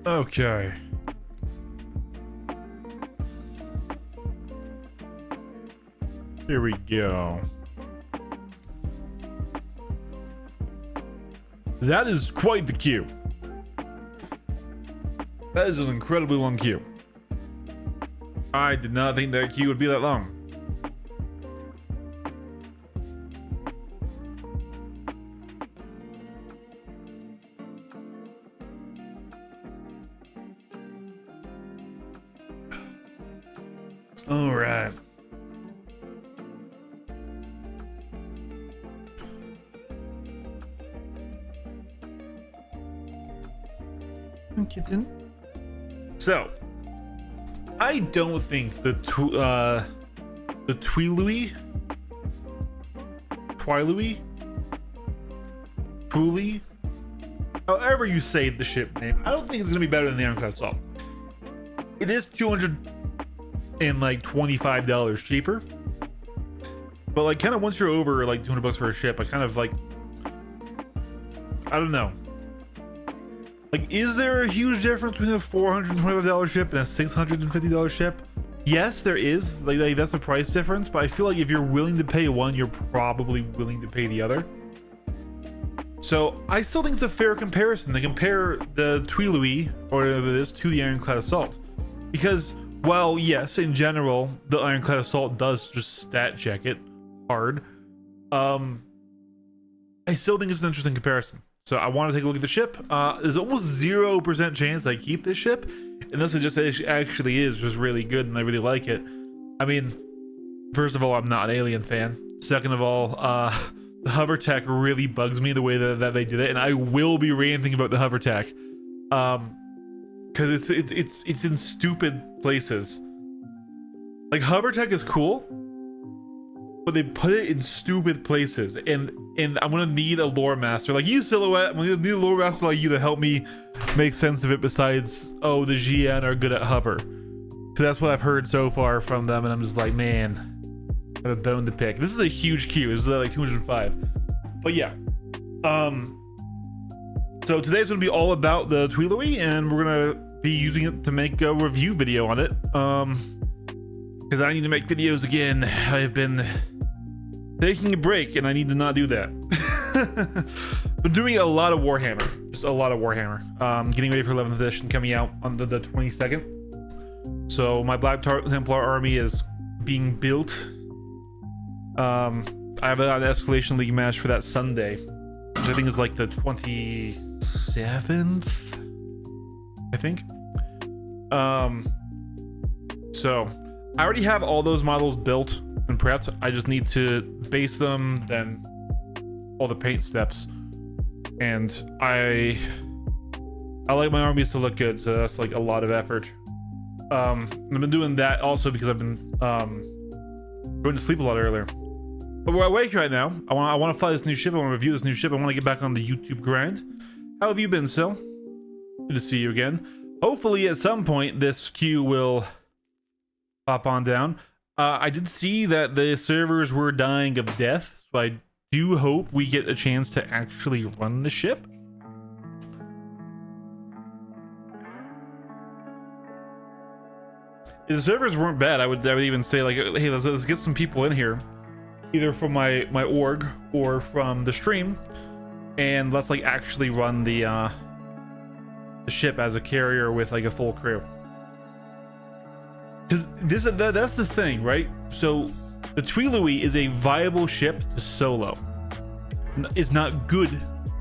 Okay. Here we go. That is quite the queue. That is an incredibly long queue. I did not think that queue would be that long. All right. So, I don't think the Twilui, however you say the ship name, I don't think it's gonna be better than the Ironclad Assault. It is $225 cheaper, but like kind of once you're over like $200 for a ship, I kind of like, I don't know. Like, is there a huge difference between a $425 ship and a $650 ship? Yes, there is. Like that's a price difference, but I feel like if you're willing to pay one, you're probably willing to pay the other. So I still think it's a fair comparison to compare the Twilui or whatever it is to the Ironclad Assault, because while yes, in general, the Ironclad Assault does just stat check it hard, I still think it's an interesting comparison. So I want to take a look at the ship. There's almost 0% chance I keep this ship, unless it just actually is just really good and I really like it. I mean, first of all, I'm not an Alien fan. Second of all, the hover tech really bugs me the way that they did it, and I will be ranting about the hover tech, because it's in stupid places. Like, hover tech is cool, but they put it in stupid places, and I'm gonna need a lore master like you, Silhouette. I'm gonna need a lore master like you to help me make sense of it, besides, oh, the GN are good at hover, because that's what I've heard so far from them, and I'm just like, man, I have a bone to pick. This is a huge queue. This is like 205, but yeah. So today's gonna be all about the Twilui, and we're gonna be using it to make a review video on it, because I need to make videos again. I've been taking a break and I need to not do that. Been doing a lot of Warhammer, just a lot of Warhammer. Getting ready for 11th edition coming out on the 22nd. So my Black Templar army is being built. I have an Escalation League match for that Sunday, which I think is like the 27th, I think. So I already have all those models built and prepped. I just need to base them, then all the paint steps, and I like my armies to look good, so that's like a lot of effort. I've been doing that also because I've been going to sleep a lot earlier. But we're awake right now. I want to fly this new ship. I want to review this new ship. I want to get back on the YouTube grind. How have you been, Sil? Good to see you again. Hopefully at some point this queue will pop on down. I did see that the servers were dying of death, so I do hope we get a chance to actually run the ship. If the servers weren't bad, I would even say, like, hey, let's get some people in here, either from my org or from the stream, and let's like actually run the ship as a carrier with like a full crew. Because that's the thing, right? So the Twilui is a viable ship to solo. It's not good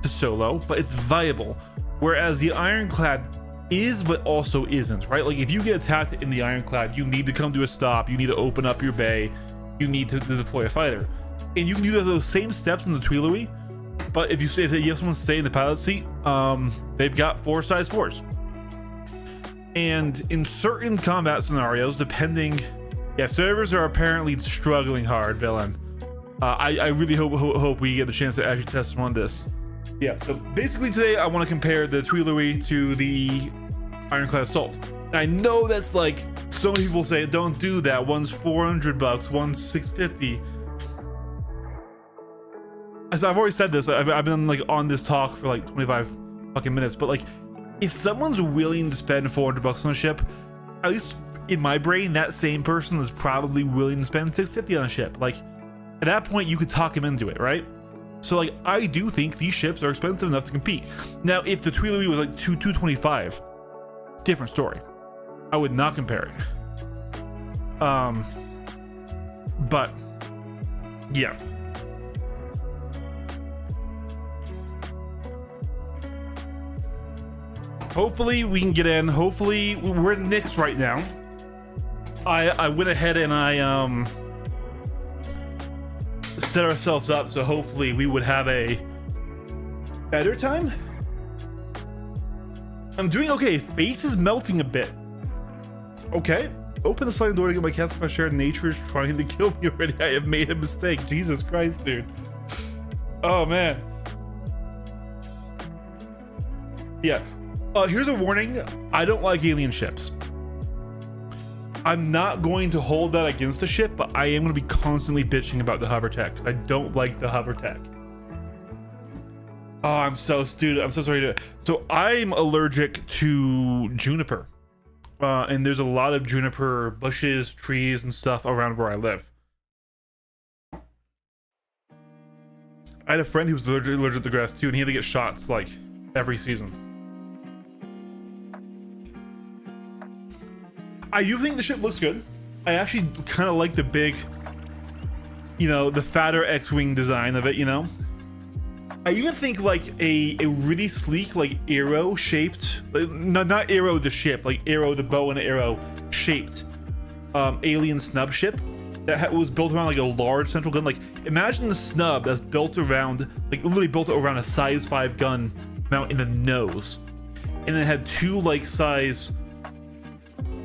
to solo, but it's viable. Whereas the Ironclad is, but also isn't, right? Like, if you get attacked in the Ironclad, you need to come to a stop. You need to open up your bay. You need to deploy a fighter. And you can do those same steps in the Twilui, but if you have someone stay in the pilot seat, they've got 4 size 4s. And in certain combat scenarios, depending, yeah, servers are apparently struggling hard, villain. I really hope we get the chance to actually test them on this. Yeah, so basically today I want to compare the Twilui to the Ironclad Assault. And I know that's like, so many people say don't do that. One's $400, one's $650. As I've already said this, I've been like on this talk for like 25 fucking minutes, but like, if someone's willing to spend $400 on a ship, at least in my brain, that same person is probably willing to spend $650 on a ship. Like, at that point, you could talk him into it, right? So, like, I do think these ships are expensive enough to compete. Now, if the Tweedledee was like $225, different story. I would not compare it. But yeah. Hopefully we can get in. Hopefully we're in Nix right now. I went ahead and I set ourselves up so hopefully we would have a better time. I'm doing okay. Face is melting a bit. Okay. Open the sliding door to get my cat's fresh air. Nature is trying to kill me already. I have made a mistake. Jesus Christ, dude. Oh man. Yeah. Here's a warning. I don't like alien ships. I'm not going to hold that against the ship, but I am going to be constantly bitching about the hover tech because I don't like the hover tech. Oh, I'm so stupid. I'm so sorry. So I'm allergic to juniper. And there's a lot of juniper bushes, trees, and stuff around where I live. I had a friend who was allergic to grass too, and he had to get shots like every season. I do think the ship looks good. I actually kind of like the big, you know, the fatter X-wing design of it, you know. I even think like a really sleek, like arrow shaped, not arrow the ship, like arrow the bow and arrow shaped alien SNUB ship that was built around like a large central gun. Like imagine the SNUB that's built around, like literally built around a size 5 gun mount in the nose, and then it had 2 like size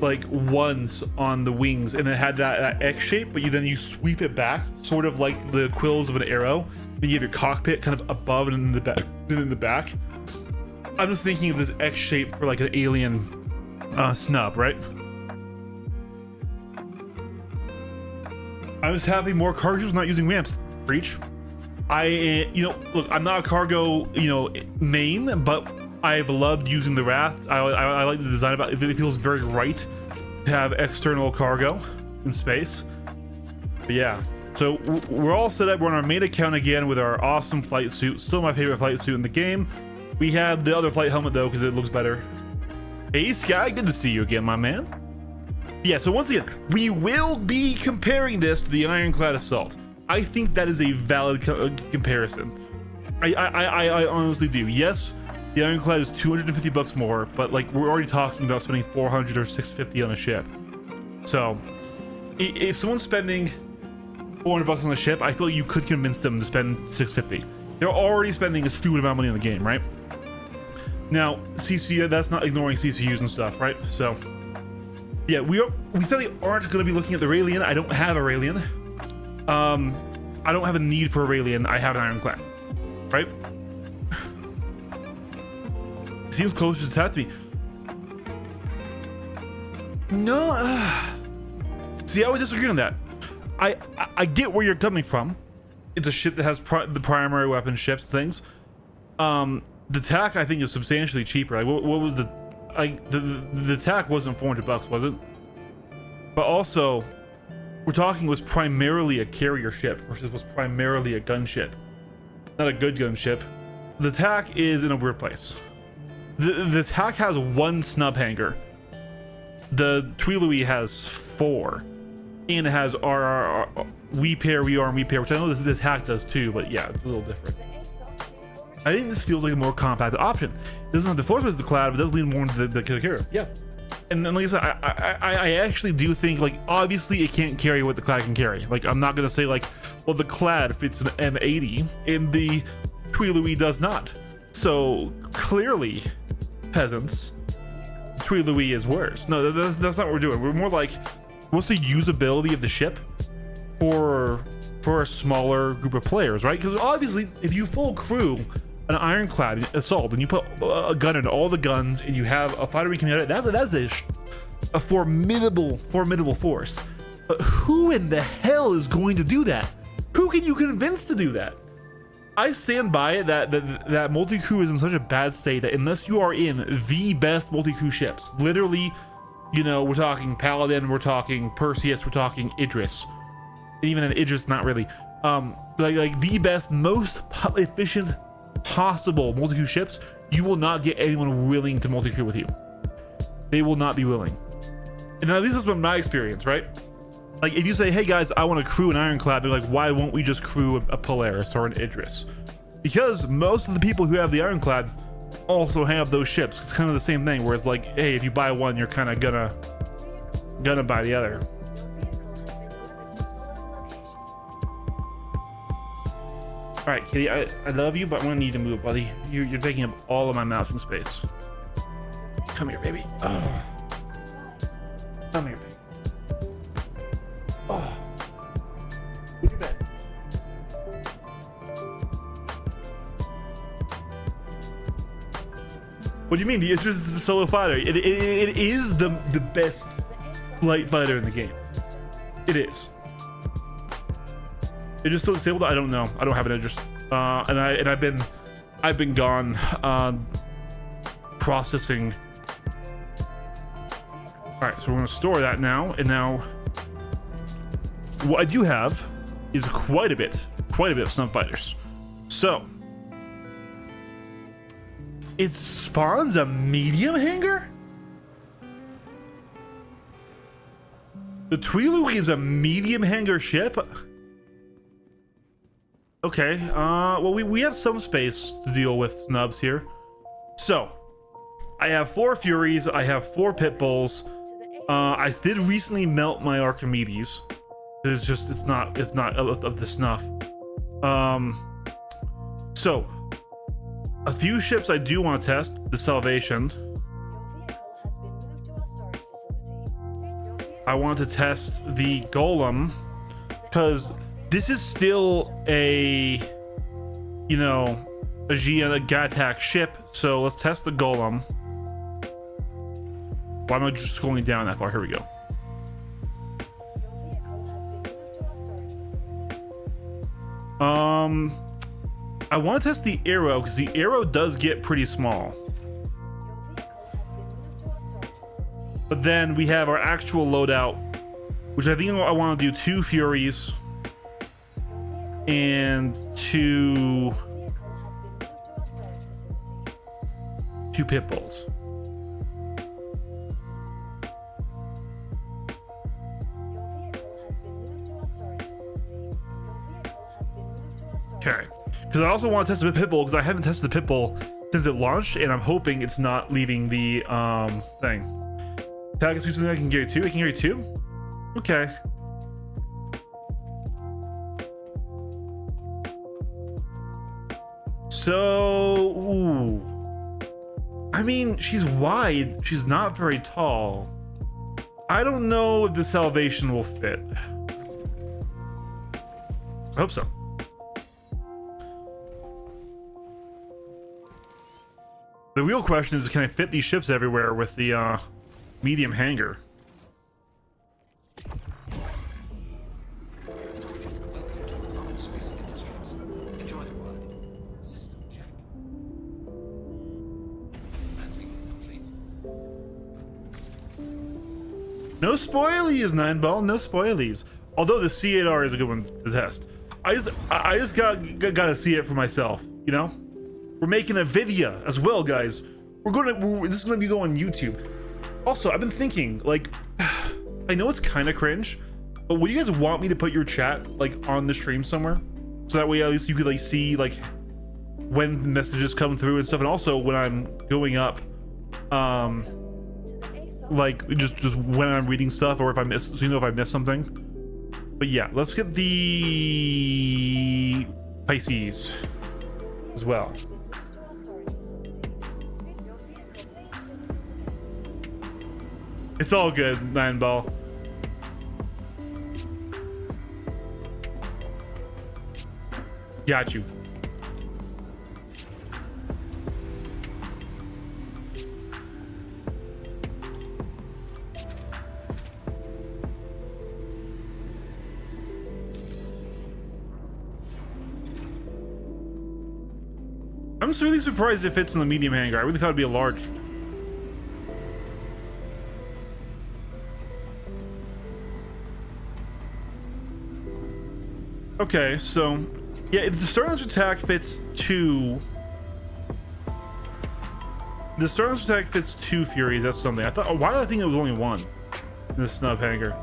like 1s on the wings, and it had that X shape, but then you sweep it back, sort of like the quills of an arrow. Then you have your cockpit kind of above and in the back. In the back, I'm just thinking of this X shape for like an alien SNUB, right? I'm just happy more cargo's not using ramps. Breach. You know, look, I'm not a cargo, you know, main, but I've loved using the raft. I like the design about it. It feels very right to have external cargo in space. But yeah, so we're all set up. We're on our main account again with our awesome flight suit. Still my favorite flight suit in the game. We have the other flight helmet though because it looks better. Hey Sky, good to see you again, my man. Yeah, so once again, we will be comparing this to the Ironclad Assault. I think that is a valid comparison. I honestly do. Yes, the Ironclad is $250 more, but like we're already talking about spending $400 or $650 on a ship. So if someone's spending $400 on a ship, I feel like you could convince them to spend $650. They're already spending a stupid amount of money on the game, right? Now, CC, that's not ignoring CCUs and stuff, right? So yeah, we sadly aren't going to be looking at the Raelian. I don't have a Raelian. I don't have a need for a Raelian. I have an Ironclad, right? Seems closer to attack to me. No, see, I would disagree on that. I get where you're coming from. It's a ship that has the primary weapon ships things. The TAC I think is substantially cheaper. Like what was the TAC wasn't $400, was it? But also, we're talking was primarily a carrier ship versus was primarily a gunship, not a good gunship. The TAC is in a weird place. The TAC has 1 SNUB hangar. The Tweedledee has 4, and it has our repair, rearm, repair, which I know this TAC does too, but yeah, it's a little different. I think this feels like a more compact option. It doesn't have the floor space of the Clad, but it does lean more into the carrier. Yeah, and like I said, I actually do think like obviously it can't carry what the Clad can carry. Like I'm not gonna say like, well the Clad fits an M80 and the Tweedledee does not. So clearly, peasants, Tweedledee is worse. No, that's not what we're doing. We're more like, what's the usability of the ship for a smaller group of players, right? Because obviously, if you full crew an Ironclad Assault and you put a gun in all the guns and you have a fighter coming at it, that's a formidable force. But who in the hell is going to do that? Who can you convince to do that? I stand by it that multi-crew is in such a bad state that unless you are in the best multi-crew ships, literally, you know, we're talking Paladin, we're talking Perseus, we're talking Idris, and even an Idris, not really, like the best, most efficient possible multi-crew ships, you will not get anyone willing to multi-crew with you. They will not be willing. And at least that's been my experience, right? Like, if you say, hey guys, I want to crew an Ironclad, they're like, why won't we just crew a Polaris or an Idris? Because most of the people who have the Ironclad also have those ships. It's kind of the same thing, where it's like, hey, if you buy one, you're kind of gonna buy the other. All right, Kitty, I love you, but I'm gonna need to move, buddy. You're taking up all of my mousing space. Come here, baby. Oh. Come here, baby. Oh. Go to bed. What do you mean? It's just a solo fighter. It is the best light fighter in the game. It is. It is still disabled. I don't know. I don't have an interest. And I've been gone processing. All right, so we're gonna store that now. And now, what I do have is quite a bit of SNUB fighters. So it spawns a medium hangar. The Twi'lek is a medium hangar ship. Okay, well, we have some space to deal with SNUBs here. So, I have 4 Furies, I have 4 Pit Bulls. I did recently melt my Archimedes. It's not of the snuff. So, a few ships I do want to test. The Salvation. I want to test the Golem, because this is still a, you know, a Gattack ship. So let's test the Golem. Why am I just scrolling down that far? Here we go. I want to test the Arrow, because the Arrow does get pretty small. But then we have our actual loadout, which I think I want to do 2 Furies and 2 Pit Bulls. Okay, because I also want to test the Pit Bull, because I haven't tested the Pit Bull since it launched, and I'm hoping it's not leaving the thing. Tag is something I can carry 2. I can carry 2. Okay. So, ooh. I mean, she's wide. She's not very tall. I don't know if the Salvation will fit. I hope so. The real question is, can I fit these ships everywhere with the medium hangar? No spoilies, 9ball. No spoilies. Although the C8R is a good one to test. I just gotta see it for myself. You know, we're making a video as well, guys. This is gonna be going on YouTube. Also, I've been thinking, like, I know it's kind of cringe, but would you guys want me to put your chat like on the stream somewhere, so that way at least you could like see like when messages come through and stuff, and also when I'm going up, like just when I'm reading stuff, or if I miss, so you know if I miss something. But yeah, let's get the Pisces as well. It's all good, 9ball. Got you. I'm just really surprised it fits in the medium hangar. I really thought it'd be a large. Okay, so yeah, if the Starlaunch attack fits two. The Starlaunch attack fits 2 Furies. That's something. I thought. Why did I think it was only 1 in the SNUB hangar?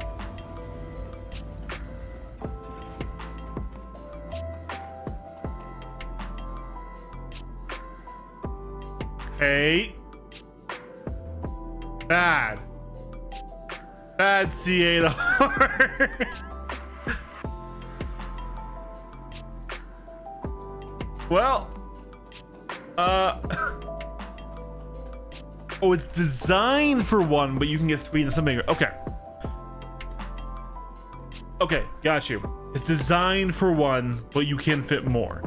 Hey. Bad C8R. Well, oh, it's designed for 1, but you can get 3 in something. Okay. Okay, got you. It's designed for 1, but you can fit more.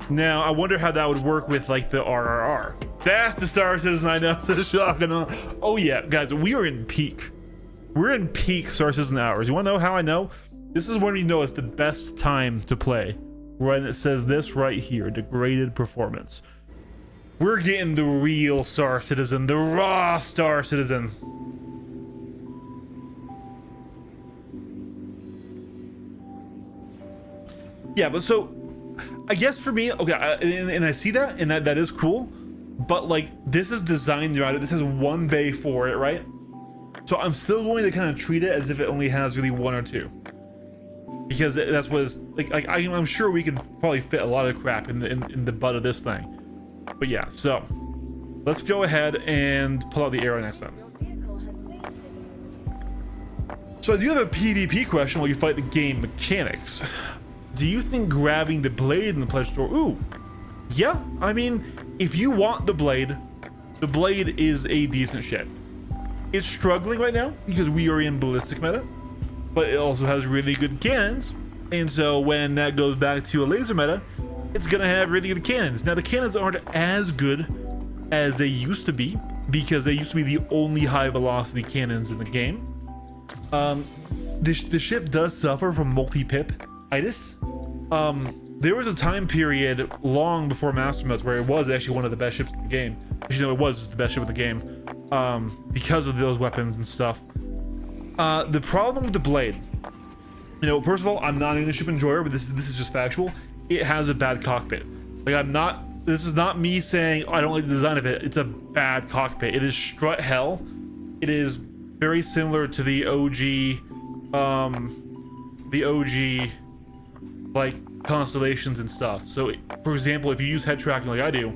Now, I wonder how that would work with like the RRR. That's the Star Citizen I know. So shocking. Oh yeah, guys, we are in peak. We're in peak Star Citizen hours. You want to know how I know? This is when you know it's the best time to play. When it says this right here, degraded performance. We're getting the real Star Citizen, the raw Star Citizen. Yeah, but so I guess for me, okay, and I see that, and that is cool, but like this is designed around it. This has 1 bay for it, right? So I'm still going to kind of treat it as if it only has really 1 or 2, because that's what it's like. I'm sure we can probably fit a lot of crap in the butt of this thing. But yeah, so let's go ahead and pull out the arrow next time. So I do have a PvP question while you fight the game mechanics. Do you think grabbing the blade in the pledge store? Ooh, yeah. I mean, if you want the blade is a decent ship. It's struggling right now because we are in ballistic meta, but it also has really good cannons. And so when that goes back to a laser meta, it's gonna have really good cannons. Now the cannons aren't as good as they used to be because they used to be the only high velocity cannons in the game. The ship does suffer from multi-pip-itis. There was a time period long before Master Modes where it was actually one of the best ships in the game. Actually, no, it was the best ship in the game because of those weapons and stuff. The problem with the blade, you know, first of all, I'm not an English ship enjoyer, but this is just factual. It has a bad cockpit. Like this is not me saying I don't like the design of it. It's a bad cockpit. It is strut hell. It is very similar to the OG like constellations and stuff. So for example, if you use head tracking like I do,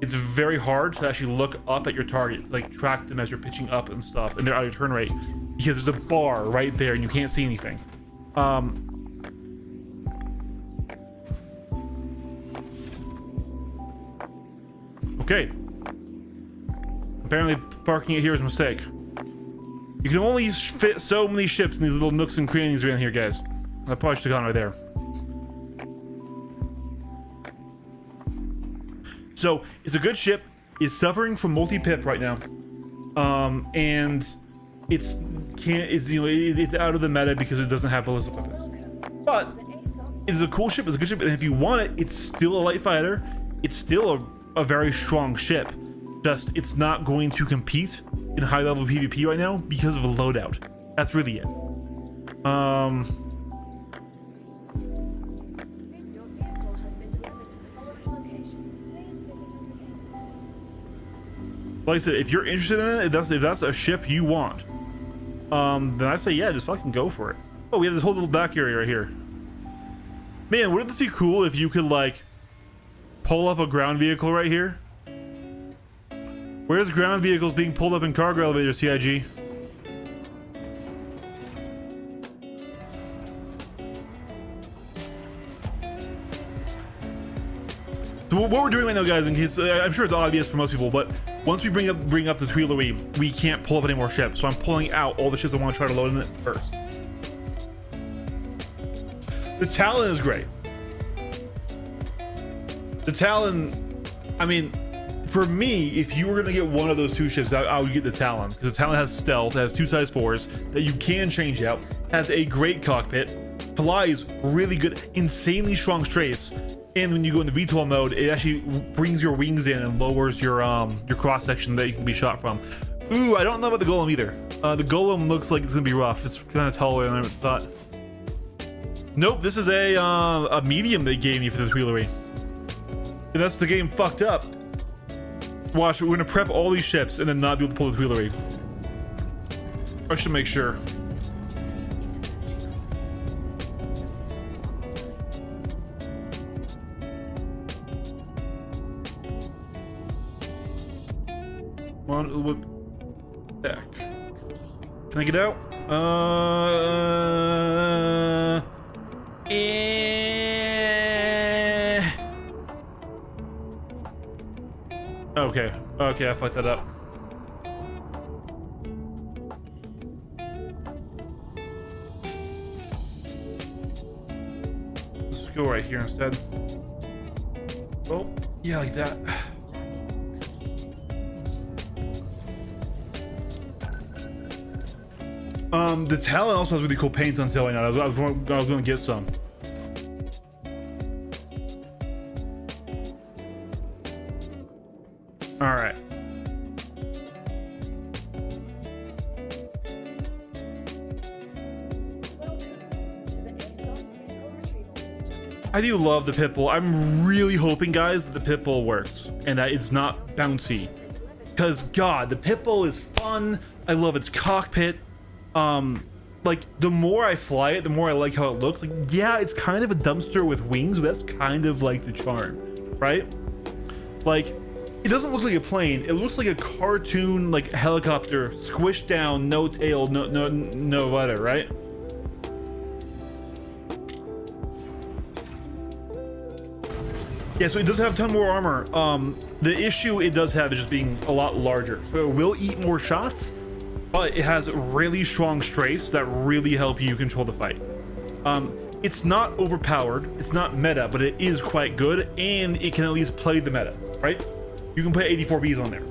it's very hard to actually look up at your target, like track them as you're pitching up and stuff, and they're out of turn rate because there's a bar right there and you can't see anything. Okay. Apparently parking it here is a mistake. You can only fit so many ships in these little nooks and crannies around here, guys. I probably should have gone right there. So it's a good ship. It's suffering from multi-pip right now, and it's out of the meta because it doesn't have ballistic weapons. But it's a cool ship. It's a good ship, and if you want it, it's still a light fighter. It's still a very strong ship. Just it's not going to compete in high level PvP right now because of a loadout. That's really it. Like I said, if you're interested in it, if that's a ship you want, then I say yeah, just fucking go for it. Oh, we have this whole little back area right here. Man, wouldn't this be cool if you could like pull up a ground vehicle right here? Where's ground vehicles being pulled up in cargo elevators, CIG? So what we're doing right now, guys, in case I'm sure it's obvious for most people, but once we bring up the Tuileries, we can't pull up any more ships. So I'm pulling out all the ships I want to try to load in it first. The Talon is great. The Talon, I mean, for me, if you were gonna get one of those 2 ships, I would get the Talon, because the Talon has stealth, it has 2 size 4s that you can change out, has a great cockpit, flies really good, insanely strong strafes. And when you go in the VTOL mode, it actually brings your wings in and lowers your cross section that you can be shot from. Ooh, I don't know about the Golem either. The Golem looks like it's gonna be rough. It's kind of taller than I thought. Nope, this is a medium they gave me for the Tuileries. And that's the game fucked up. Watch, we're gonna prep all these ships and then not be able to pull the Tuileries. I should make sure. Come on, whip back. Can I get out? Okay. Okay, I fucked that up. Let's go right here instead. Oh, yeah, like that. The Talon also has really cool paints on sale right now. I was going to get some. All right. I do love the Pitbull. I'm really hoping, guys, that the Pitbull works and that it's not bouncy. Because, God, the Pitbull is fun. I love its cockpit. Like, the more I fly it, the more I like how it looks. Like, yeah, it's kind of a dumpster with wings, but that's kind of like the charm, right? Like, it doesn't look like a plane. It looks like a cartoon, like, helicopter, squished down, no tail, no rudder, right? Yeah, so it does have a ton more armor. The issue it does have is just being a lot larger. So it will eat more shots, but it has really strong strafes that really help you control the fight. It's not overpowered, it's not meta, but it is quite good, and it can at least play the meta, right? You can play 84Bs on there.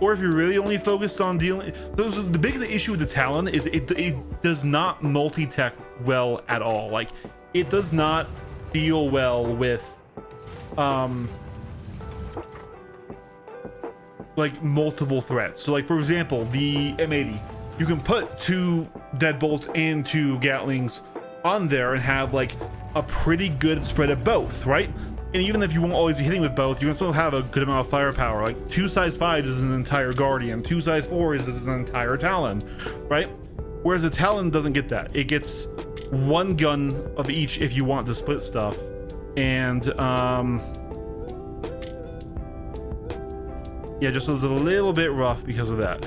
Or if you're really only focused on dealing, the biggest issue with the Talon is it does not multi-tech well at all. Like, it does not deal well with like multiple threats. So, like, for example, the M80, you can put 2 deadbolts and 2 Gatlings on there and have like a pretty good spread of both, right? And even if you won't always be hitting with both, you can still have a good amount of firepower. Like 2 size 5s is an entire Guardian, 2 size 4s is an entire Talon, right? Whereas the Talon doesn't get that. It gets 1 gun of each if you want to split stuff. And yeah, just was a little bit rough because of that.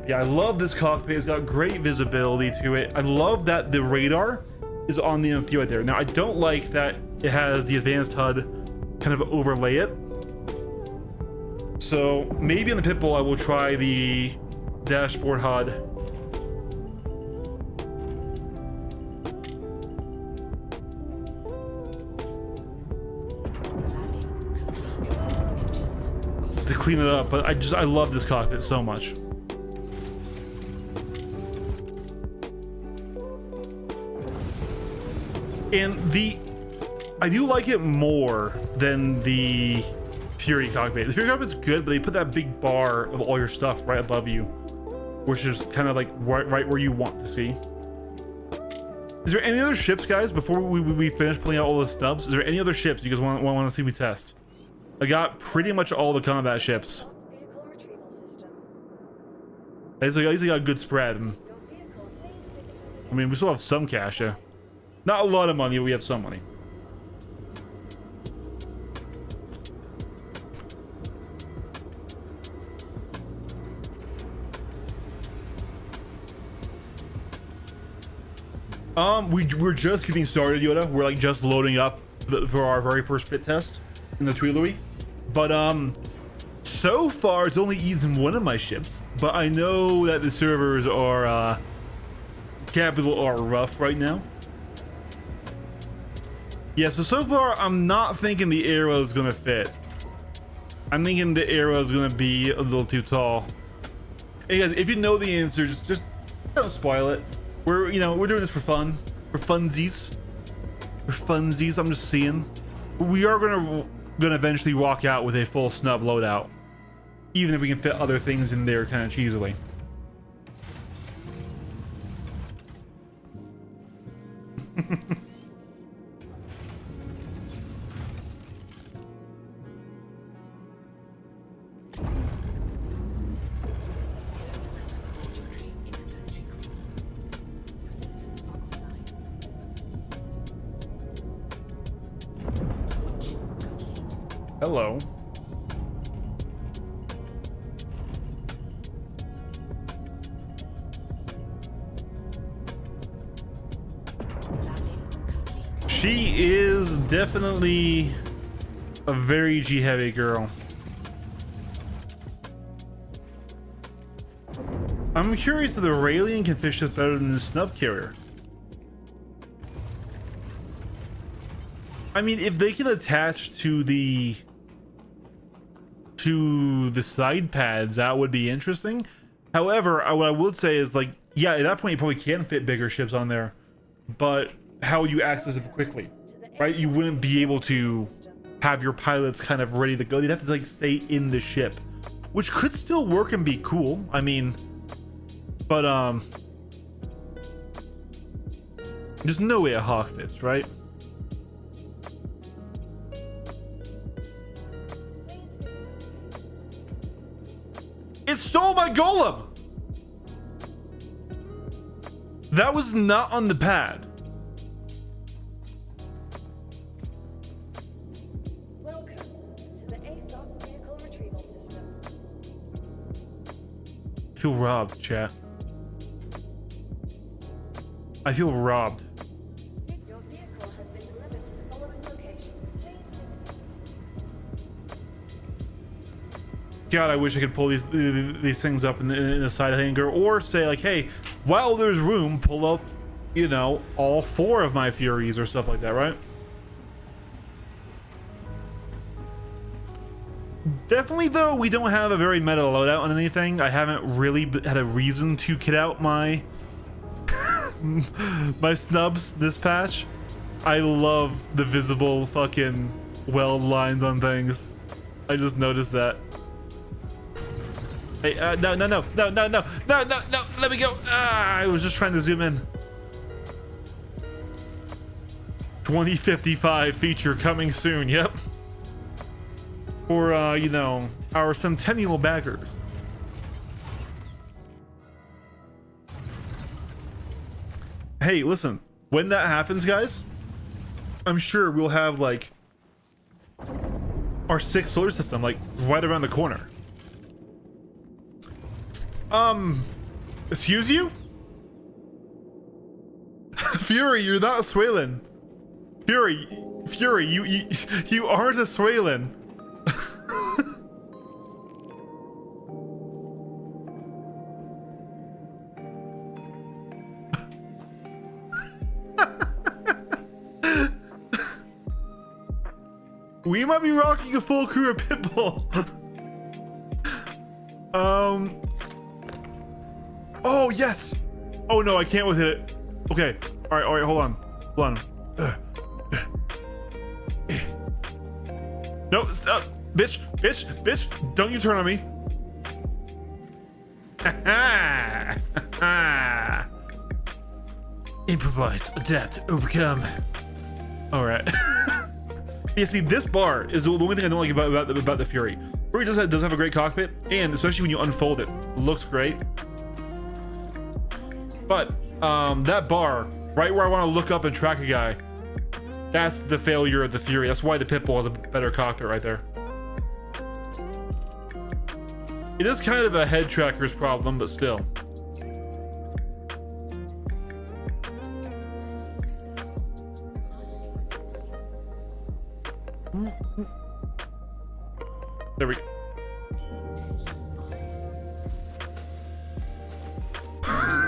Yeah, I love this cockpit. It's got great visibility to it. I love that the radar is on the MFT right there. Now, I don't like that it has the advanced HUD kind of overlay it. So maybe on the Pitbull, I will try the dashboard HUD. To clean it up, but I love this cockpit so much. And I do like it more than the Fury cockpit. The Fury cockpit's good, but they put that big bar of all your stuff right above you, which is kind of like right where you want to see. Is there any other ships, guys, before we finish pulling out all the stubs? Is there any other ships you guys want to see me test? I got pretty much all the combat ships. At least I got a good spread. I mean, we still have some cash, yeah. Not a lot of money, but we have some money. We're just getting started, Yoda. We're like just loading up for our very first fit test in the Tuileries. But so far it's only eaten one of my ships. But I know that the servers are capital are rough right now. Yeah, so far I'm not thinking the arrow is gonna fit. I'm thinking the arrow is gonna be a little too tall. Hey guys, if you know the answer, just don't spoil it. We're we're doing this for fun, for funsies, I'm just seeing. We are gonna eventually walk out with a full snub loadout, even if we can fit other things in there kind of cheesily. Hello. She is definitely a very G-heavy girl. I'm curious if the Raelian can fish this better than the snub carrier. I mean, if they can attach to the side pads, that would be interesting. However, what I would say is, like, yeah, at that point you probably can fit bigger ships on there, but how would you access it quickly, right? You wouldn't be able to have your pilots kind of ready to go. They'd have to like stay in the ship, which could still work and be cool. I mean, but there's no way a Hawk fits, right? It stole my golem. That was not on the pad. Welcome to the ASOP vehicle retrieval system. I feel robbed, chat. I feel robbed. Your vehicle has been delivered to the following location. Please visit it. God, I wish I could pull these things up in the side hanger, or say like, hey, while there's room, pull up, all 4 of my Furies or stuff like that, right? Definitely, though, we don't have a very meta loadout on anything. I haven't really had a reason to kit out my my snubs this patch. I love the visible fucking weld lines on things. I just noticed that. Hey, no, let me go. I was just trying to zoom in. 2055 feature coming soon. Yep. For our centennial backers. Hey, listen, when that happens, guys, I'm sure we'll have like our 6th solar system like right around the corner. Excuse you? Fury, you're not a Swaylen. Fury, you aren't a Swaylen. We might be rocking a full crew of Pitbull. Oh yes. Oh no, I can't with it. Okay. All right. Hold on. No, stop, bitch. Don't you turn on me. Improvise, adapt, overcome. All right. Yeah, see, this bar is the only thing I don't like about the Fury. Fury does have a great cockpit, and especially when you unfold it, looks great. But that bar, right where I want to look up and track a guy, that's the failure of the Fury. That's why the Pitbull has a better cockpit right there. It is kind of a head tracker's problem, but still. There we go.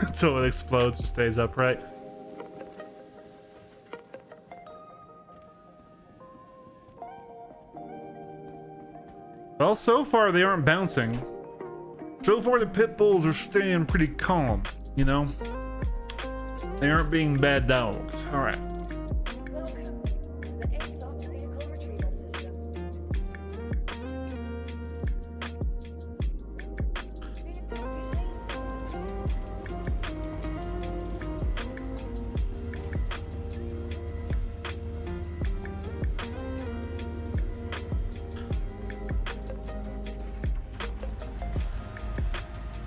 Until it explodes and stays upright. Well, so far they aren't bouncing. So far, the pit bulls are staying pretty calm, you know? They aren't being bad dogs. All right. Welcome to the ASOP vehicle retrieval system.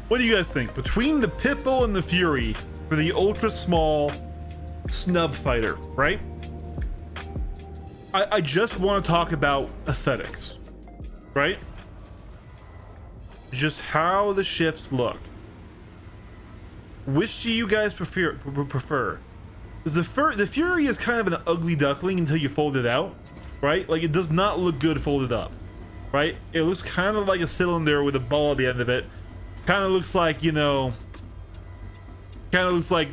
What do you guys think? Between the Pitbull and the Fury for the ultra small snub fighter, right? I just want to talk about aesthetics, right? Just how the ships look. Which do you guys prefer? Because the Fury is kind of an ugly duckling until you fold it out, right? Like, it does not look good folded up, right? It looks kind of like a cylinder with a ball at the end of it. Kind of looks like, you know, kind of looks like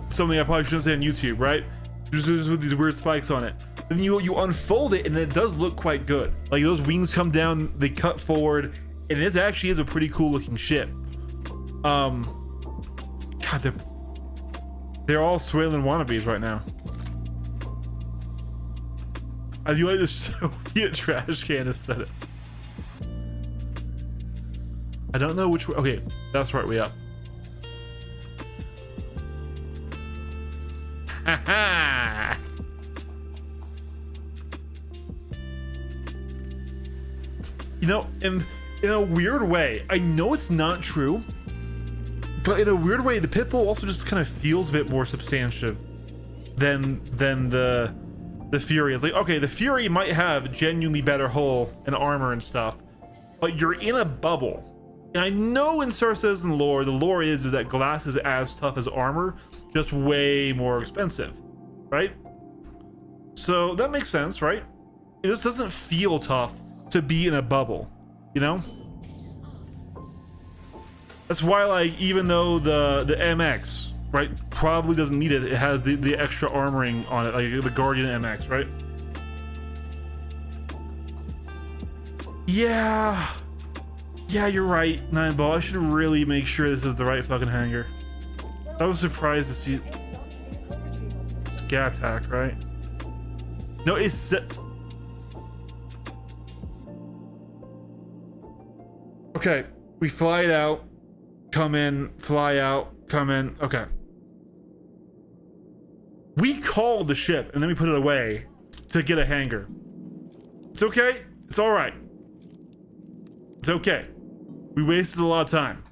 something I probably shouldn't say on YouTube, right? Just with these weird spikes on it. Then you unfold it and it does look quite good. Like, those wings come down, they cut forward, and it actually is a pretty cool looking ship. God, they're all Swaylen wannabes right now. I do like the Soviet trash can aesthetic. I don't know which way. Okay, that's right way up. Haha. You know, and in a weird way, I know it's not true, but in a weird way, the Pitbull also just kind of feels a bit more substantive than the Fury. It's like, okay, the Fury might have genuinely better hull and armor and stuff, but you're in a bubble. And I know in Star Citizen lore, the lore is that glass is as tough as armor, just way more expensive, right? So that makes sense, right? It just doesn't feel tough to be in a bubble, you know? That's why, like, even though the MX, right, probably doesn't need it, it has the extra armoring on it, like the Guardian MX, right? Yeah, you're right, Nineball. I should really make sure this is the right fucking hangar. I was surprised to see Scat Attack, right? No, it's okay. We fly it out, come in, fly out, come in. Okay. We called the ship and then we put it away to get a hangar. It's okay. It's all right. It's okay. We wasted a lot of time.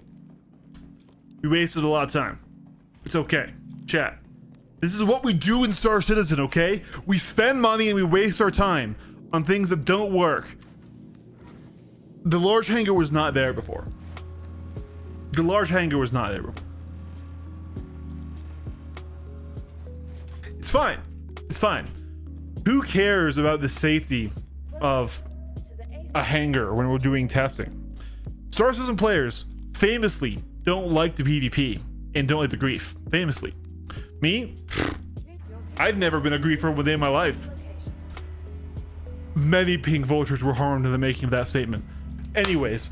It's okay. Chat. This is what we do in Star Citizen, okay? We spend money and we waste our time on things that don't work. The large hangar was not there before. It's fine. Who cares about the safety of a hangar when we're doing testing? Star Citizen players famously don't like the PvP and don't like the grief. Famously. Me? I've never been a griefer within my life. Many pink vultures were harmed in the making of that statement. Anyways.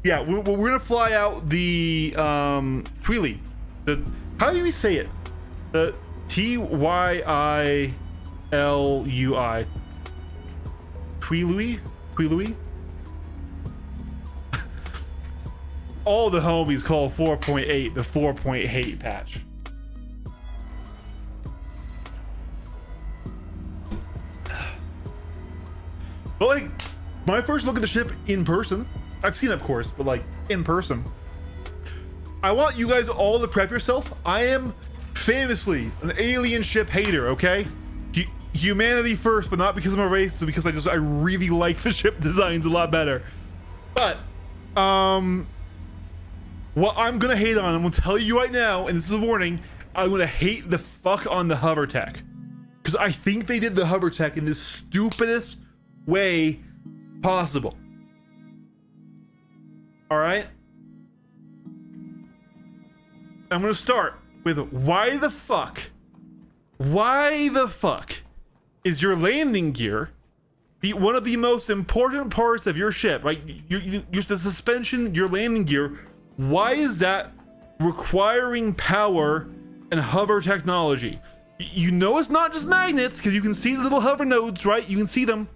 Yeah, we're gonna fly out the Twili. How do we say it? The Tyilui. Twilui. All the homies call 4.8 the 4.8 patch. But like, my first look at the ship in person, I've seen it of course, but like in person, I want you guys all to prep yourself. I am famously an alien ship hater, okay? Humanity first, but not because I'm a racist, because I really like the ship designs a lot better. But what I'm gonna hate on, I'm gonna tell you right now, and this is a warning, I'm gonna hate the fuck on the hover tech, because I think they did the hover tech in the stupidest way possible. All right, I'm gonna start with why the fuck is your landing gear one of the most important parts of your ship, right? Your the suspension, your landing gear. Why is that requiring power and hover technology? You know it's not just magnets, because you can see the little hover nodes, right? You can see them,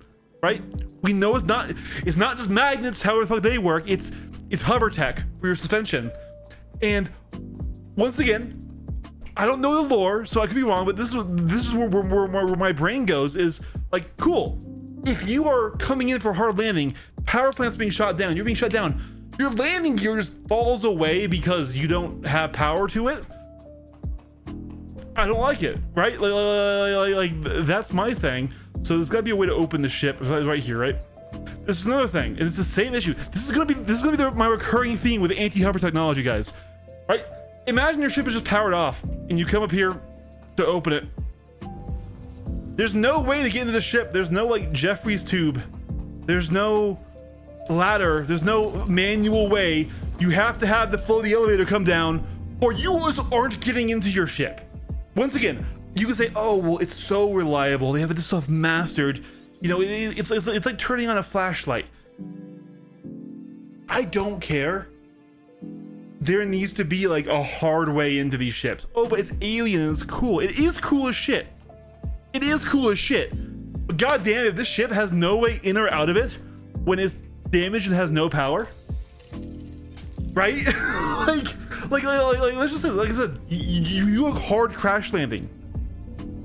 right? We know it's not just magnets, however the fuck they work. It's hover tech for your suspension. And once again, I don't know the lore, so I could be wrong, but this is where my brain goes, is like, cool. If you are coming in for a hard landing, power plant's being shot down, you're being shut down, your landing gear just falls away because you don't have power to it. I don't like it, right? Like that's my thing. So there's got to be a way to open the ship right here, right? This is another thing, and it's the same issue. This is gonna be my recurring theme with anti-hover technology, guys. Right? Imagine your ship is just powered off, and you come up here to open it. There's no way to get into the ship. There's no like Jeffrey's tube. There's no ladder. There's no manual way. You have to have the elevator come down, or you just aren't getting into your ship. Once again, you can say, "Oh, well, it's so reliable. They have this stuff mastered." You know, it's like turning on a flashlight. I don't care. There needs to be like a hard way into these ships. Oh, but it's alien and it's cool. It is cool as shit. It is cool as shit. But goddamn, if this ship has no way in or out of it when it's damaged and has no power, right? like let's just say, like I said, you have hard crash landing,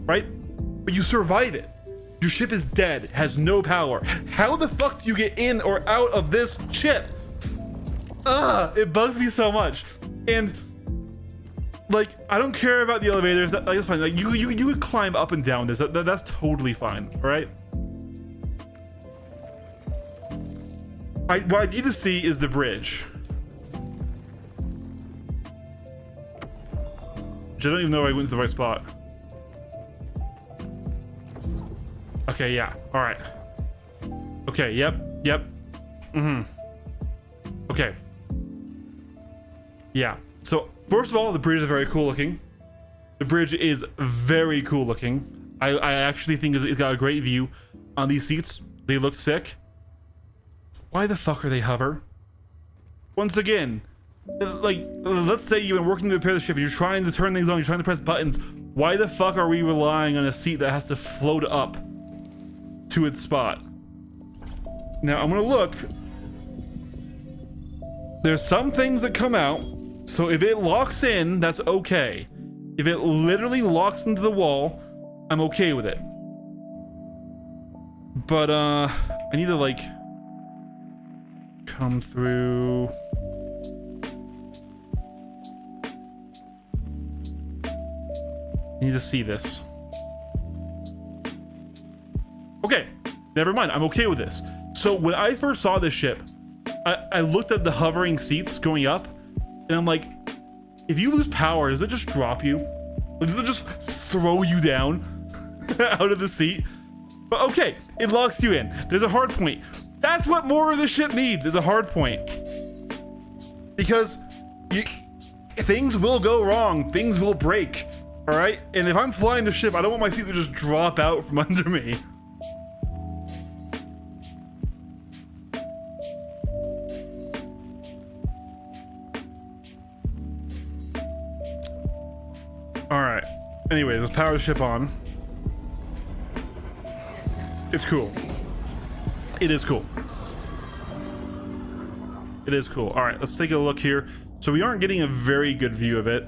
right? But you survive it. Your ship is dead, has no power. How the fuck do you get in or out of this ship? It bugs me so much. And like, I don't care about the elevators. That's fine. Like, you would climb up and down this. That's totally fine. All right. What I need to see is the bridge. Which I don't even know if I went to the right spot. Okay, yeah. All right. Okay, yep. Okay. Yeah. So, first of all, the bridge is very cool looking. The bridge is very cool looking. I actually think it's got a great view on these seats. They look sick. Why the fuck are they hover? Once again, like, let's say you've been working to repair the ship and you're trying to turn things on, you're trying to press buttons. Why the fuck are we relying on a seat that has to float up to its spot? Now, I'm gonna look. There's some things that come out, so if it locks in, that's okay. If it literally locks into the wall, I'm okay with it. But I need to like come through. I need to see this. Okay, never mind. I'm okay with this. So when I first saw this ship, I looked at the hovering seats going up, and I'm like, if you lose power, does it just drop you? Does it just throw you down out of the seat? But okay, it locks you in. There's a hard point. That's what more of the ship needs, is a hard point. Because things will go wrong. Things will break. All right? And if I'm flying the ship, I don't want my seat to just drop out from under me. All right. Anyways, let's power the ship on. It's cool. It is cool. It is cool. All right, let's take a look here. So we aren't getting a very good view of it.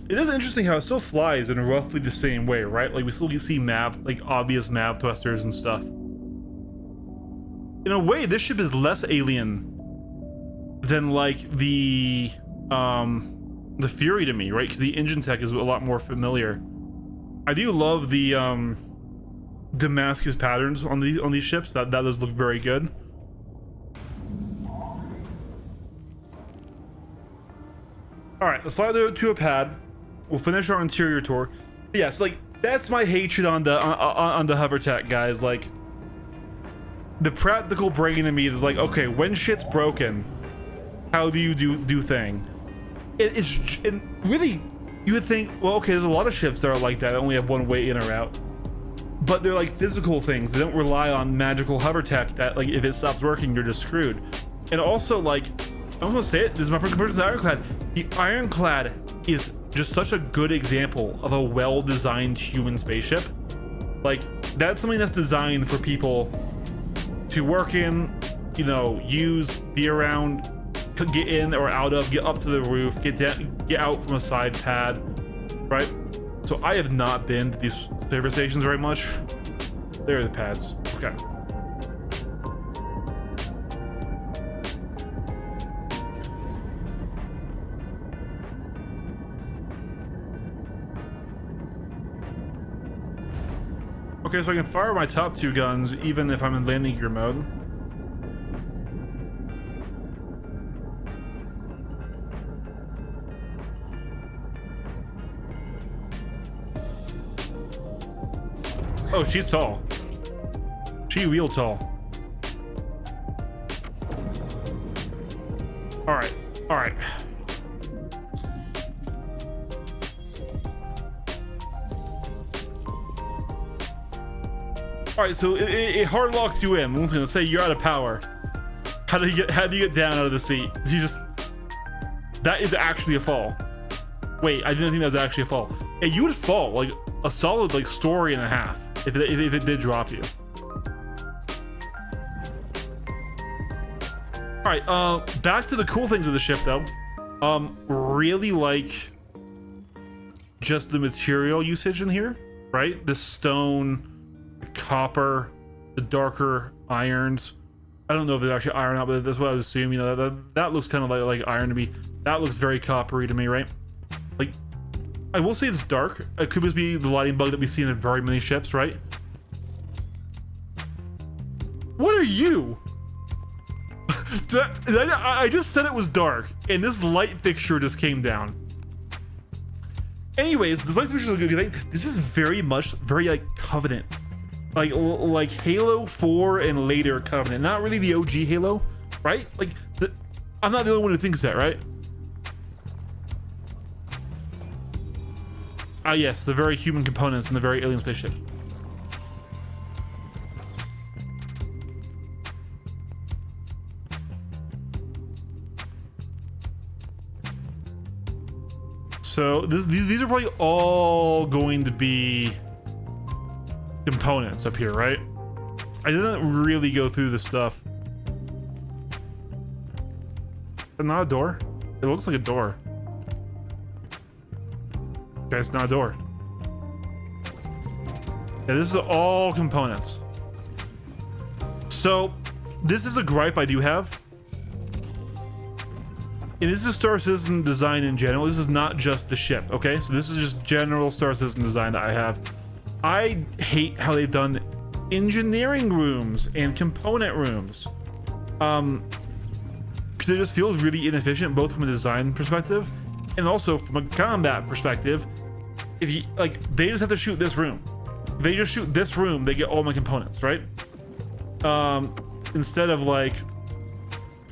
It is interesting how it still flies in roughly the same way, right? Like we still see MAV, like obvious MAV thrusters and stuff. In a way, this ship is less alien than like the Fury to me, right? Because the engine tech is a lot more familiar. I do love the Damascus patterns on these ships. That does look very good. All right, let's fly to a pad. We'll finish our interior tour. But yeah, so like that's my hatred on the hover tech, guys. Like the practical brain in me is like, okay, when shit's broken, how do you do thing? It's really, you would think, well, okay, there's a lot of ships that are like that only have one way in or out. but they're like physical things. They don't rely on magical hover tech that like if it stops working, you're just screwed. And also like, I'm gonna say it, this is my first comparison to the Ironclad. The Ironclad is just such a good example of a well-designed human spaceship. Like that's something that's designed for people to work in, you know, use, be around, get in or out of, get up to the roof, get down, get out from a side pad, right? So I have not been to these service stations very much. There are the pads. Okay. Okay, so I can fire my top two guns even if I'm in landing gear mode. Oh, she's tall. She real tall. All right, all right. All right, so it hard locks you in. One's gonna say you're out of power. How do you get down out of the seat? You just, that is actually a fall. Wait, I didn't think that was actually a fall. Yeah, you would fall like a solid like story and a half if it did drop you. All right, back to the cool things of the ship though. Really like just the material usage in here, right? The stone, the copper, the darker irons. I don't know if it's actually iron out, but that's what I would assume. You know, that looks kind of like iron to me. That looks very coppery to me, right? Like, I will say it's dark. It could just be the lighting bug that we see in very many ships, right? What are you? I just said it was dark, and this light fixture just came down. Anyways, this light fixture is a good thing. This is very like Covenant, like Halo 4 and later Covenant. Not really the OG Halo, right? Like, I'm not the only one who thinks that, right? Ah, yes, the very human components in the very alien spaceship. So these are probably all going to be components up here, right? I didn't really go through the stuff. Is not a door? It looks like a door. Okay, it's not a door. Yeah, this is all components. So this is a gripe I do have. And this is Star Citizen design in general. This is not just the ship, okay? So this is just general Star Citizen design that I have. I hate how they've done engineering rooms and component rooms. Because it just feels really inefficient, both from a design perspective and also from a combat perspective. If you like, they just have to shoot this room. They just shoot this room, they get all my components, right? Instead of like,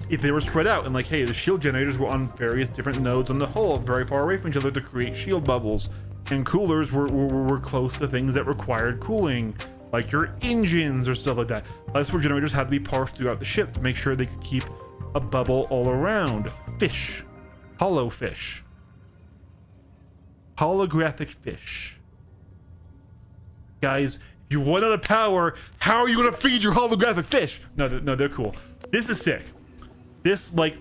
if they were spread out and like, hey, the shield generators were on various different nodes on the hull, very far away from each other to create shield bubbles, and coolers were close to things that required cooling, like your engines or stuff like that. That's where generators had to be parsed throughout the ship to make sure they could keep a bubble all around. Fish, hollow fish, holographic fish. Guys, if you run out of power, how are you gonna feed your holographic fish? No, they're cool. This is sick. This like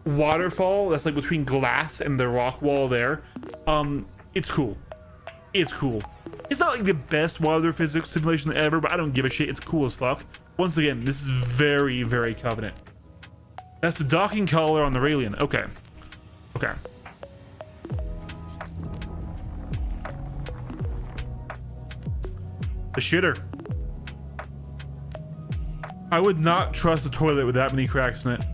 waterfall that's like between glass and the rock wall there, it's cool. It's cool. It's not like the best water physics simulation ever, but I don't give a shit. It's cool as fuck. Once again, this is very, very Covenant. That's the docking collar on the Raelian. Okay. Okay. The shitter. I would not trust a toilet with that many cracks in it.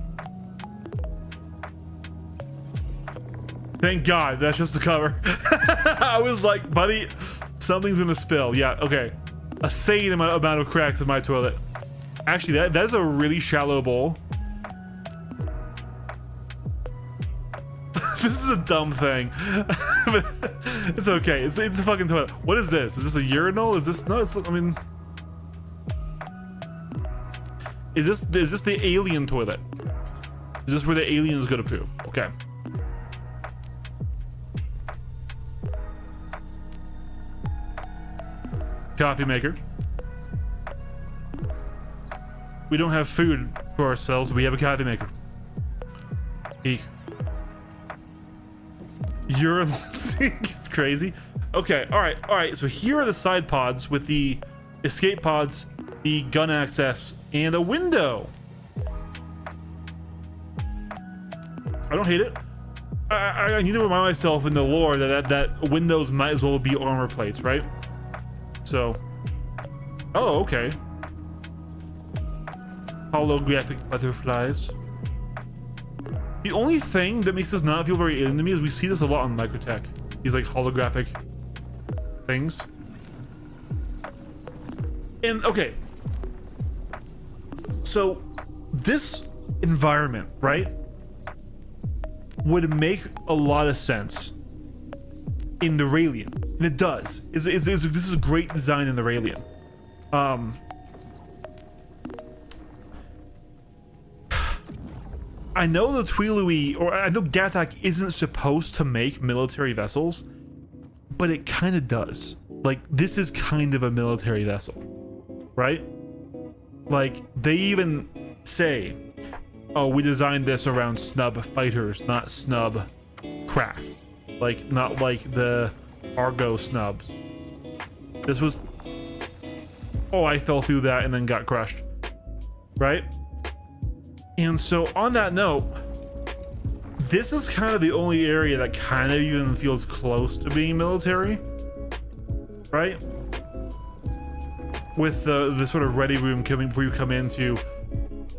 Thank God, that's just the cover. I was like, buddy, something's gonna spill. Yeah, okay. A sane amount of cracks in my toilet. Actually, that's a really shallow bowl. This is a dumb thing. But it's okay. It's a fucking toilet. What is this? Is this a urinal? Is this no? It's, I mean, is this the alien toilet? Is this where the aliens go to poo? Okay. Coffee maker. We don't have food for ourselves. We have a coffee maker. Eek. Urinal sink is crazy. Okay, all right. So here are the side pods with the escape pods, the gun access, and a window. I don't hate it. I need to remind myself in the lore that windows might as well be armor plates, right? So, oh, okay. Holographic butterflies. The only thing that makes this not feel very alien to me is we see this a lot on Microtech. These like holographic things. And okay, so this environment, right, would make a lot of sense in the Raelian, and it does. This is great design in the Raelian. I know the Tuilui, or I know Gattac isn't supposed to make military vessels, but it kind of does. Like, this is kind of a military vessel, right? Like, they even say, oh, we designed this around SNUB fighters, not SNUB craft. Like, not like the Argo snubs. This was... Oh, I fell through that and then got crushed. Right? And so, on that note, this is kind of the only area that kind of even feels close to being military. Right? With the sort of ready room coming before you come into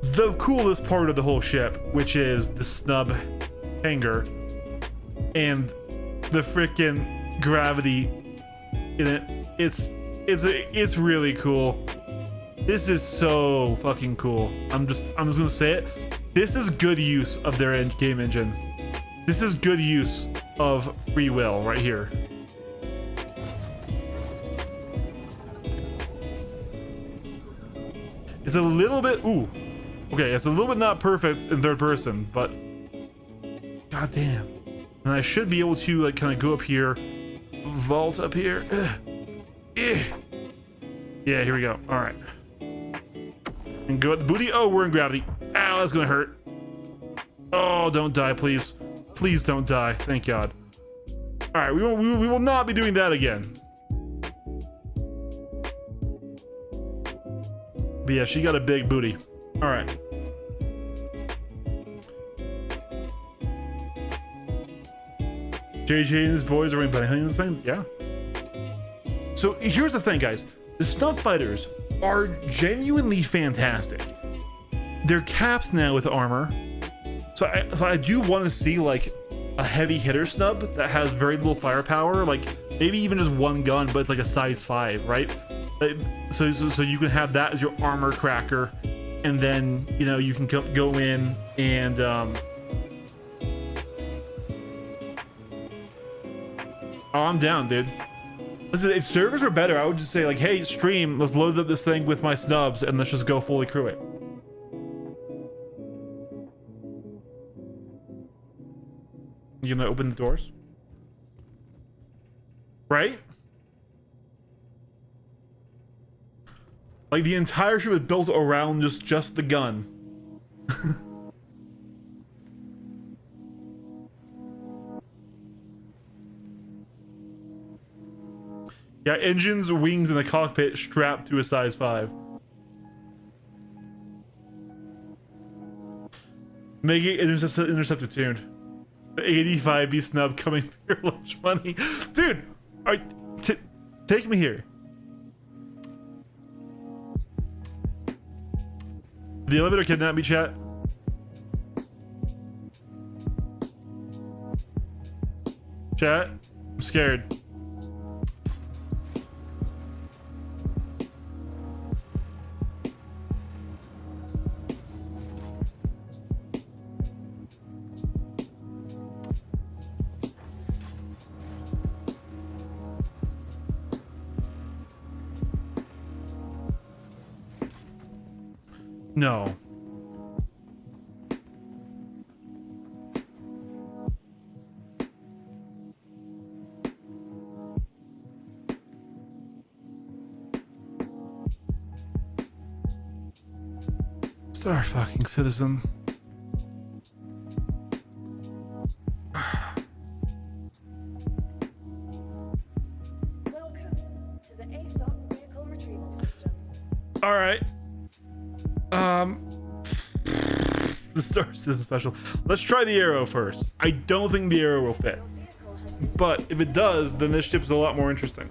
the coolest part of the whole ship, which is the SNUB hangar and the freaking gravity in it. It's really cool. This is so fucking cool. I'm just gonna say it. This is good use of their game engine. This is good use of free will right here. It's a little bit, ooh, okay, it's a little bit not perfect in third person, but god damn. And I should be able to like kind of go up here, vault up here. Yeah, here we go. All right. And go at the booty. Oh, we're in gravity. Ow, that's gonna hurt. Oh, don't die, please. Please don't die. Thank God. All right, we will not be doing that again. But yeah, she got a big booty. All right. JJ and his boys are behind the same. Yeah. So here's the thing, guys. The SNUB fighters are genuinely fantastic. They're capped now with armor. So I do want to see like a heavy hitter SNUB that has very little firepower, like maybe even just one gun, but it's like a size 5, right? So you can have that as your armor cracker, and then you know you can go in and oh, I'm down, dude. Listen, if servers were better, I would just say like, hey, stream, let's load up this thing with my snubs and let's just go fully crew it. You gonna open the doors? Right? Like the entire ship is built around just the gun. Yeah, engines, wings, and the cockpit strapped to a size 5. Make it interceptor tuned. The 85B SNUB coming for your lunch money. Dude, take me here. The elevator kidnapped me, chat. Chat, I'm scared. No. Star fucking citizen. Welcome to the ASOP vehicle retrieval system. All right. The Star Citizen special. Let's try the arrow first. I don't think the arrow will fit, Your vehicle has been but if it does, then this ship's a lot more interesting.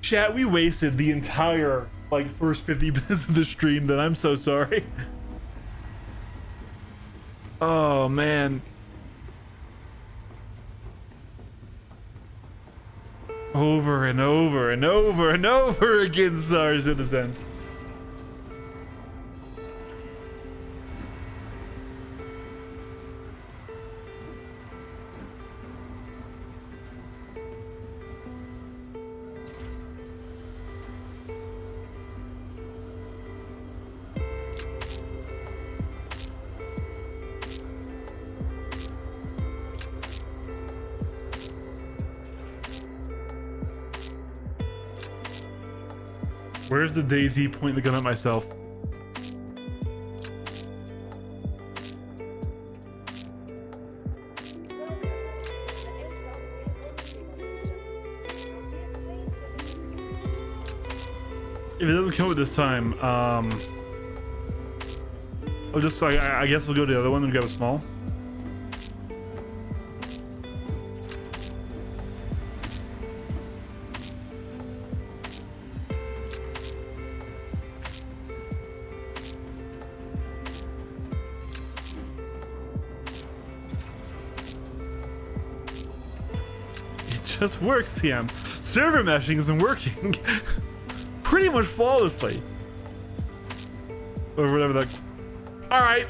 Chat, we wasted the entire like first 50 minutes of the stream. Then I'm so sorry. Oh man. Over and over and over and over again, Star Citizen. Where's the Daisy pointing the gun at myself? welcome to the ASOP vehicle retrieval system. Your vehicle, please visit us again. If it doesn't come at this time, I'll just I guess we'll go to the other one and grab a small. It just works, TM. Server meshing isn't working pretty much flawlessly. Or whatever that. All right.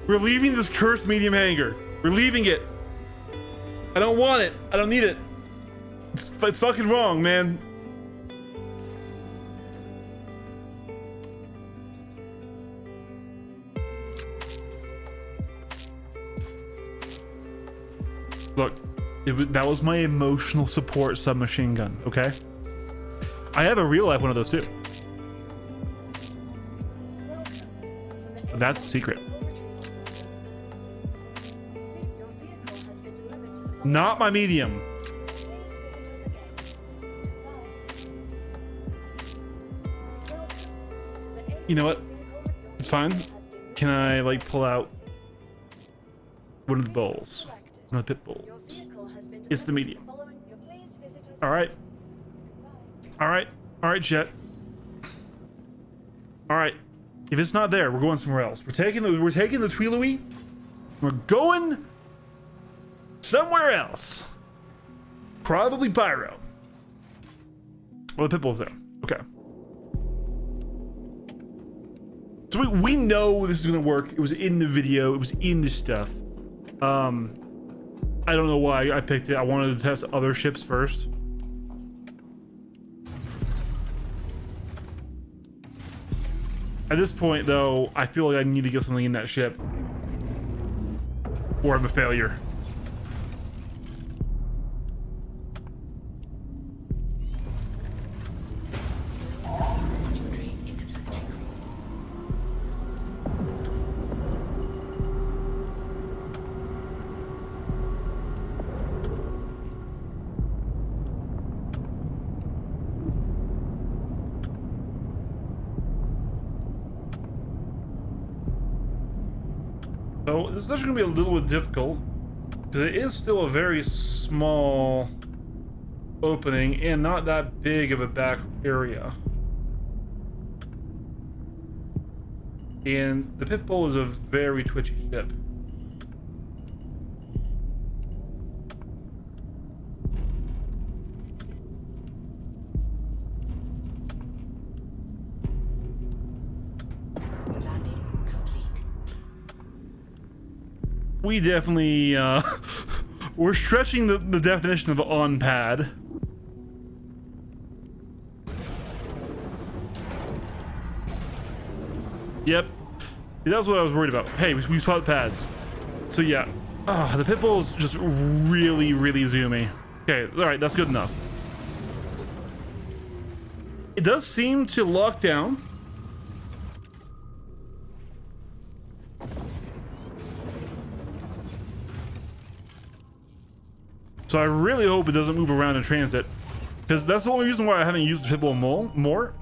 We're leaving this cursed medium hangar. We're leaving it. I don't want it. I don't need it. It's fucking wrong, man. Look, that was my emotional support submachine gun, okay? I have a real life one of those too. Welcome to the That's ASOP secret. vehicle retrieval system. Your vehicle has been delivered to the following Not my medium. Please visit us again. Goodbye. Welcome to the ASOP You know what? vehicle. Your It's fine. vehicle has been Can I like pull out one of the bowls? selected. One of the pit Your bowls. vehicle has been It's the delivered to medium. following- Please visit us All right. Goodbye. All right. All right, Jet. All right. If it's not there, we're going somewhere else. We're taking the Tweelowy. We're going somewhere else. Probably Pyro. Well, the Pitbull's there. Okay. So we know this is gonna work. It was in the video. It was in the stuff. I don't know why I picked it. I wanted to test other ships first. At this point, though, I feel like I need to get something in that ship, or I'm a failure. So this is actually going to be a little bit difficult because it is still a very small opening and not that big of a back area. And the Pitbull is a very twitchy ship. Landing complete. we definitely we're stretching the definition of on pad. Yep, that's what I was worried about. Hey, we swapped pads. So yeah, the pit bull is just really zoomy. Okay, all right, that's good enough. It does seem to lock down. So I really hope it doesn't move around in transit, because that's the only reason why I haven't used the pit bull more.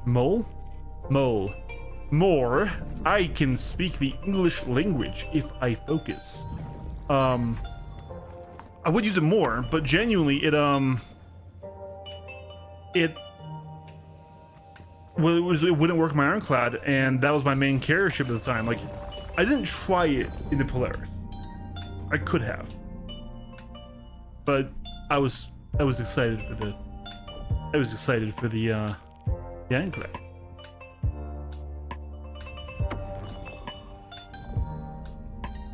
I can speak the English language if I focus. I would use it more, but genuinely it wouldn't work my ironclad, and that was my main carrier ship at the time. Like, I didn't try it in the Polaris. I could have, but I was excited for the ironclad.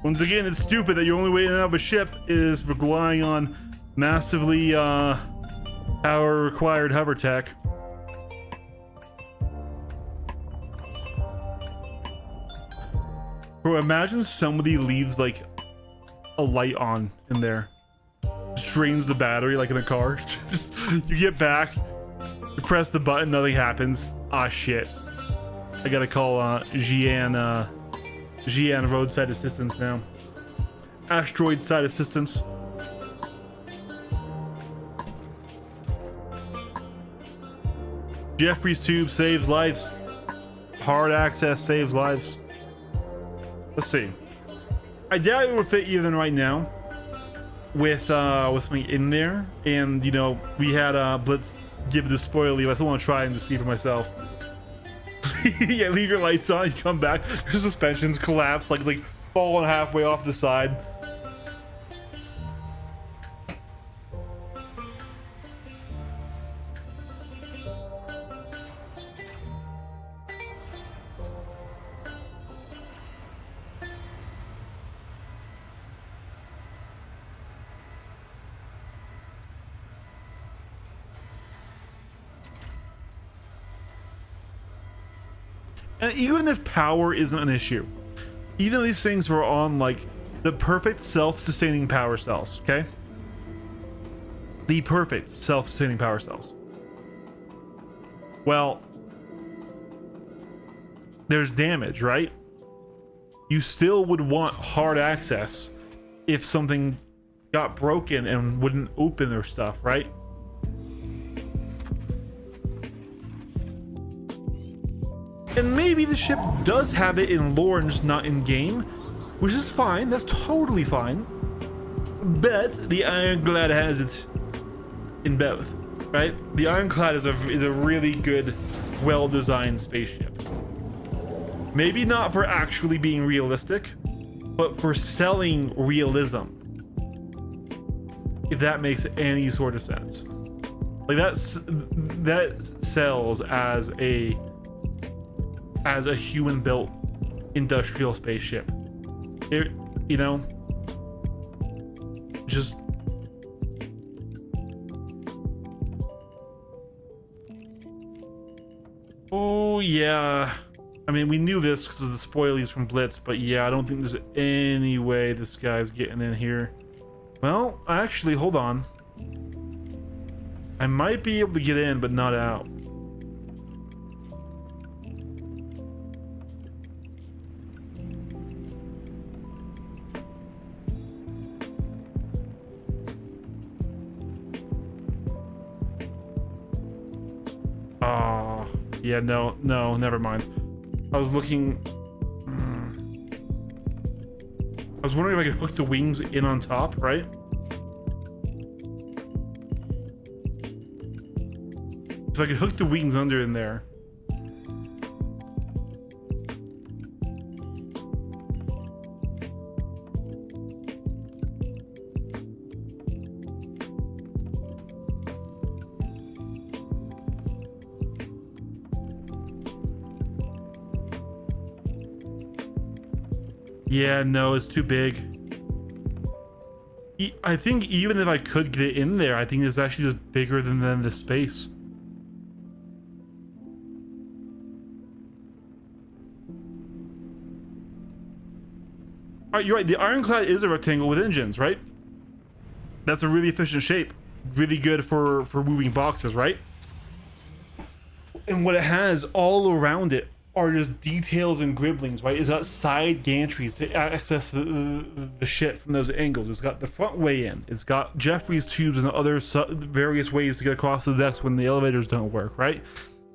Once again, it's stupid that your only way out of a ship is relying on massively power required hover tech. Bro, imagine somebody leaves like a light on in there. Just drains the battery like in a car. Just, you get back, you press the button, nothing happens. Ah shit. I gotta call Jian roadside assistance now. Asteroid side assistance. Jeffrey's tube saves lives. Hard access saves lives. Let's see. I doubt it would fit even right now with me in there, and you know, we had Blitz give the spoiler leave. I still want to try and just see for myself. Yeah, leave your lights on, you come back, your suspensions collapse, like falling halfway off the side. And even if power isn't an issue, even these things are on like the perfect self-sustaining power cells, okay? The perfect self-sustaining power cells. Well, there's damage, right? You still would want hard access if something got broken and wouldn't open their stuff, right? And maybe the ship does have it in lore and just not in game, which is fine. That's totally fine. But the Ironclad has it in both, right? The Ironclad is a really good, well-designed spaceship. Maybe not for actually being realistic, but for selling realism. If that makes any sort of sense. Like that sells as a human-built industrial spaceship. It, you know, just oh yeah. I mean, we knew this because of the spoilies from Blitz, but yeah, I don't think there's any way this guy's getting in here. Well, actually, hold on. I might be able to get in, but not out. Yeah, no, never mind. I was looking. I was wondering if I could hook the wings in on top, right? If I could hook the wings under in there. Yeah, no, it's too big. I think even if I could get it in there, I think it's actually just bigger than the space. All right, you're right. The ironclad is a rectangle with engines, right? That's a really efficient shape. Really good for moving boxes, right? And what it has all around it are just details and gribblings, right? It's got side gantries to access the ship from those angles. It's got the front way in. It's got Jeffries tubes and other various ways to get across the decks when the elevators don't work, right?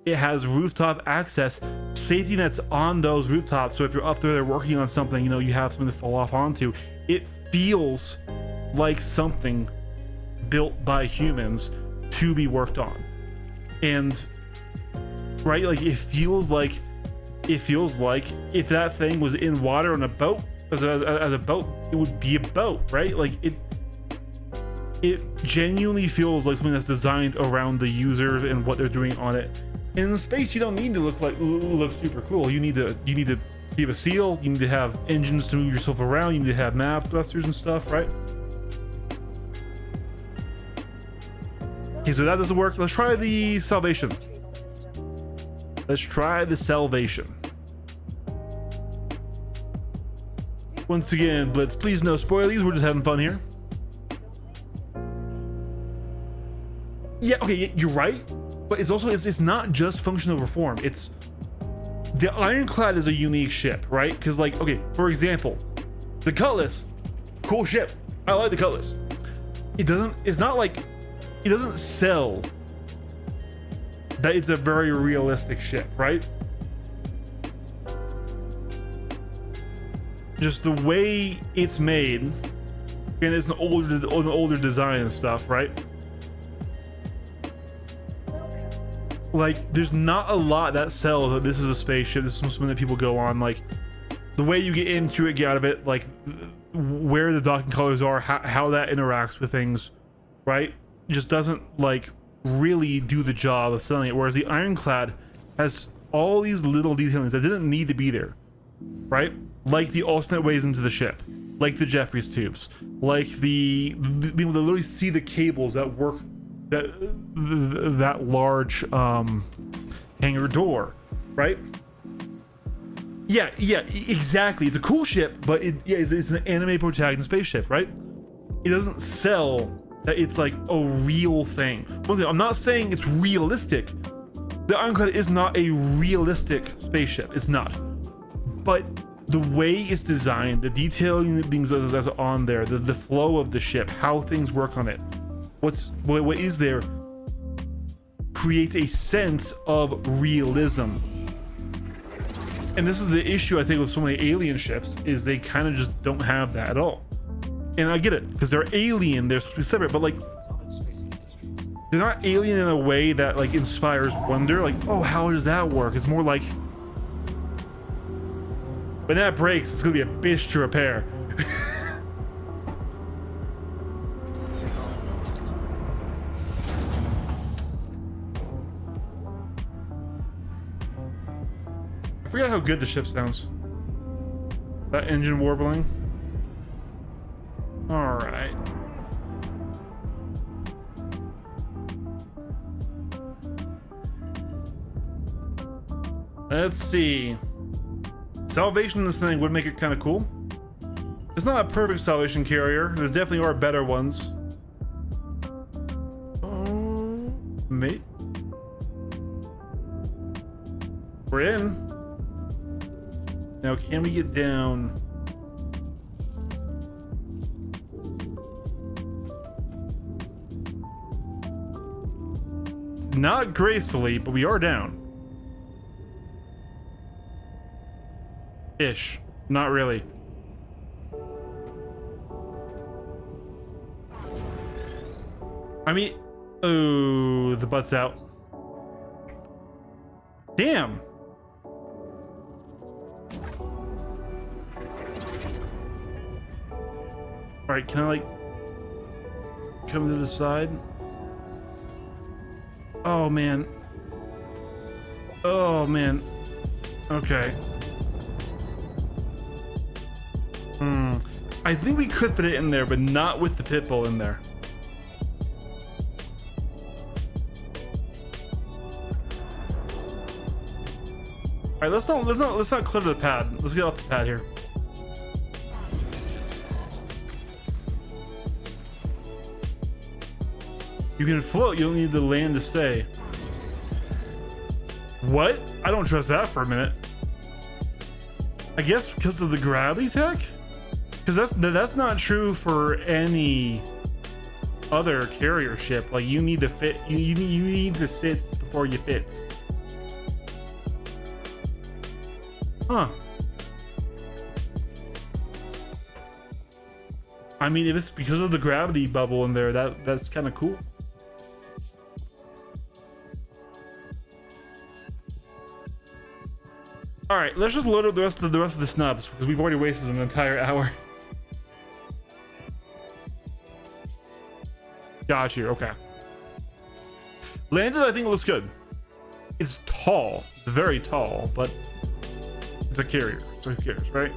It has rooftop access, safety nets on those rooftops. So if you're up there, they're working on something, you know, you have something to fall off onto. It feels like something built by humans to be worked on. And right, like it feels like if that thing was in water on a boat, as a boat, it would be a boat, right? Like it genuinely feels like something that's designed around the users and what they're doing on it. In space, you don't need to look super cool. You need to keep a seal. You need to have engines to move yourself around. You need to have map thrusters and stuff, right? Okay, so that doesn't work. Let's try the salvation. Let's try the salvation. Once again, Blitz, please no spoilies. We're just having fun here. Yeah, okay, you're right. But it's also, it's not just function over form. It's, the ironclad is a unique ship, right? Because like, okay, for example, the Cutlass, cool ship. I like the Cutlass. It's not like, it doesn't sell that it's a very realistic ship, right? Just the way it's made, and it's an older design and stuff, right? Like, there's not a lot that sells that this is a spaceship, this is something that people go on. Like, the way you get into it, get out of it, like where the docking colors are, how that interacts with things, right? It just doesn't like really do the job of selling it. Whereas the ironclad has all these little detailings that didn't need to be there, right? Like the alternate ways into the ship, like the Jeffries tubes, like the being able to literally see the cables that work that large hangar door, right? Yeah, exactly. It's a cool ship, but it's an anime protagonist spaceship, right? It doesn't sell that it's like a real thing. Once again, I'm not saying it's realistic. The ironclad is not a realistic spaceship. It's not. But the way it's designed, the detailing things that's on there, the flow of the ship, how things work on it, what is there creates a sense of realism. And this is the issue I think with so many alien ships, is they kind of just don't have that at all. And I get it, because they're alien, they're supposed to be separate, but like they're not alien in a way that like inspires wonder, like, oh, how does that work? It's more like when that breaks, it's gonna be a bitch to repair. I forget how good the ship sounds. That engine warbling. All right. Let's see. Salvation in this thing would make it kind of cool. It's not a perfect salvation carrier. There definitely are better ones. Oh, mate. We're in. Now, can we get down? Not gracefully, but we are down. Ish. Not really. I mean, oh, the butt's out. Damn. All right, can I like come to the side? Oh man. Oh man. Okay. I think we could fit it in there, but not with the pit bull in there. All right, let's not clear the pad. Let's get off the pad here. You can float. You don't need to land to stay. What? I don't trust that for a minute. I guess because of the gravity tech. Because that's not true for any other carrier ship. Like you need to fit. You need to sit before you fit. Huh. I mean, if it's because of the gravity bubble in there, that's kind of cool. All right, let's just load up the rest of the SNUBs because we've already wasted an entire hour. Got you. Okay. Landed, I think it looks good. It's tall. It's very tall, but it's a carrier, so who cares, right?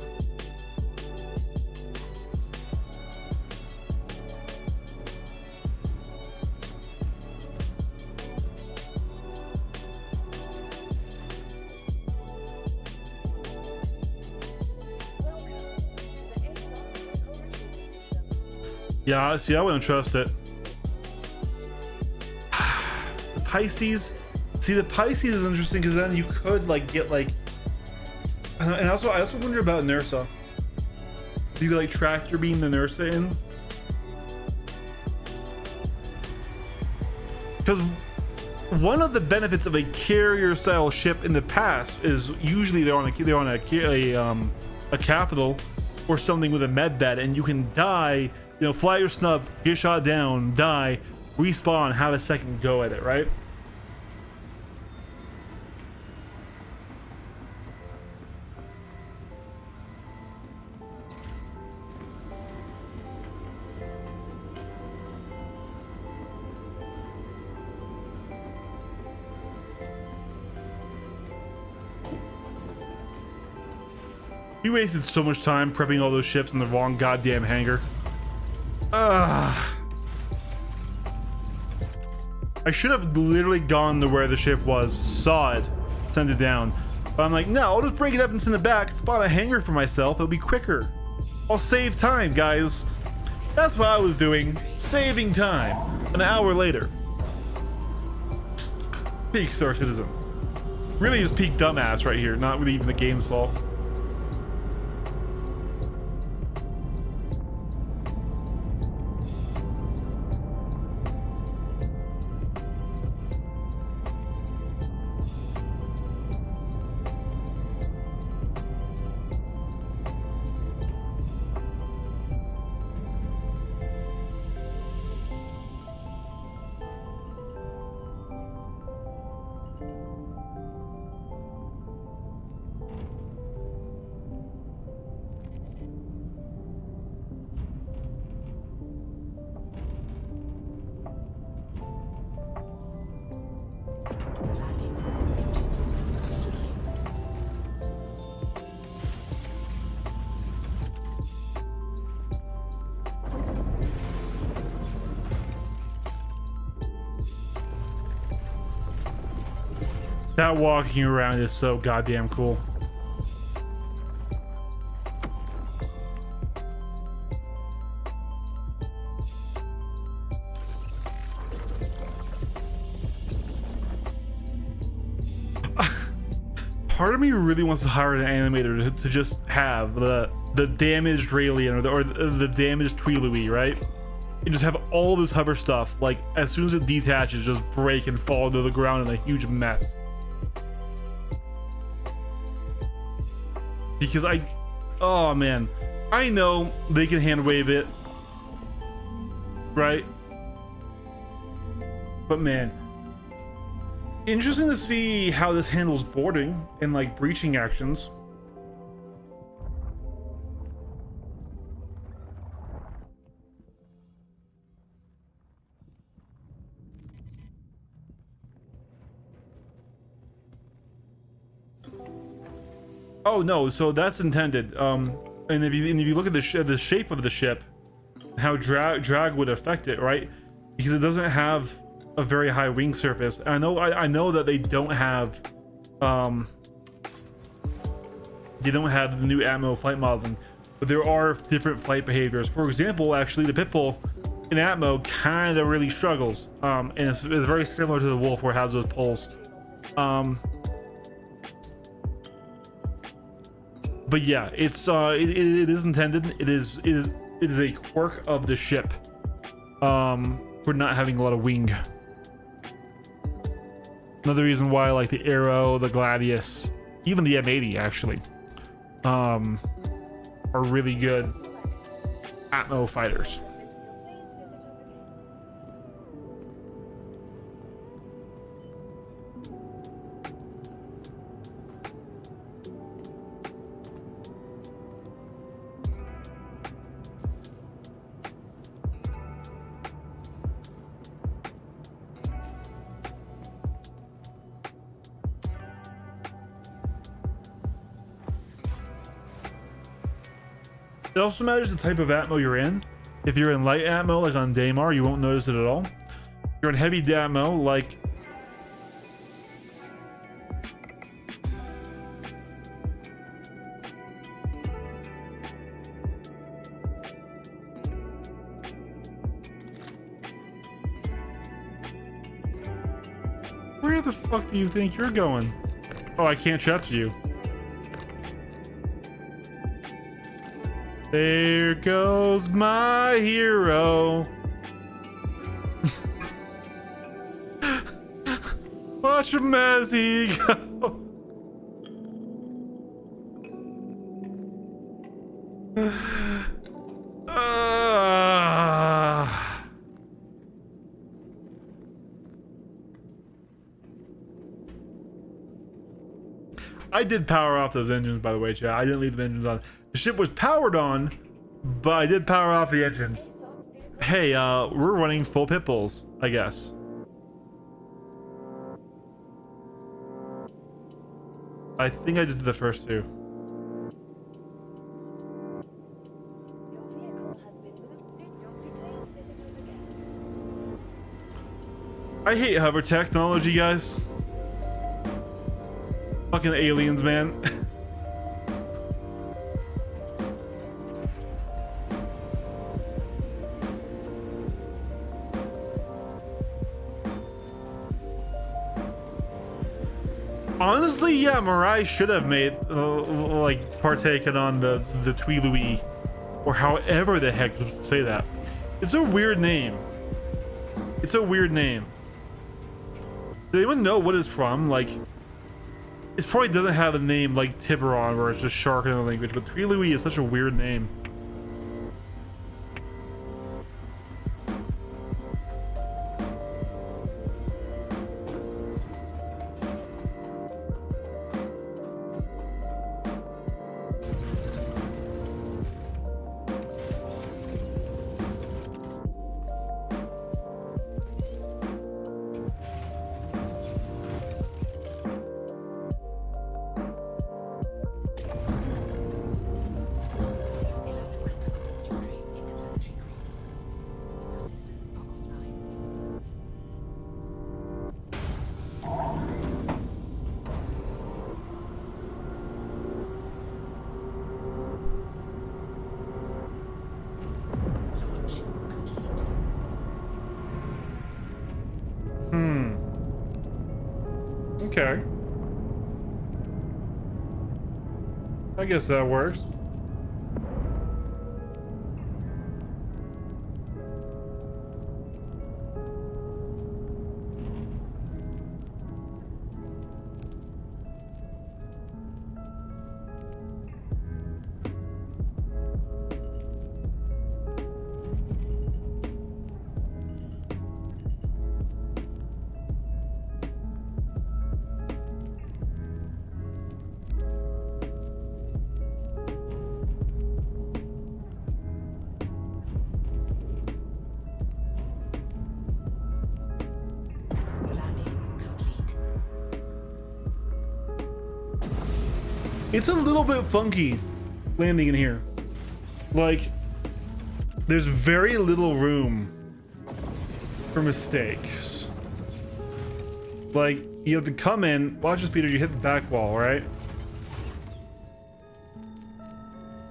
Yeah, see, I wouldn't trust it. The Pisces. See, the Pisces is interesting because then you could like get like, and also I also wonder about NERSA. You could like tractor beam the NERSA in, because one of the benefits of a carrier style ship in the past is usually they're on a capital or something with a med bed, and you can die. You know, fly your SNUB, get shot down, die, respawn, have a second go at it, right? We wasted so much time prepping all those ships in the wrong goddamn hangar. I should have literally gone to where the ship was, saw it, sent it down. But I'm like, no, I'll just break it up and send it back, spot a hangar for myself, it'll be quicker. I'll save time, guys. That's what I was doing, saving time. An hour later. Peak Star Citizen. Really just peak dumbass right here, not really even the game's fault. That walking around is so goddamn cool. Part of me really wants to hire an animator to just have the damaged Raelian or the damaged Tweelui, right? And just have all this hover stuff, like as soon as it detaches, just break and fall to the ground in a huge mess. Because oh man, I know they can hand wave it, right? But man, interesting to see how this handles boarding and like breaching actions. Oh no, so that's intended. And if you look at the shape of the ship, how drag would affect it, right? Because it doesn't have a very high wing surface. And I know that they don't have the new Atmo flight modeling, but there are different flight behaviors. For example, actually, the Pitbull in Atmo kind of really struggles, and it's very similar to the Wolf, where it has those poles. But yeah, it is intended. It is a quirk of the ship, for not having a lot of wing. Another reason why I like the Arrow, the Gladius, even the M80 actually, are really good Atmo fighters. It also matters the type of Atmo you're in. If you're in light Atmo, like on Daymar, you won't notice it at all. If you're in heavy Atmo, like... Where the fuck do you think you're going? Oh, I can't chat to you. There goes my hero. Watch him as he goes. I did power off those engines, by the way, chat. I didn't leave the engines on. The ship was powered on, but I did power off the engines. Hey, we're running full pit bulls, I guess. I think I just did the first two. I hate hover technology, guys. Fucking aliens, man. Honestly, yeah, Mirai should have made like partaken on the Tweelui, or however the heck to say that. It's a weird name. It's a weird name. Does anyone know what it's from? Like, it probably doesn't have a name like Tiburon, where it's just shark in the language, but Tweelui is such a weird name. Okay. I guess that works. It's a little bit funky. landing in here. Like, there's very little room for mistakes. Like, you have to come in, watch this, Peter, you hit the back wall, right?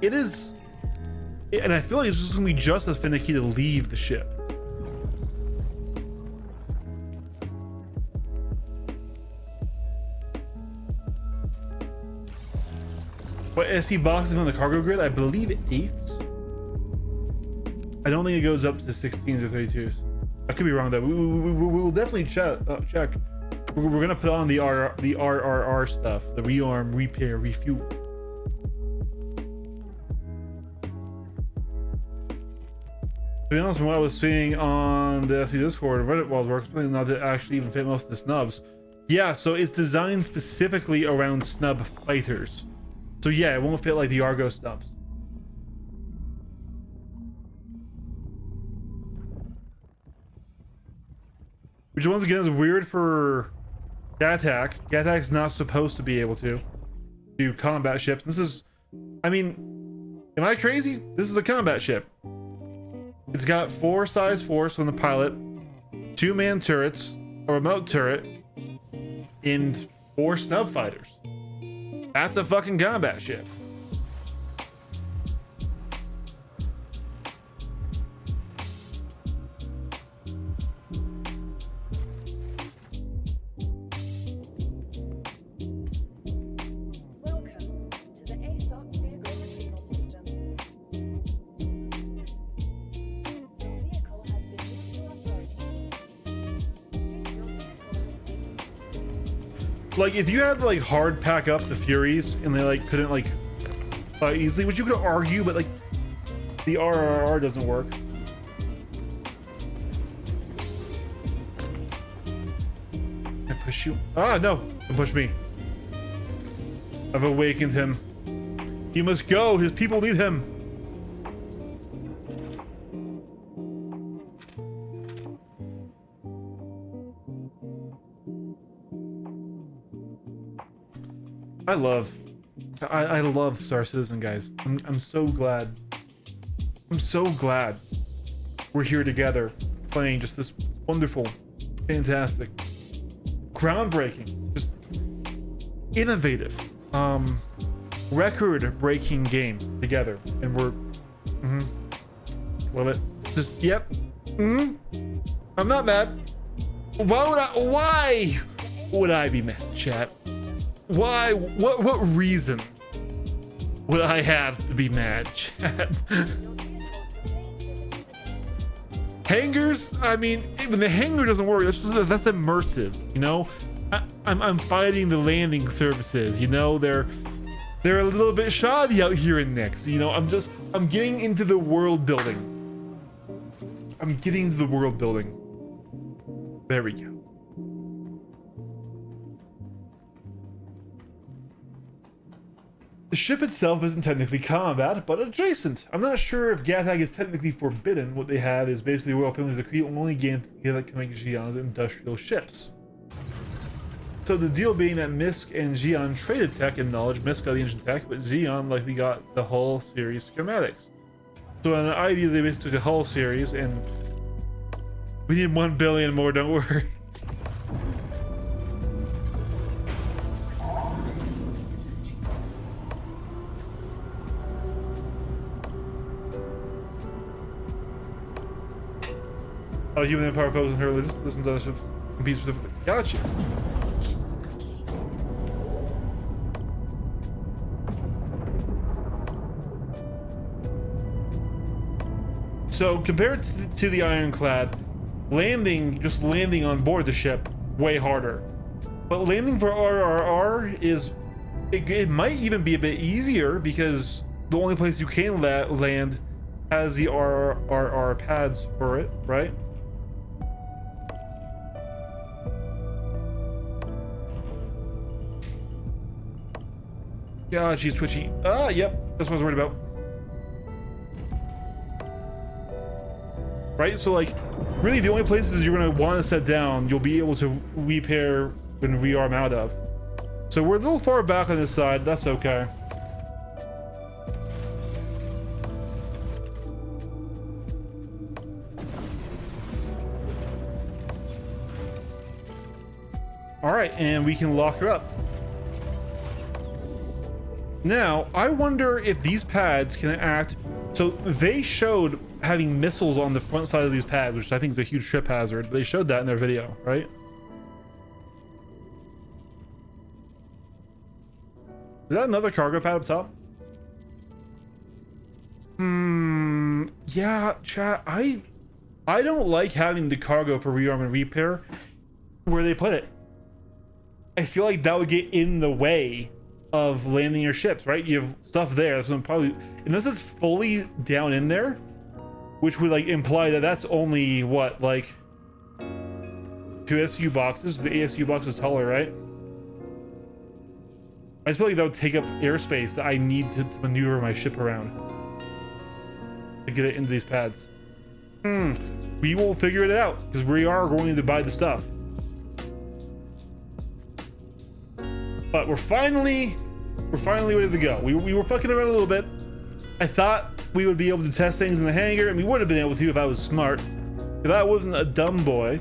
It is, and I feel like it's just gonna be just as finicky to leave the ship. What SC boxes on the cargo grid? I believe 8s. I don't think it goes up to 16s or 32s. I could be wrong though. We will definitely check. We're gonna put on the RRR stuff, the rearm, repair, refuel. To be honest, from what I was seeing on the SC Discord, Reddit while works, not to actually even fit most of the snubs. Yeah, so it's designed specifically around snub fighters. So yeah, it won't fit like the Argo snubs. Which once again is weird for Gattac. Gattac's not supposed to be able to do combat ships. This is, I mean, am I crazy? This is a combat ship. It's got 4 size 4s from the pilot, 2-man turrets, a remote turret, and 4 snub fighters. That's a fucking combat ship. Welcome to the ASOC vehicle retrieval system. Your vehicle has been moved to authority. Your vehicle. Like, if you had to like hard pack up the Furies and they like couldn't like easily, which you could argue, but like the RRR doesn't work. I push you. Ah, no, don't push me. I've awakened him. He must go. His people need him. I love Star Citizen, guys. I'm so glad. I'm so glad we're here together playing just this wonderful, fantastic, groundbreaking, just innovative, record-breaking game together, and we're love it. Just yep. I'm not mad. Why would I be mad, chat? Why? What reason would I have to be mad, chat? Hangars? I mean, when the hangar doesn't work, that's immersive, you know? I'm fighting the landing services, you know? They're a little bit shoddy out here in Nyx, you know? I'm getting into the world building. I'm getting into the world building. There we go. The ship itself isn't technically combat, but adjacent. I'm not sure if Gattac is technically forbidden. What they have is basically royal families that create only game that can make Xi'an's industrial ships. So the deal being that Misk and Xi'an traded tech and knowledge. Misk got the engine tech, but Xi'an likely got the hull series schematics. So an idea, they basically took the hull series and we need 1 billion more, don't worry. Oh, human empire focuses on her religious listens on ships compete specifically. Gotcha. So compared to the Ironclad, just landing on board the ship, way harder. But landing for RRR it might even be a bit easier because the only place you can land has the RRR pads for it, right? God, she's twitchy. Ah, yep, that's what I was worried about. Right, so like, really the only places you're gonna want to set down, you'll be able to repair and rearm out of. So we're a little far back on this side, that's okay. All right, and we can lock her up. Now, I wonder if these pads can act. So they showed having missiles on the front side of these pads, which I think is a huge trip hazard. They showed that in their video, right? Is that another cargo pad up top? Yeah, chat. I don't like having the cargo for rearm and repair where they put it. I feel like that would get in the way of landing your ships, right? You have stuff there. That's what probably, unless it's fully down in there, which would like imply that that's only what, like 2 SU boxes. The ASU box is taller, right? I just feel like that would take up airspace that I need to maneuver my ship around to get it into these pads. We will figure it out because we are going to buy the stuff. But we're finally ready to go. We were fucking around a little bit. I thought we would be able to test things in the hangar, and we would have been able to if I was smart. If I wasn't a dumb boy.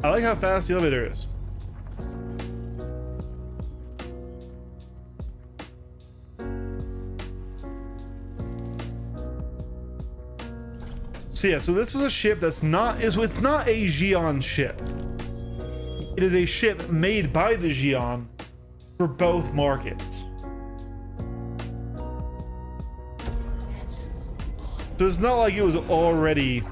I like how fast the elevator is. So yeah, so this was a ship that's not, it's not a Xi'an ship. It is a ship made by the Xi'an for both markets. So it's not like it was already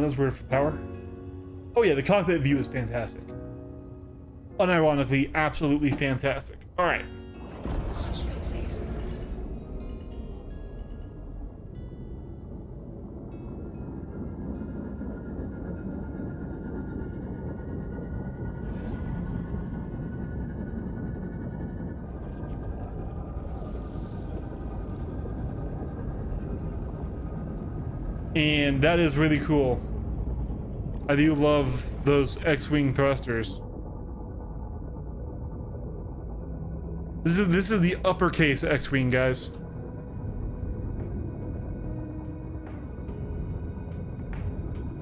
that's weird for power. Oh yeah, the cockpit view is fantastic. Unironically, absolutely fantastic. All right. And that is really cool. I do love those X-wing thrusters. This is the uppercase X-wing, guys.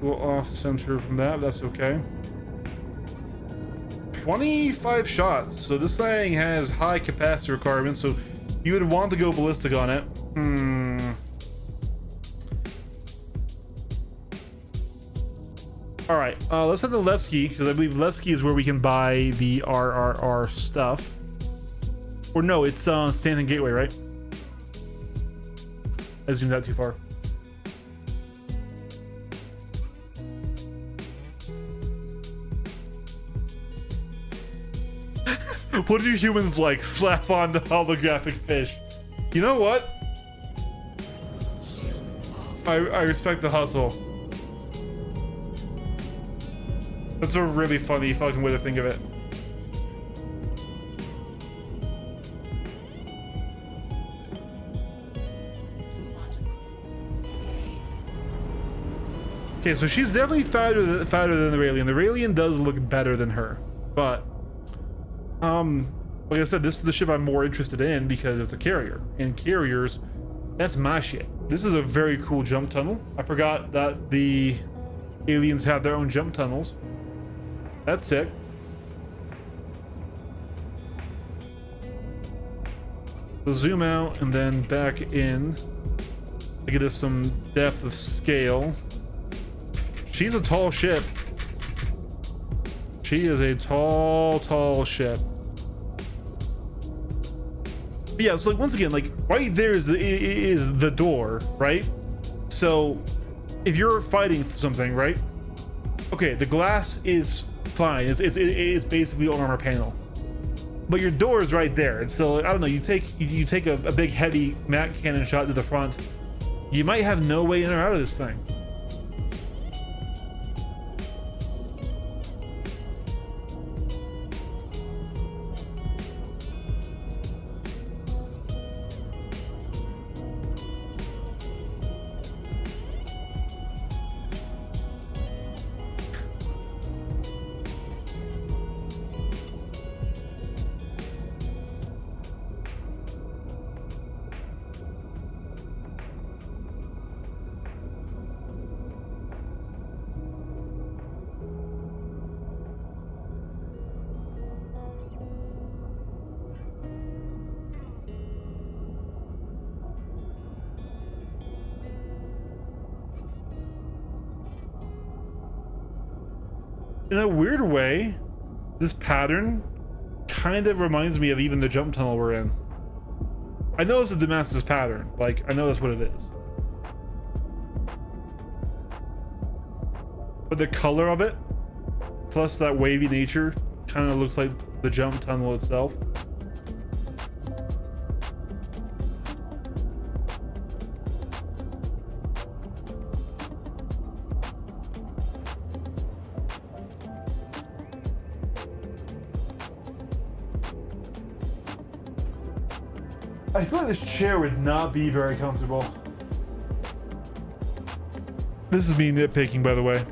Go off center from that. That's okay. 25 shots. So this thing has high capacity requirements. So you would want to go ballistic on it. All right, let's head to Levski, because I believe Levski is where we can buy the RRR stuff. Or no, it's Stanton Gateway, right? I zoomed out too far. What do you humans like? Slap on the holographic fish. You know what? I respect the hustle. That's a really funny fucking way to think of it. Okay, so she's definitely fatter than the Raelian. The Raelian does look better than her, but like I said, this is the ship I'm more interested in because it's a carrier, and carriers, that's my shit. This is a very cool jump tunnel. I forgot that the aliens have their own jump tunnels. That's sick. So zoom out and then back in to get us some depth of scale. She's a tall ship. She is a tall ship. But yeah, so like once again, like right there is the door, right? So if you're fighting something, right? Okay, the glass is fine. It's basically an armor panel, but your door is right there. And so I don't know. You take a big heavy mag cannon shot to the front. You might have no way in or out of this thing. in a weird way, this pattern kind of reminds me of even the jump tunnel we're in. I know it's a Damascus pattern, like I know that's what it is. But the color of it, plus that wavy nature, kind of looks like the jump tunnel itself. I feel like this chair would not be very comfortable. This is me nitpicking, by the way.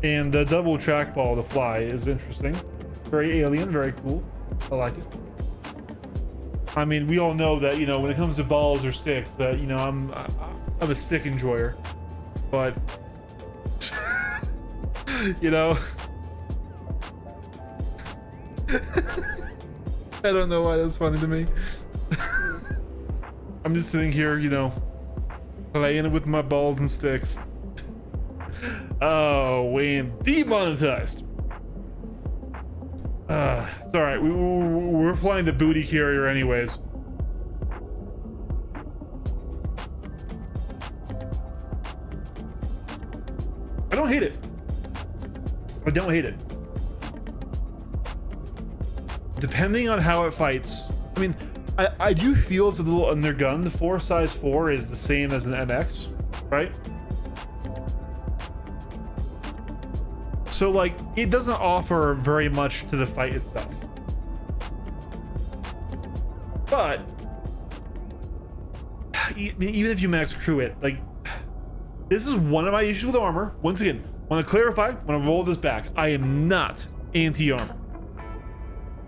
And the double trackball to fly is interesting. Very alien, very cool. I like it. I mean, we all know that, you know, when it comes to balls or sticks, that, you know, I'm a stick enjoyer. But, you know, I don't know why that's funny to me. I'm just sitting here, you know, playing with my balls and sticks. Oh, Wayne, demonetized. It's all right. We're flying the booty carrier anyways. I don't hate it. I don't hate it. Depending on how it fights, I mean, I do feel it's a little undergunned. The 4.4 is the same as an MX, right? So like, it doesn't offer very much to the fight itself. But even if you max crew it, like, this is one of my issues with armor. Once again, want to clarify, want to roll this back. I am not anti-armor.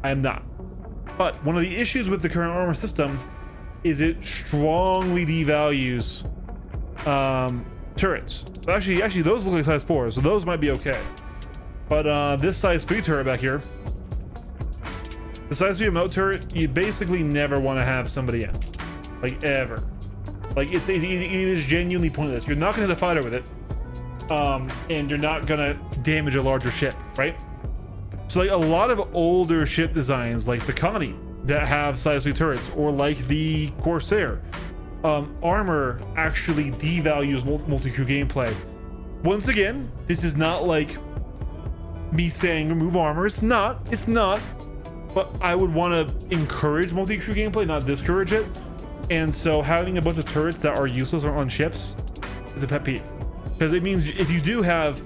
I am not. But one of the issues with the current armor system is it strongly devalues turrets. So actually those look like size 4, so those might be okay. But this size 3 turret back here, the size 3 remote turret, you basically never want to have somebody in, like ever. Like it is genuinely pointless. You're not gonna hit a fighter with it, and you're not gonna damage a larger ship, right? So like a lot of older ship designs, like the Connie, that have size 3 turrets, or like the Corsair, armor actually devalues multi-crew gameplay. Once again, this is not like me saying remove armor. It's not. But I would want to encourage multi-crew gameplay, not discourage it. And so having a bunch of turrets that are useless or on ships is a pet peeve, because it means if you do have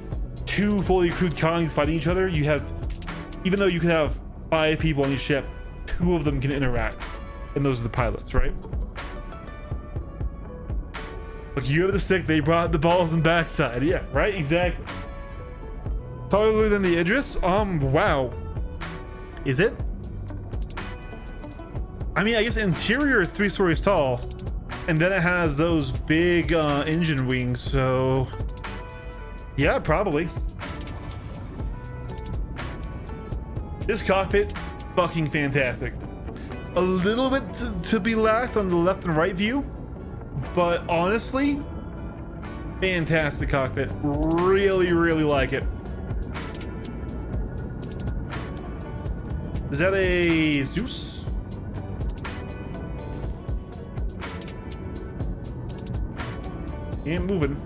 2 fully crewed Connies fighting each other, you have, even though you could have 5 people on each ship, 2 of them can interact, and those are the pilots, right? Look, you have the stick, they brought the balls and backside. Yeah, right, exactly. Taller than the Idris? Wow. Is it? I mean, I guess interior is 3 stories tall, and then it has those big engine wings, so yeah, probably. This cockpit, fucking fantastic. A little bit to be lacked on the left and right view, but honestly, fantastic cockpit. Really, really like it. Is that a Zeus? Ain't moving.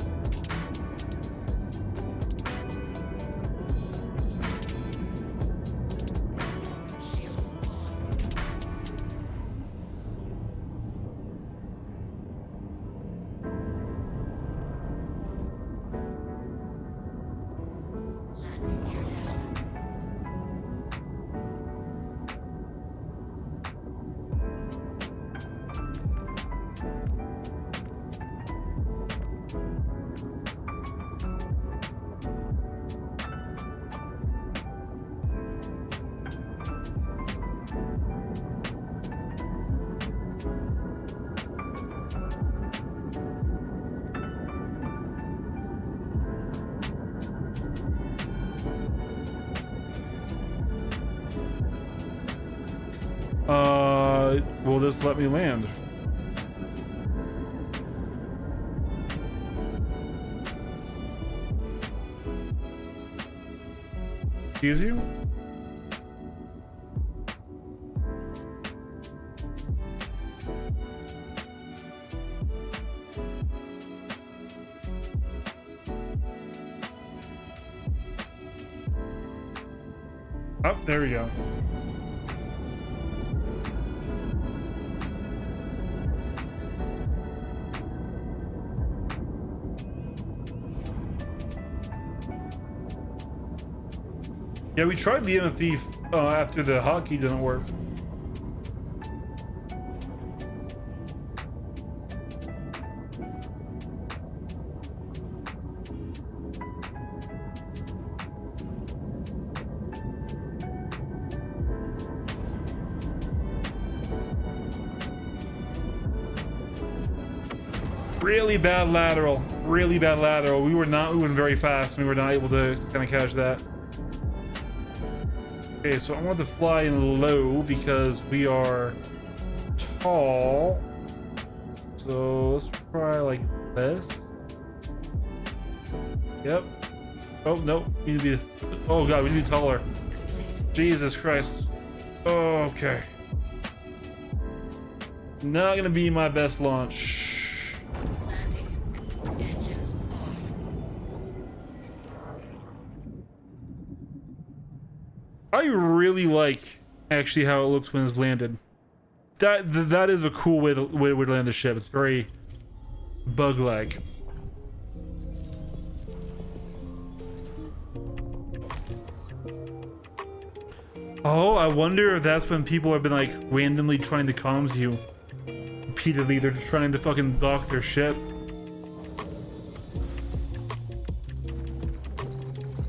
Will this let me land? Excuse you? Oh, there we go. Yeah, we tried the MFE after the hotkey didn't work. Really bad lateral. Really bad lateral. We were not moving very fast. We were not able to kind of catch that. Okay, so I want to fly in low because we are tall. So let's try like this. Yep. Oh, no. We need to be... Oh, God. We need to be taller. Jesus Christ. Okay. Not going to be my best launch. I really like actually how it looks when it's landed. That is a cool way to land the ship. It's very bug-like. Oh, I wonder if that's when people have been like randomly trying to comms you repeatedly. They're just trying to fucking dock their ship.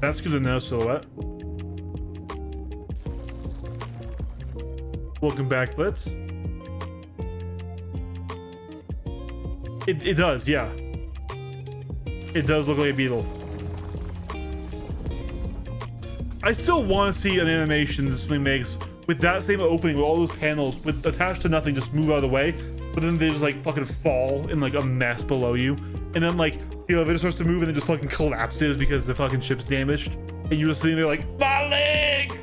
That's good to know, Silhouette. Welcome back, Blitz. It does, yeah. It does look like a beetle. I still want to see an animation this thing makes with that same opening with all those panels with attached to nothing, just move out of the way, but then they just like fucking fall in like a mess below you, and then like the elevator starts to move and it just fucking collapses because the fucking ship's damaged, and you're just sitting there like, my leg!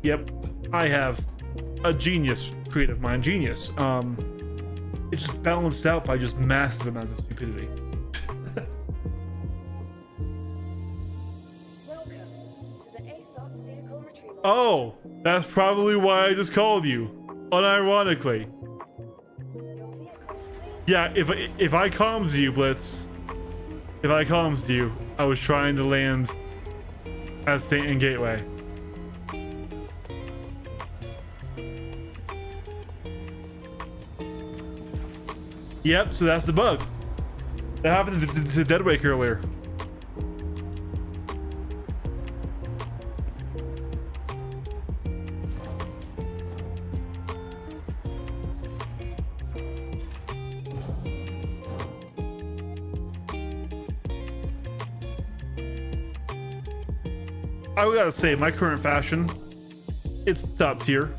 Yep, I have a genius, creative mind genius. It's just balanced out by just massive amounts of stupidity. Welcome to the ASOP vehicle retrieval. Oh, that's probably why I just called you, unironically. Your vehicle, please. Yeah, if I comms you, Blitz, if I comms you, I was trying to land at St. Gateway. Yep, so that's the bug. That happened to Deadwake earlier. I gotta say, my current fashion, it's top tier.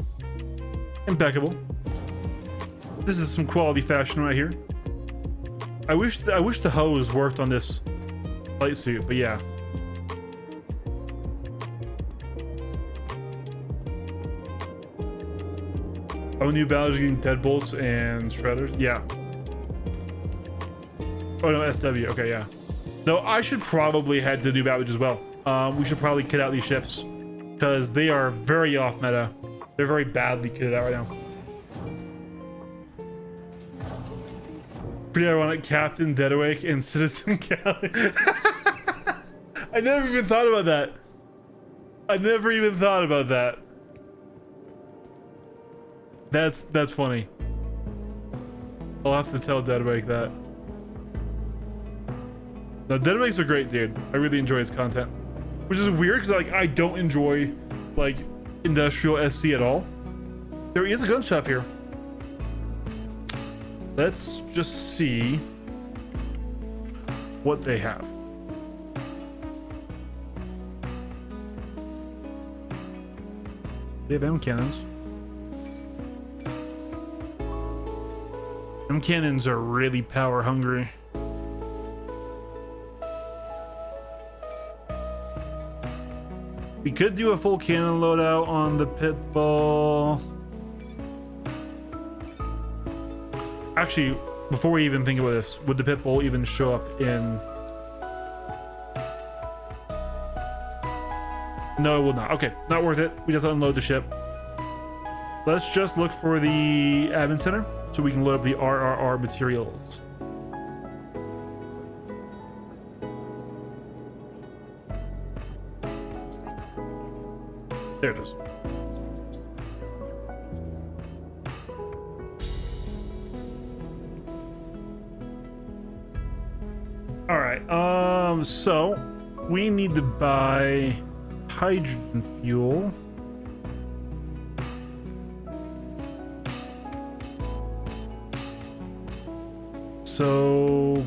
Impeccable. This is some quality fashion right here. I wish the hose worked on this light suit, but yeah. Oh, new battles getting deadbolts and shredders. Yeah. Oh no, SW. Okay, yeah. No, I should probably head to new battles as well. We should probably kit out these ships because they are very off meta. They're very badly kitted out right now. Pretty ironic, Captain Deadawake and Citizen Cali. I never even thought about that. I never even thought about that. That's funny. I'll have to tell Deadawake that. No, Deadawake's a great dude. I really enjoy his content, which is weird because like I don't enjoy like industrial SC at all. There is a gun shop here. Let's just see what they have. They have M cannons. M cannons are really power hungry. We could do a full cannon loadout on the pit bull. Actually, before we even think about this, would the pit bull even show up in... No, it will not. Okay, not worth it. We have to unload the ship. Let's just look for the admin center so we can load up the RRR materials. There it is. All right. So we need to buy hydrogen fuel. So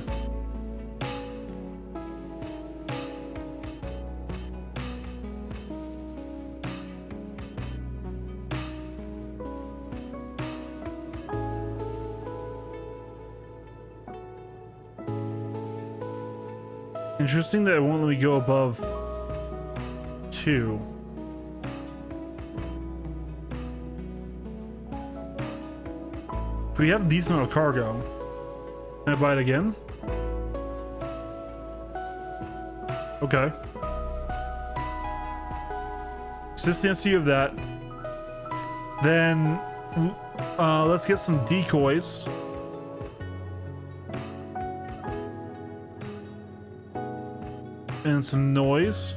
interesting that it won't let me go above 2. We have a decent amount of cargo. Can I buy it again? Okay. Consistency of that. Then let's get some decoys. And some noise.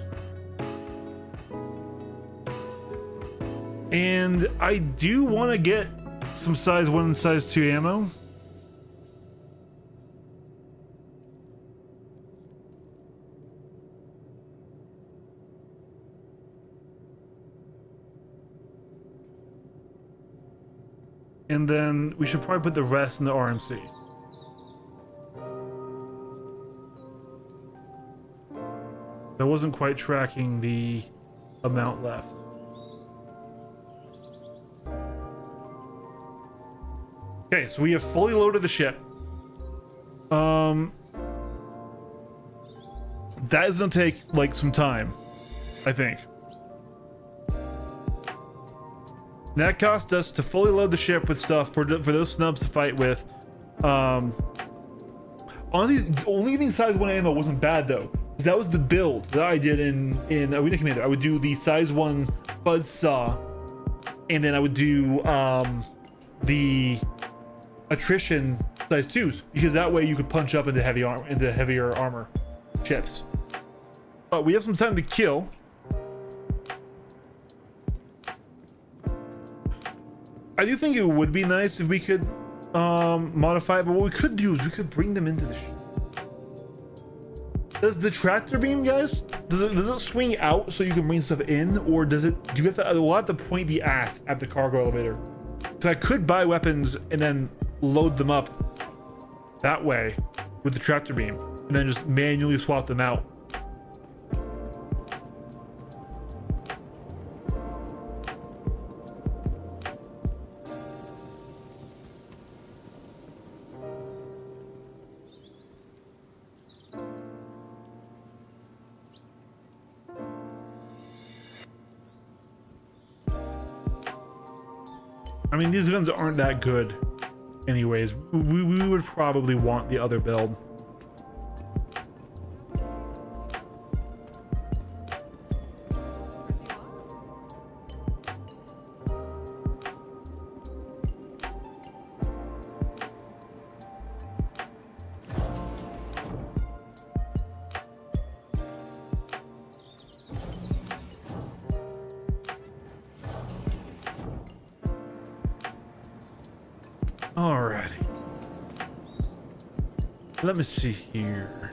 And I do want to get some size 1 and size 2 ammo. And then we should probably put the rest in the RMC. I wasn't quite tracking the amount left. Okay, so we have fully loaded the ship. That is gonna take like some time, I think. And that cost us to fully load the ship with stuff for those snubs to fight with. Honestly, only getting size 1 ammo wasn't bad though. That was the build that I did in Arena Commander. I would do the size 1 buzzsaw, and then I would do the attrition size 2s, because that way you could punch up into heavier armor ships. But we have some time to kill. I do think it would be nice if we could modify it, but what we could do is we could bring them into the ship. Does the tractor beam, guys, does it swing out so you can bring stuff in, or does it? Do you have to? We'll have to point the ass at the cargo elevator. Because I could buy weapons and then load them up that way with the tractor beam, and then just manually swap them out. I mean, these guns aren't that good anyways. We would probably want the other build. Alrighty. Let me see here.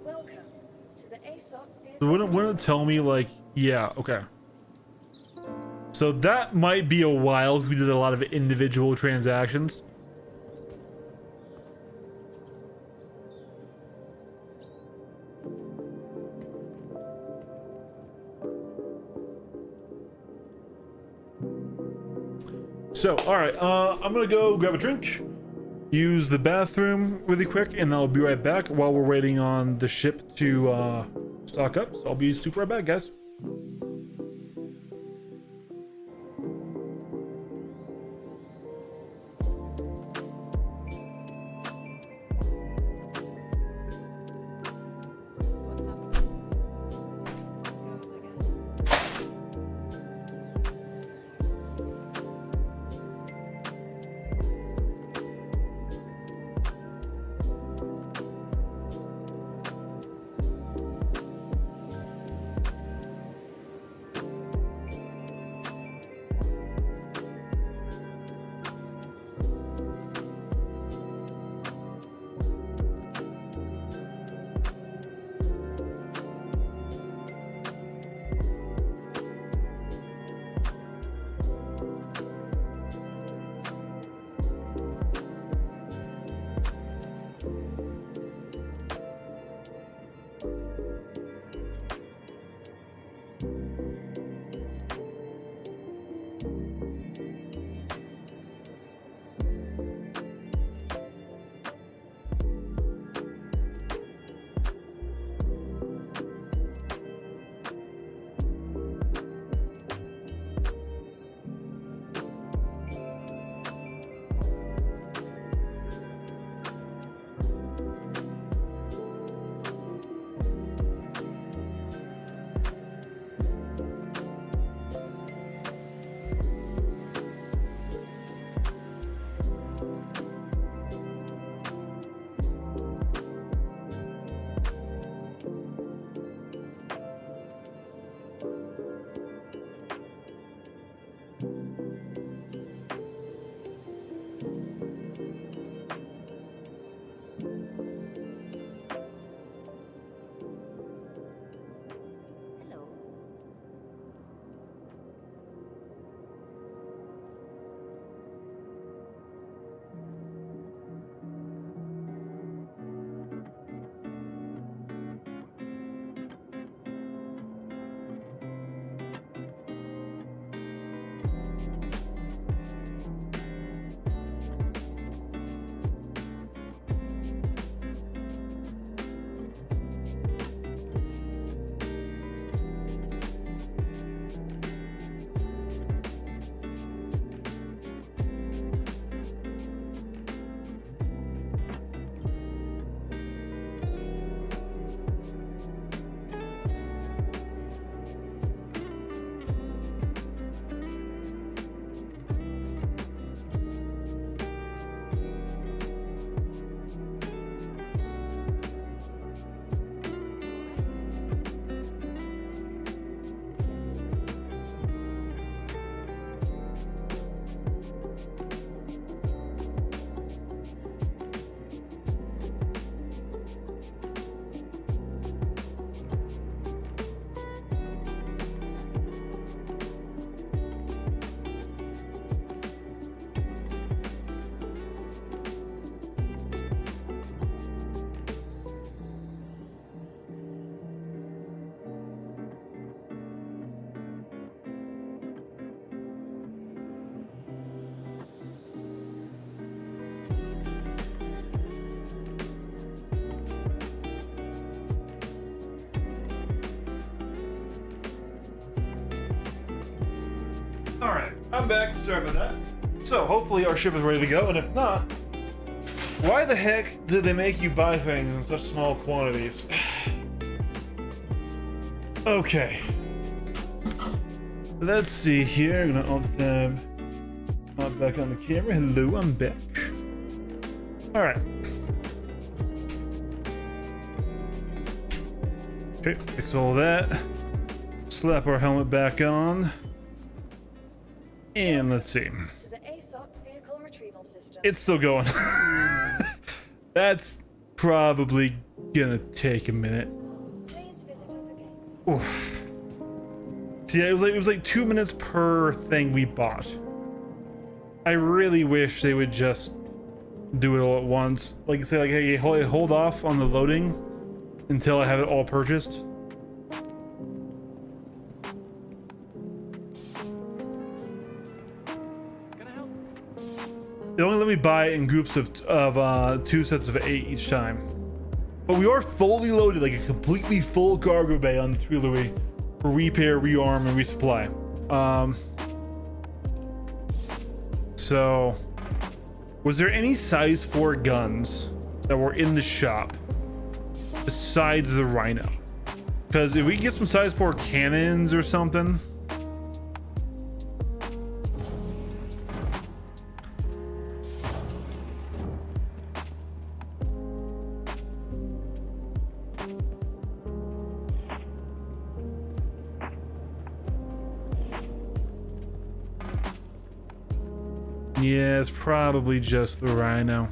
Welcome to the ASOP field. So wouldn't it tell me like, yeah, okay. So that might be a while because we did a lot of individual transactions. So, all right, I'm gonna go grab a drink, use the bathroom really quick, and I'll be right back while we're waiting on the ship to stock up, so I'll be super right back, guys. Hello. All right, I'm back. Sorry about that. So hopefully our ship is ready to go, and if not, why the heck did they make you buy things in such small quantities? Okay. Let's see here. I'm gonna alt-tab. Not back on the camera. Hello, I'm back. All right. Okay, fix all that. Slap our helmet back on. And let's see. To the ASOP vehicle retrieval system. It's still going. That's probably gonna take a minute. Please visit us again. Oof. Yeah, it was like 2 minutes per thing we bought. I really wish they would just do it all at once. Like say like, hey, hold off on the loading until I have it all purchased. They only let me buy it in groups of 2 sets of 8 each time. But we are fully loaded, like a completely full cargo bay on the Tuilui for repair, rearm, and resupply. So, was there any size 4 guns that were in the shop besides the Rhino? Because if we can get some size 4 cannons or something. Yeah, it's probably just the Rhino.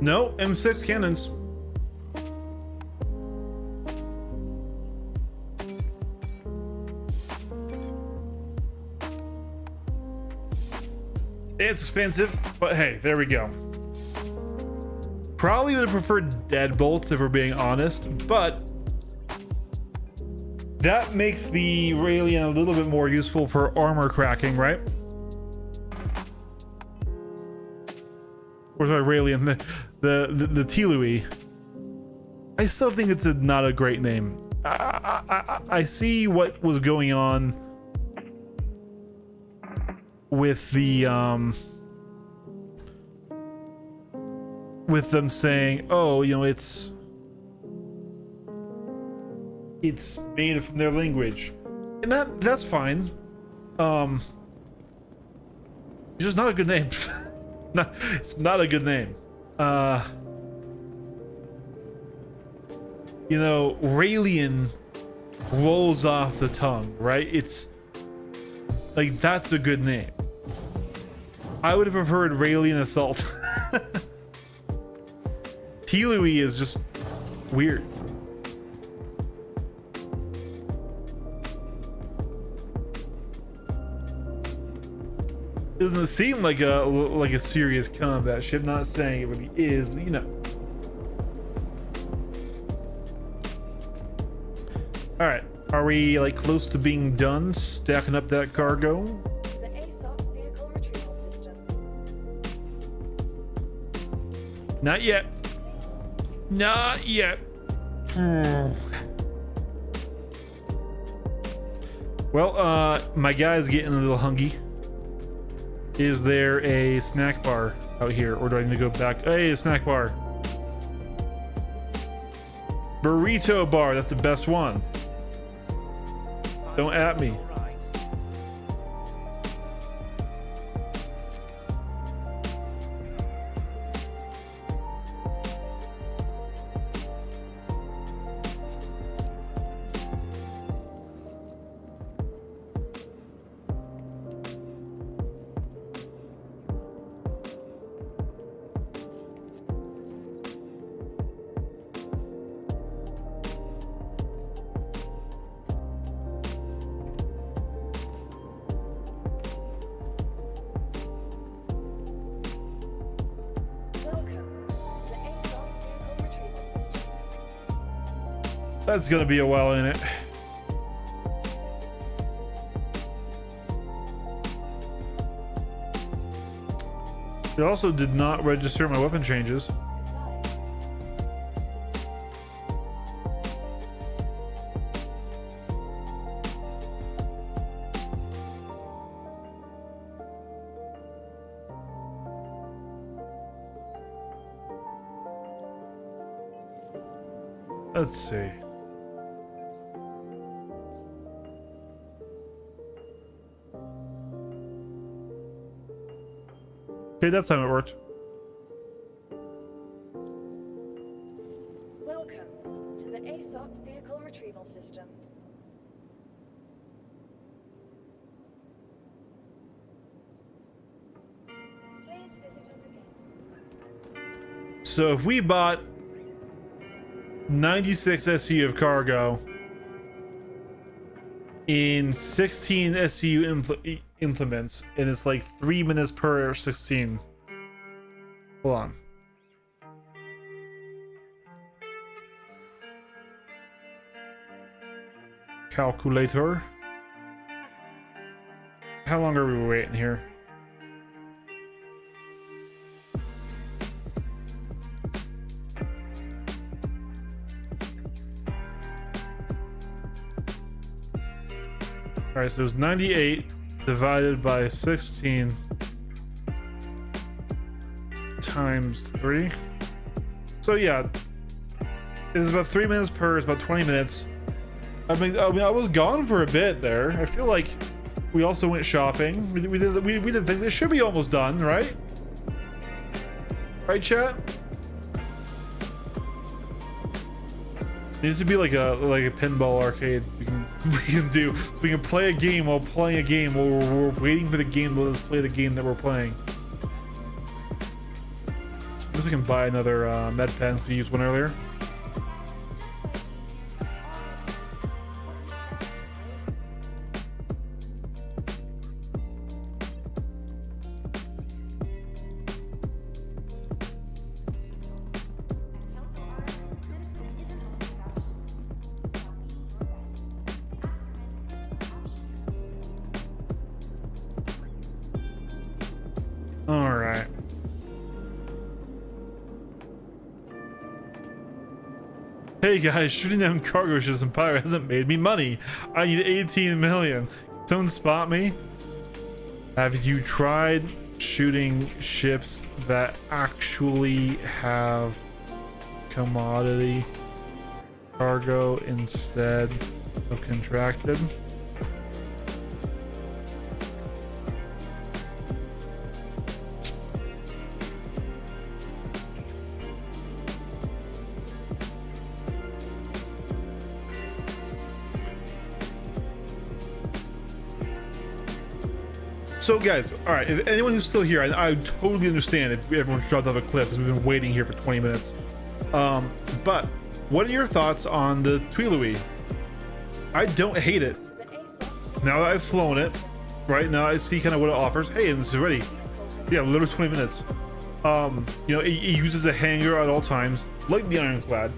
No, M6 cannons. It's expensive, but hey, there we go. Probably would have preferred deadbolts if we're being honest, but that makes the Raelian a little bit more useful for armor cracking, right? Or sorry, Raelian, the Tuilui. I still think it's not a great name. I see what was going on with the with them saying, oh, you know, it's made from their language, and that's fine. It's just not a good name. It's not a good name. You know, Raelian rolls off the tongue, right? It's like, that's a good name. I would have preferred Raelian Assault. Tuilui is just weird. Doesn't seem like a serious combat ship. Not saying it really is, but you know. All right, are we like close to being done stacking up that cargo? The ASOP vehicle retrieval system. Not yet. Not yet. Well, my guy's getting a little hungry. Is there a snack bar out here, or do I need to go back? Hey, a snack bar. Burrito bar, that's the best one. Don't at me. That's gonna be a while in it. It also did not register my weapon changes. Let's see. Okay, that time it worked. Welcome to the ASOP vehicle retrieval system. Please visit us again. So if we bought 96 SCU of cargo in 16 SCU implements, and it's like 3 minutes per 16. Hold on. Calculator. how long are we waiting here? All right, so it was 98 divided by 16 times 3. So yeah, it is about 3 minutes per. It's about 20 minutes. I mean, I was gone for a bit there. I feel like we also went shopping. We did things. It should be almost done, right? Right, chat? It needs to be like a pinball arcade. We can do. So we can play a game while playing a game while we're waiting for the game to let us play the game that we're playing. I guess I can buy another med pen to use one earlier. All right. Hey guys, shooting down cargo ships in Pyre hasn't made me money. I need 18 million. Don't spot me. Have you tried shooting ships that actually have commodity cargo instead of contracted? So guys, all right, if anyone who's still here, I totally understand if everyone's dropped off a clip because we've been waiting here for 20 minutes. But what are your thoughts on the Tuilui? I don't hate it. Now that I've flown it, right now I see kind of what it offers. Hey, and this is ready. Yeah, literally 20 minutes. You know, it uses a hangar at all times, like the Ironclad.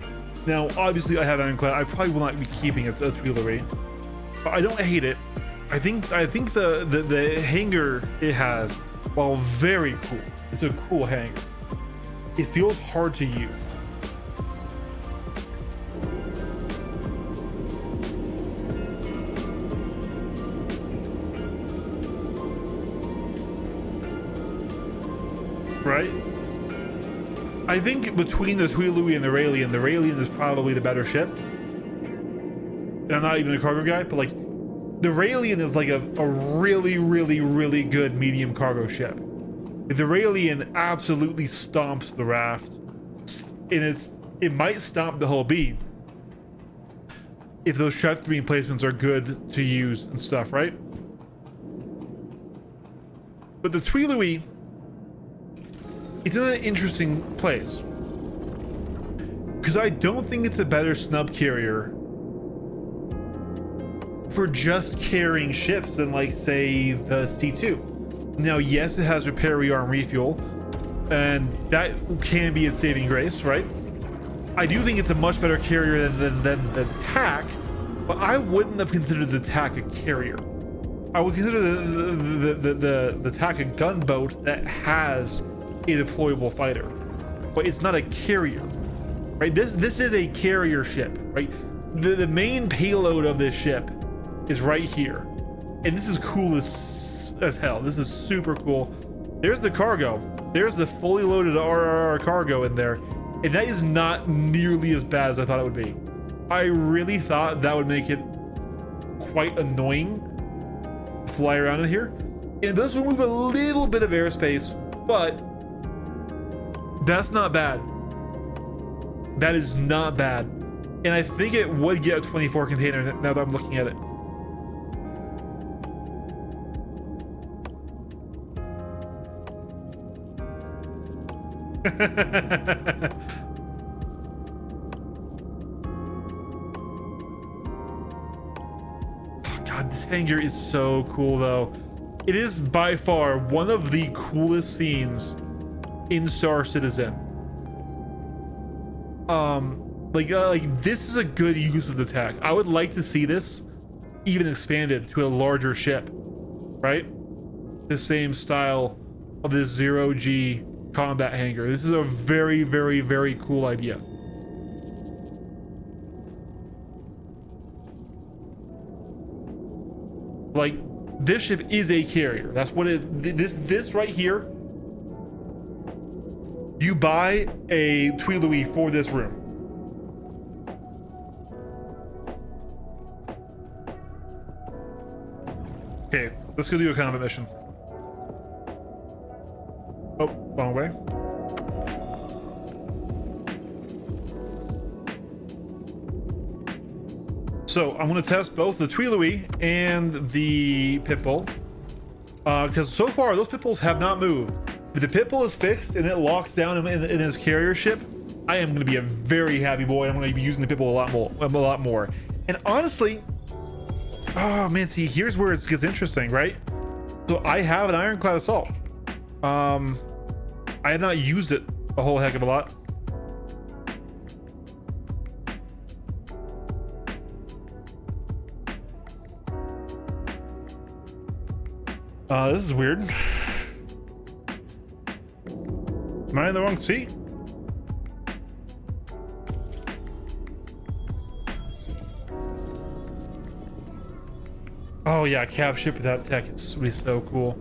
Now, obviously I have Ironclad. I probably will not be keeping a Tuilui, but I don't hate it. I think the hangar it has, while very cool, it's a cool hangar. It feels hard to use. Right? I think between the Tuilui and the Raelian is probably the better ship. And I'm not even a cargo guy, but like, the Raelian is like a really good medium cargo ship. The Raelian absolutely stomps the raft, and it might stomp the whole beam if those trap beam placements are good to use and stuff, right? But the Tuilui, it's in an interesting place because I don't think it's a better SNUB carrier for just carrying ships than, like, say, the C2. Now, yes, it has repair, rearm, refuel, and that can be its saving grace, right? I do think it's a much better carrier than the TAC, but I wouldn't have considered the TAC a carrier. I would consider the TAC a gunboat that has a deployable fighter, but it's not a carrier, right? This is a carrier ship, right? The main payload of this ship is right here, and this is cool as hell. This is super cool. There's the cargo. There's the fully loaded RRR cargo in there, and that is not nearly as bad as I thought it would be. I really thought that would make it quite annoying to fly around in here. And it does remove a little bit of airspace, but that's not bad. That is not bad. And I think it would get a 24 container now that I'm looking at it. God, this hangar is so cool though. It is by far one of the coolest scenes in Star Citizen. Like this is a good use of the tech. I would like to see this even expanded to a larger ship, right? the same style of this 0G combat hangar. This is a very, very, very cool idea. Like, this ship is a carrier. That's what it, this right here, you buy a Tuilui for this room. Okay, let's go do a combat mission. Oh, wrong way. So I'm going to test both the Tuilui and the Pitbull, because so far those Pitbulls have not moved. If the Pitbull is fixed and it locks down in his carrier ship, I am going to be a very happy boy. I'm going to be using the Pitbull a lot more. And honestly, oh man, see, here's where it gets interesting, right? So I have an ironclad assault. I have not used it a whole heck of a lot. This is weird. Am I in the wrong seat? Oh yeah, cab ship without tech. It's be so cool.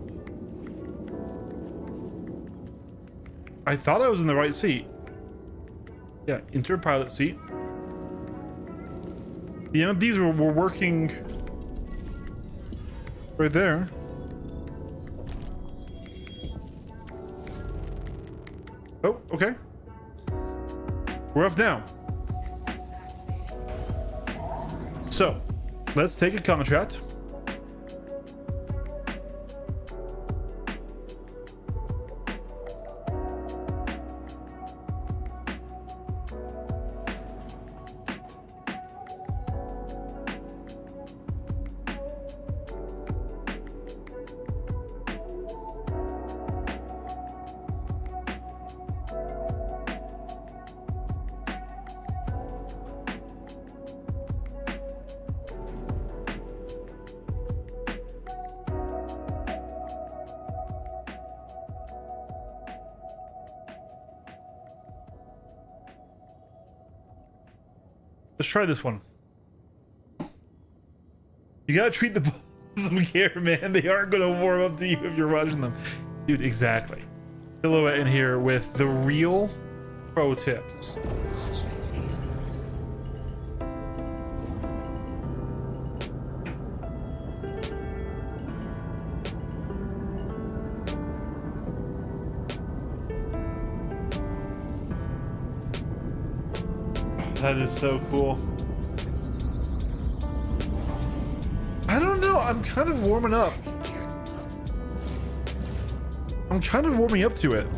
I thought I was in the right seat. Yeah, interpilot seat. The MFDs were working right there. Oh, okay. We're up now. So, let's take a contract. Let's try this one. You gotta treat the balls with some care, man. They aren't gonna warm up to you if you're watching them. Dude, exactly. Silhouette in here with the real pro tips. That is so cool. I don't know. I'm kind of warming up. I'm kind of warming up to it.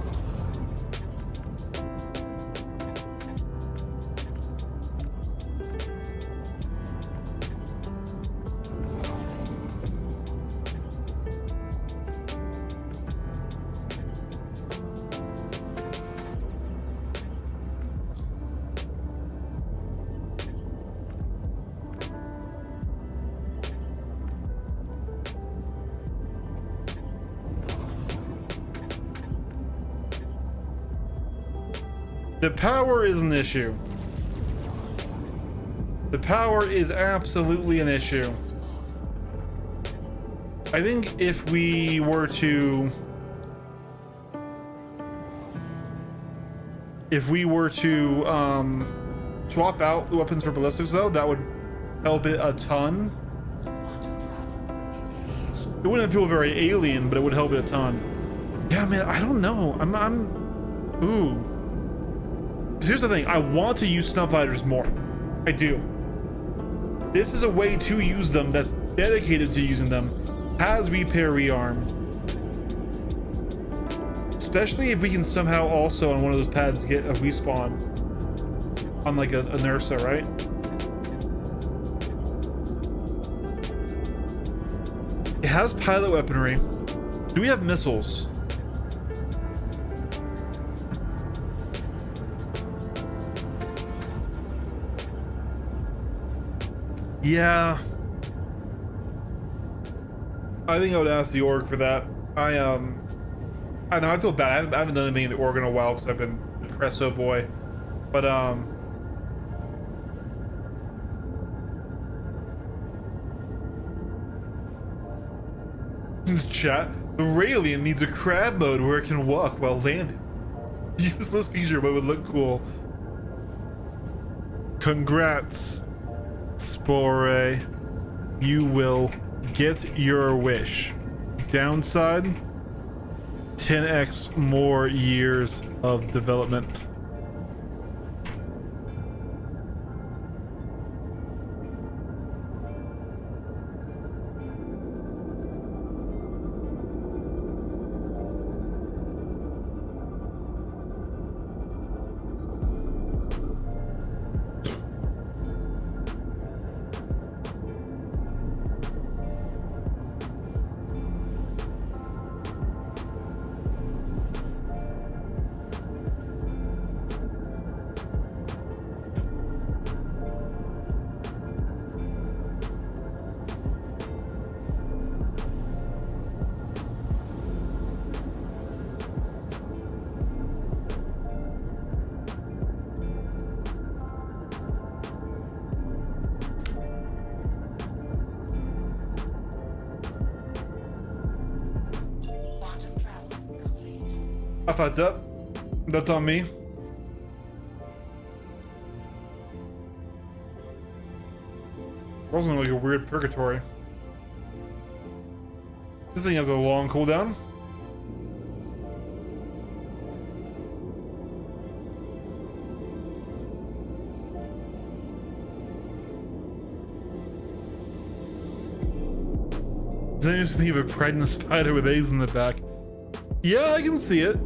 The power is an issue. The power is absolutely an issue. I think if we were to swap out the weapons for ballistics, though, that would help it a ton. It wouldn't feel very alien, but it would help it a ton. Yeah, man, I don't know. Ooh. Here's the thing, I want to use SNUB fighters more. I do. This is a way to use them that's dedicated to using them. Has repair rearm. Especially if we can somehow also on one of those pads get a respawn on like a Nursa, right? It has pilot weaponry. Do we have missiles? Yeah. I think I would ask the org for that. I know I feel bad. I haven't done anything in the org in a while because I've been depressed, oh boy. But in the chat, the Raelian needs a crab mode where it can walk while landing. Useless feature, but would look cool. Congrats, Spore. You will get your wish. Downside, 10x more years of development. I fucked up. That's on me. Wasn't like a weird purgatory. This thing has a long cooldown. Then you just think of a pregnant spider with A's in the back. Yeah, I can see it.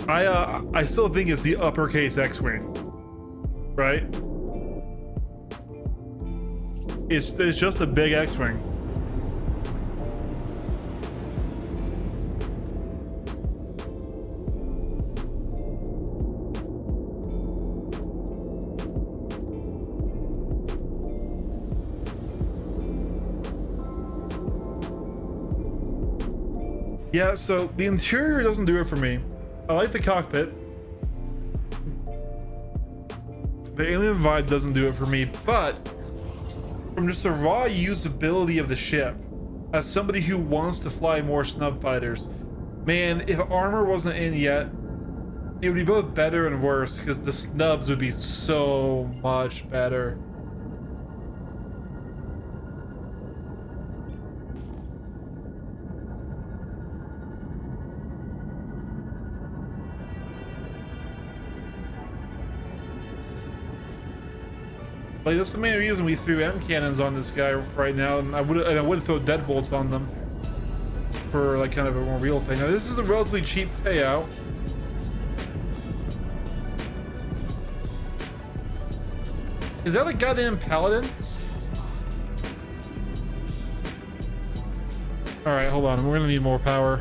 I still think it's the uppercase X-Wing, right? It's just a big X-Wing. Yeah, so the interior doesn't do it for me. I like the cockpit. The alien vibe doesn't do it for me, but from just the raw usability of the ship, as somebody who wants to fly more snub fighters, man, if armor wasn't in yet, it would be both better and worse because the snubs would be so much better. Like, that's the main reason we threw M cannons on this guy right now, and I would throw deadbolts on them for like kind of a more real thing. Now this is a relatively cheap payout. Is that a goddamn paladin? All right, hold on. We're gonna need more power.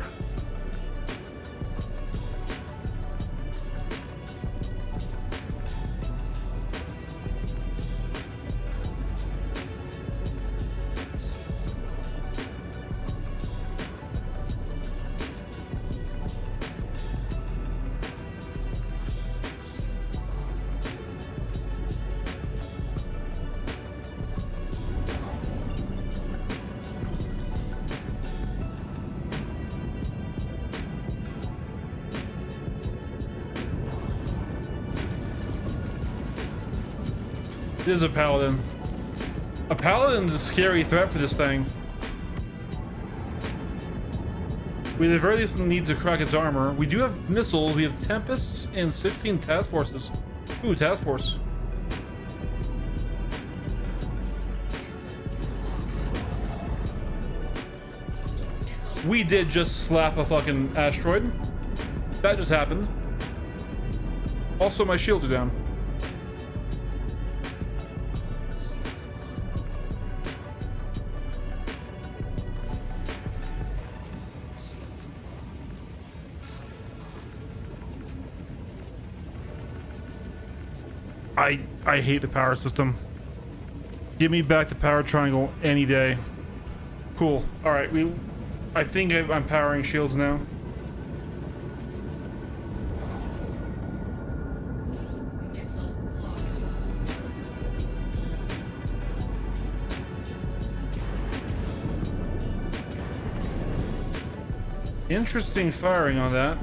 It is a paladin. A paladin's a scary threat for this thing. We at the very least need to crack its armor. We do have missiles. We have Tempests and 16 task forces. Ooh, task force. We did just slap a fucking asteroid. That just happened. Also, my shields are down. I hate the power system. Give me back the power triangle any day. Cool. All right, I think I'm powering shields now. Missile locked. Interesting firing on that.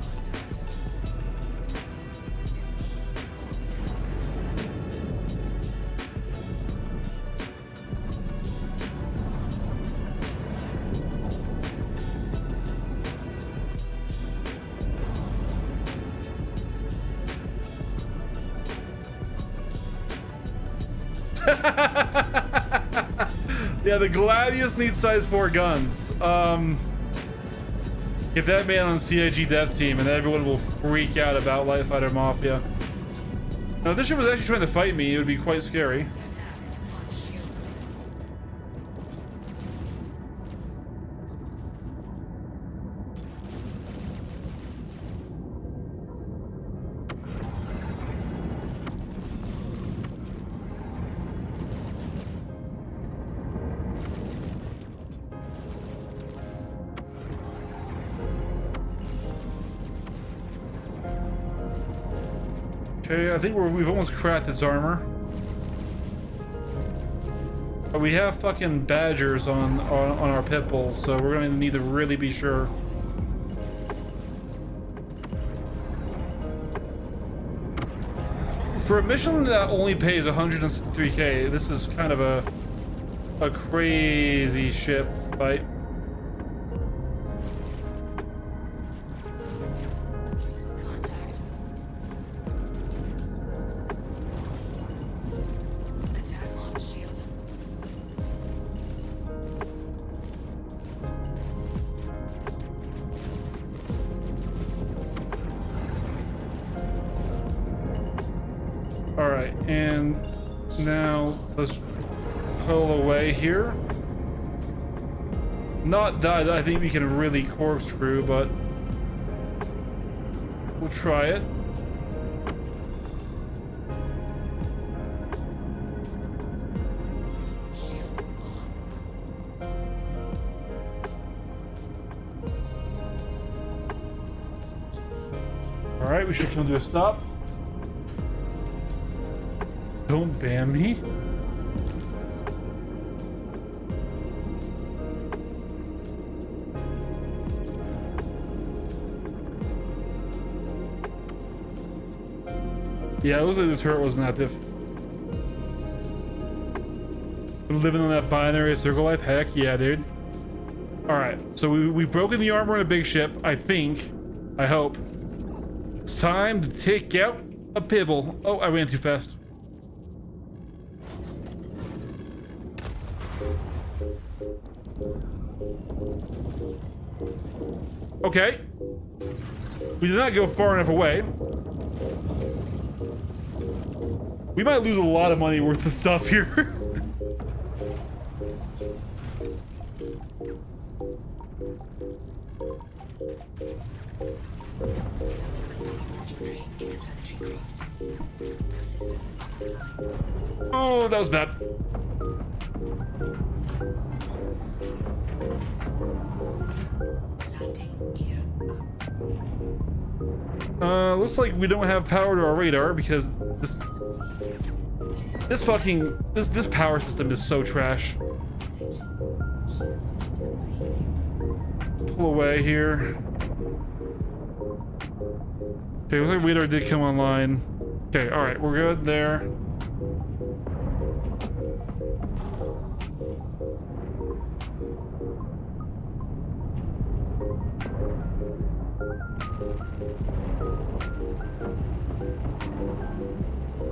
Yeah, the Gladius needs size 4 guns. Get that man on CIG dev team and everyone will freak out about Light Fighter Mafia. Now, if this ship was actually trying to fight me, it would be quite scary. Attack on shields. Okay, I think we've almost cracked its armor. But we have fucking badgers on our pit bulls, so we're gonna need to really be sure. For a mission that only pays 163k, this is kind of a crazy ship fight. Contact. Attack on shields. All right, and now let's pull away here. Not that I think we can really corkscrew, but we'll try it. Shields on. All right, we should come to a stop. Don't ban me. Yeah, it looks like the turret wasn't active. Living on that binary circle life? Heck yeah, dude. Alright, so we've broken the armor on a big ship, I think. I hope. It's time to take out a pibble. Oh, I ran too fast. Okay. We did not go far enough away. We might lose a lot of money worth of stuff here. Oh, that was bad. Looks like we don't have power to our radar because this power system is so trash. Pull away here. Okay, looks like radar did come online. Okay, all right, we're good there.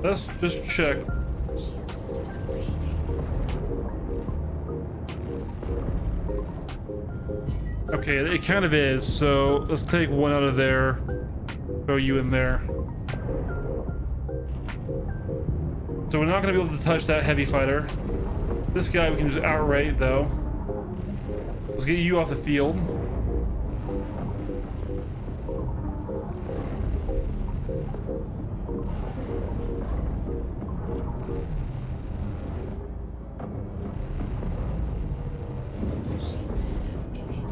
Let's just check. Shield system is overheating. Okay, it kind of is, so let's take one out of there. Throw you in there. So we're not going to be able to touch that heavy fighter. This guy we can just outright, though. Let's get you off the field. Shield system is hit.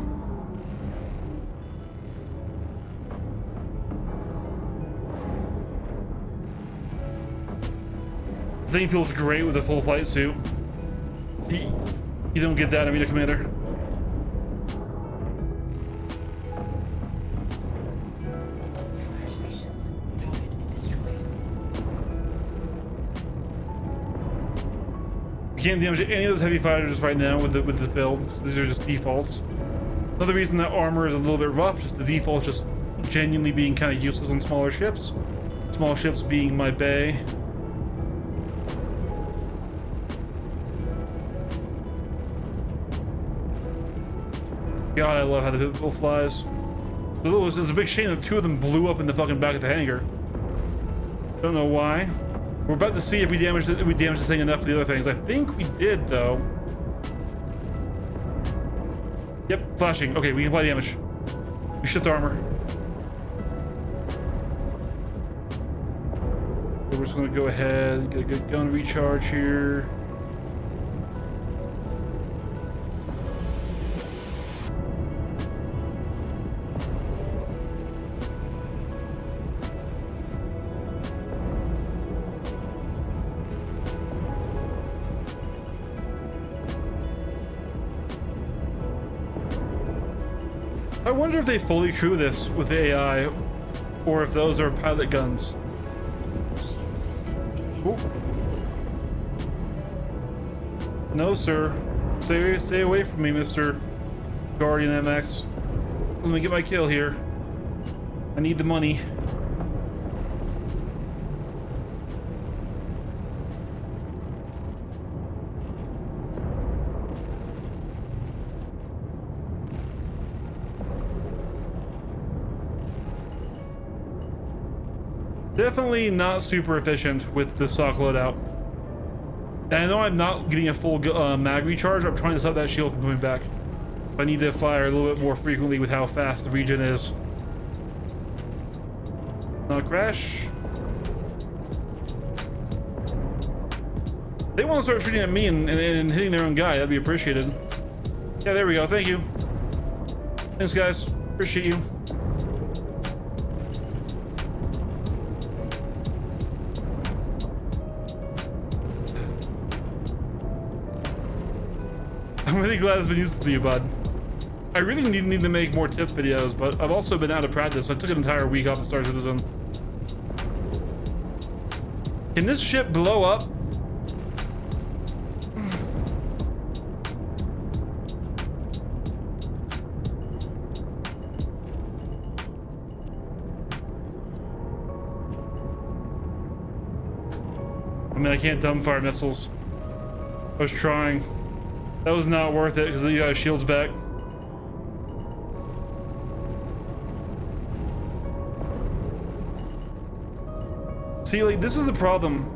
This thing feels great with a full flight suit. You don't get that, Amita Commander. Congratulations. Target is destroyed. You can't damage any of those heavy fighters right now with this build. These are just defaults. Another reason that armor is a little bit rough, just the default just genuinely being kind of useless on smaller ships. Small ships being my bay. God, I love how the Pitbull flies. It's a big shame that two of them blew up in the fucking back of the hangar. Don't know why. We're about to see if we damaged this thing enough for the other things. I think we did, though. Yep, flashing. Okay, we can apply damage. We shift armor. We're just gonna go ahead and get a good gun recharge here. I wonder if they fully crew this with the AI, or if those are pilot guns. Shield system is hit. Ooh. No, sir. Stay away from me, Mr. Guardian MX. Let me get my kill here. I need the money. Definitely not super efficient with the stock loadout. And I know I'm not getting a full mag recharge. I'm trying to stop that shield from coming back. I need to fire a little bit more frequently with how fast the regen is. Crash. They want to start shooting at me and hitting their own guy. That'd be appreciated. Yeah, there we go. Thank you. Thanks, guys. Appreciate you. I'm really glad it's been useful to you, bud. I really need to make more tip videos, but I've also been out of practice. I took an entire week off of Star Citizen. Can this ship blow up? I mean, I can't dumbfire missiles. I was trying. That was not worth it because the shield's back. See, like, this is the problem.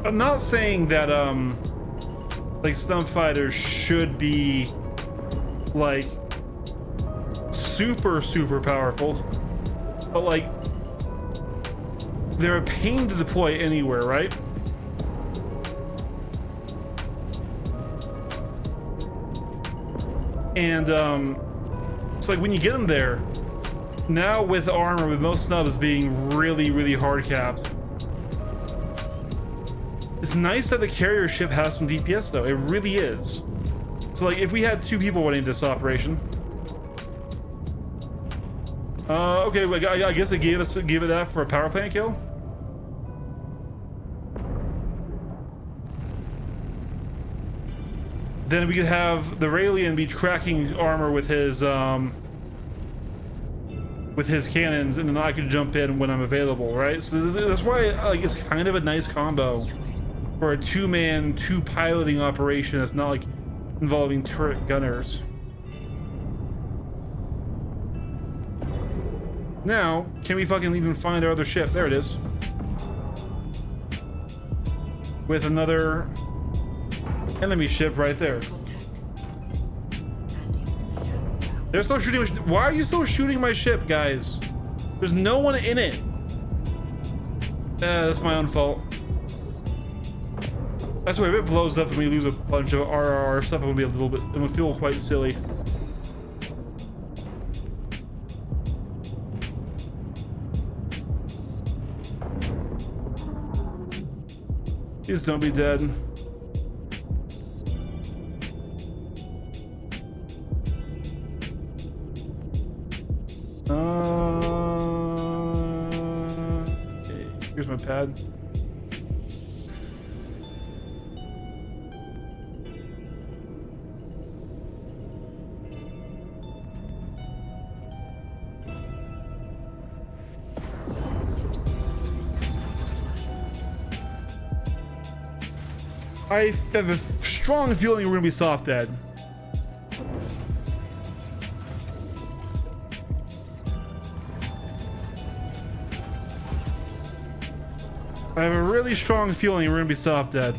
I'm not saying that, like, SNUB fighters should be, like, super powerful. But, like, they're a pain to deploy anywhere, right? And it's like when you get them there, now with armor, with most SNUBs being really hard capped, it's nice that the carrier ship has some DPS though. It really is. So like if we had two people running this operation, okay, I guess they gave it that for a power plant kill. Then we could have the Raelian be tracking armor with his cannons, and then I could jump in when I'm available, right? So that's why like it's kind of a nice combo for a two-man, two-piloting operation that's not like involving turret gunners. Now, can we fucking even find our other ship? There it is. With another enemy ship right there. They're still shooting. Why are you still shooting my ship, guys? There's no one in it. That's my own fault. That's why if it blows up and we lose a bunch of RRR stuff, it would be a little bit. It would feel quite silly. Please don't be dead. Okay, here's my pad. I have a strong feeling we're gonna be soft dead. I have a really strong feeling we're gonna be soft dead.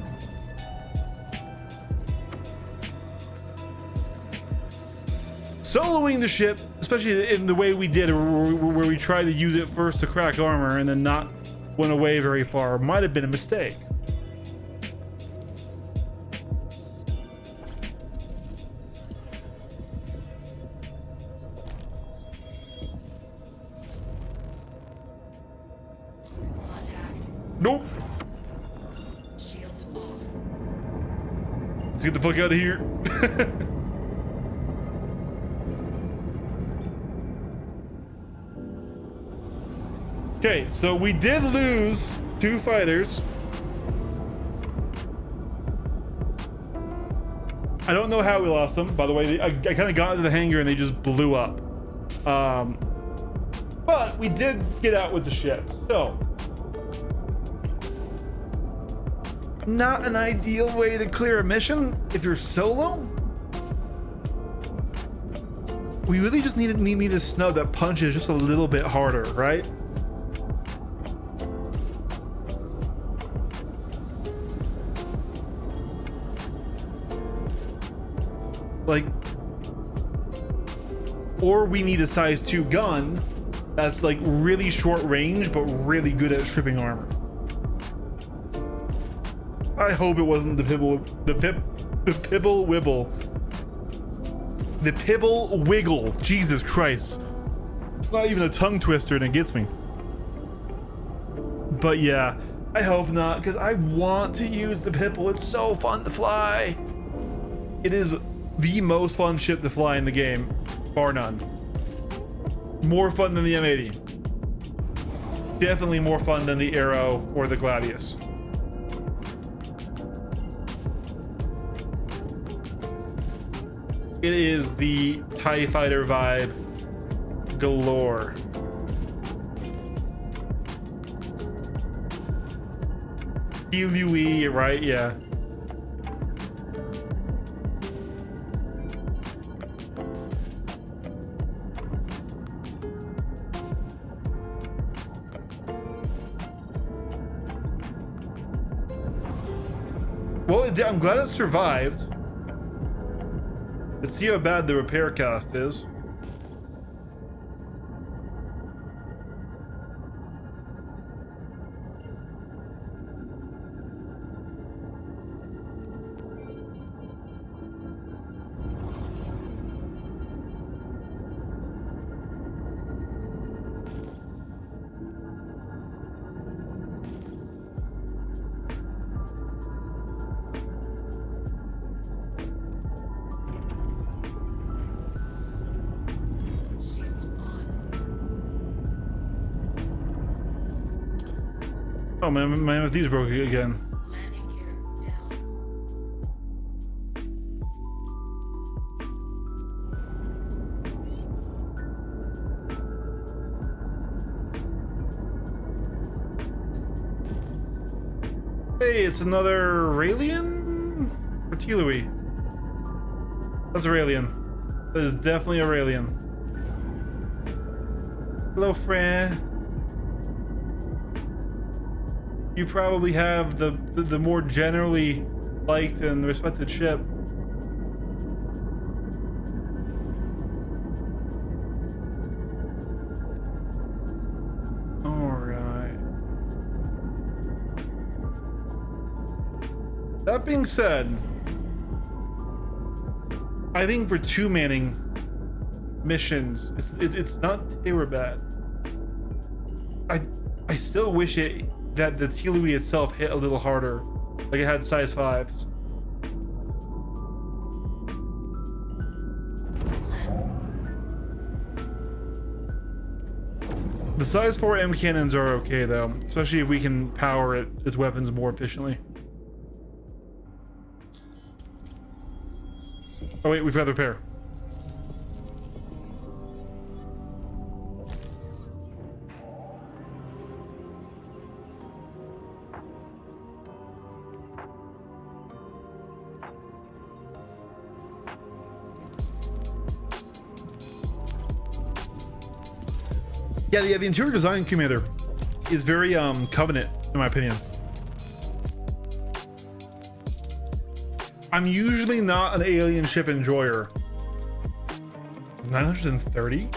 Soloing the ship, especially in the way we did, where we tried to use it first to crack armor and then not went away very far, might have been a mistake. Nope. Shields off. Let's get the fuck out of here. Okay, so we did lose 2 fighters. I don't know how we lost them, by the way. I kind of got into the hangar and they just blew up. But we did get out with the ship, so not an ideal way to clear a mission if you're solo. We really just need a snub that punches just a little bit harder, right? Like, or we need a size 2 gun that's like really short range but really good at stripping armor. I hope it wasn't the Pibble Wiggle. Jesus Christ. It's not even a tongue twister and it gets me. But yeah, I hope not, because I want to use the Pibble. It's so fun to fly. It is the most fun ship to fly in the game, bar none. More fun than the M80. Definitely more fun than the Arrow or the Gladius. It is the TIE Fighter vibe galore. PUE, right? Yeah. Well, I'm glad it survived. Let's see how bad the repair cost is. Oh man, my MFD's broke again. Landing gear down. Hey, it's another Raelian? Or Tilui? That's Raelian. That is definitely a Raelian. Hello, friend. You probably have the more generally liked and respected ship. Alright. That being said, I think for 2 manning missions, it's not terrible bad. I still wish that the Tilui itself hit a little harder Like it had size 5s. The size 4 M cannons are okay though, especially if we can power its weapons more efficiently. Oh wait, we've got the repair. Yeah, the interior design, Commander, is very Covenant, in my opinion. I'm usually not an alien ship enjoyer. 930?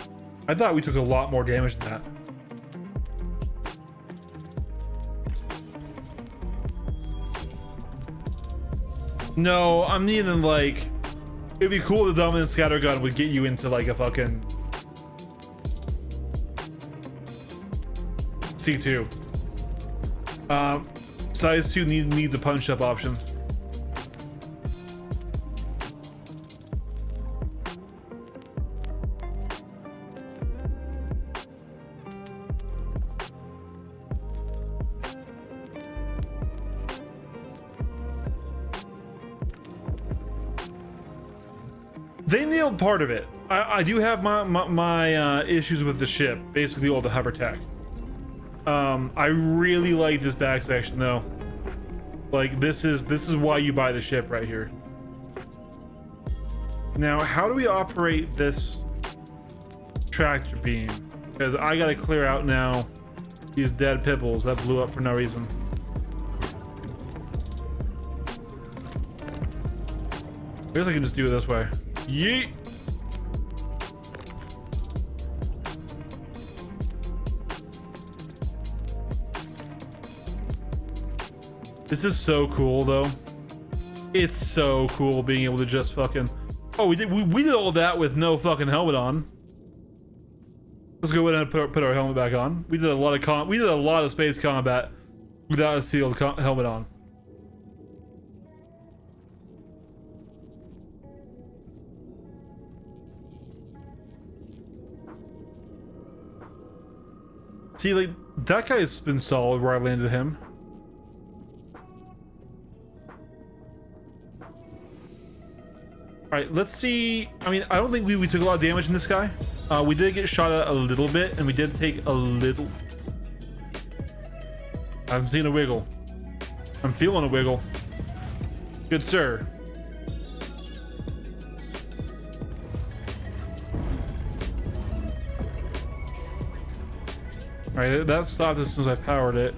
I thought we took a lot more damage than that. No, I'm needing like... It'd be cool if the dominant scattergun would get you into like a fucking... C2. Size 2 needs a punch up option. They nailed part of it. I do have my issues with the ship, basically all the hover tech. I really like this back section though. Like this is why you buy the ship right here. Now, how do we operate this tractor beam? Because I gotta clear out now these dead pipples that blew up for no reason. I guess I can just do it this way. Yeet! This is so cool though. It's so cool being able to just fucking... Oh, we did all that with no fucking helmet on. Let's go ahead and put our helmet back on. We did a lot of space combat without a sealed helmet on. See, like, that guy's been solid where I landed him. Alright, let's see. I mean, I don't think we took a lot of damage in this guy. We did get shot at a little bit, and we did take a little... I'm seeing a wiggle. I'm feeling a wiggle. Good sir. Alright, that stopped as soon as I powered it.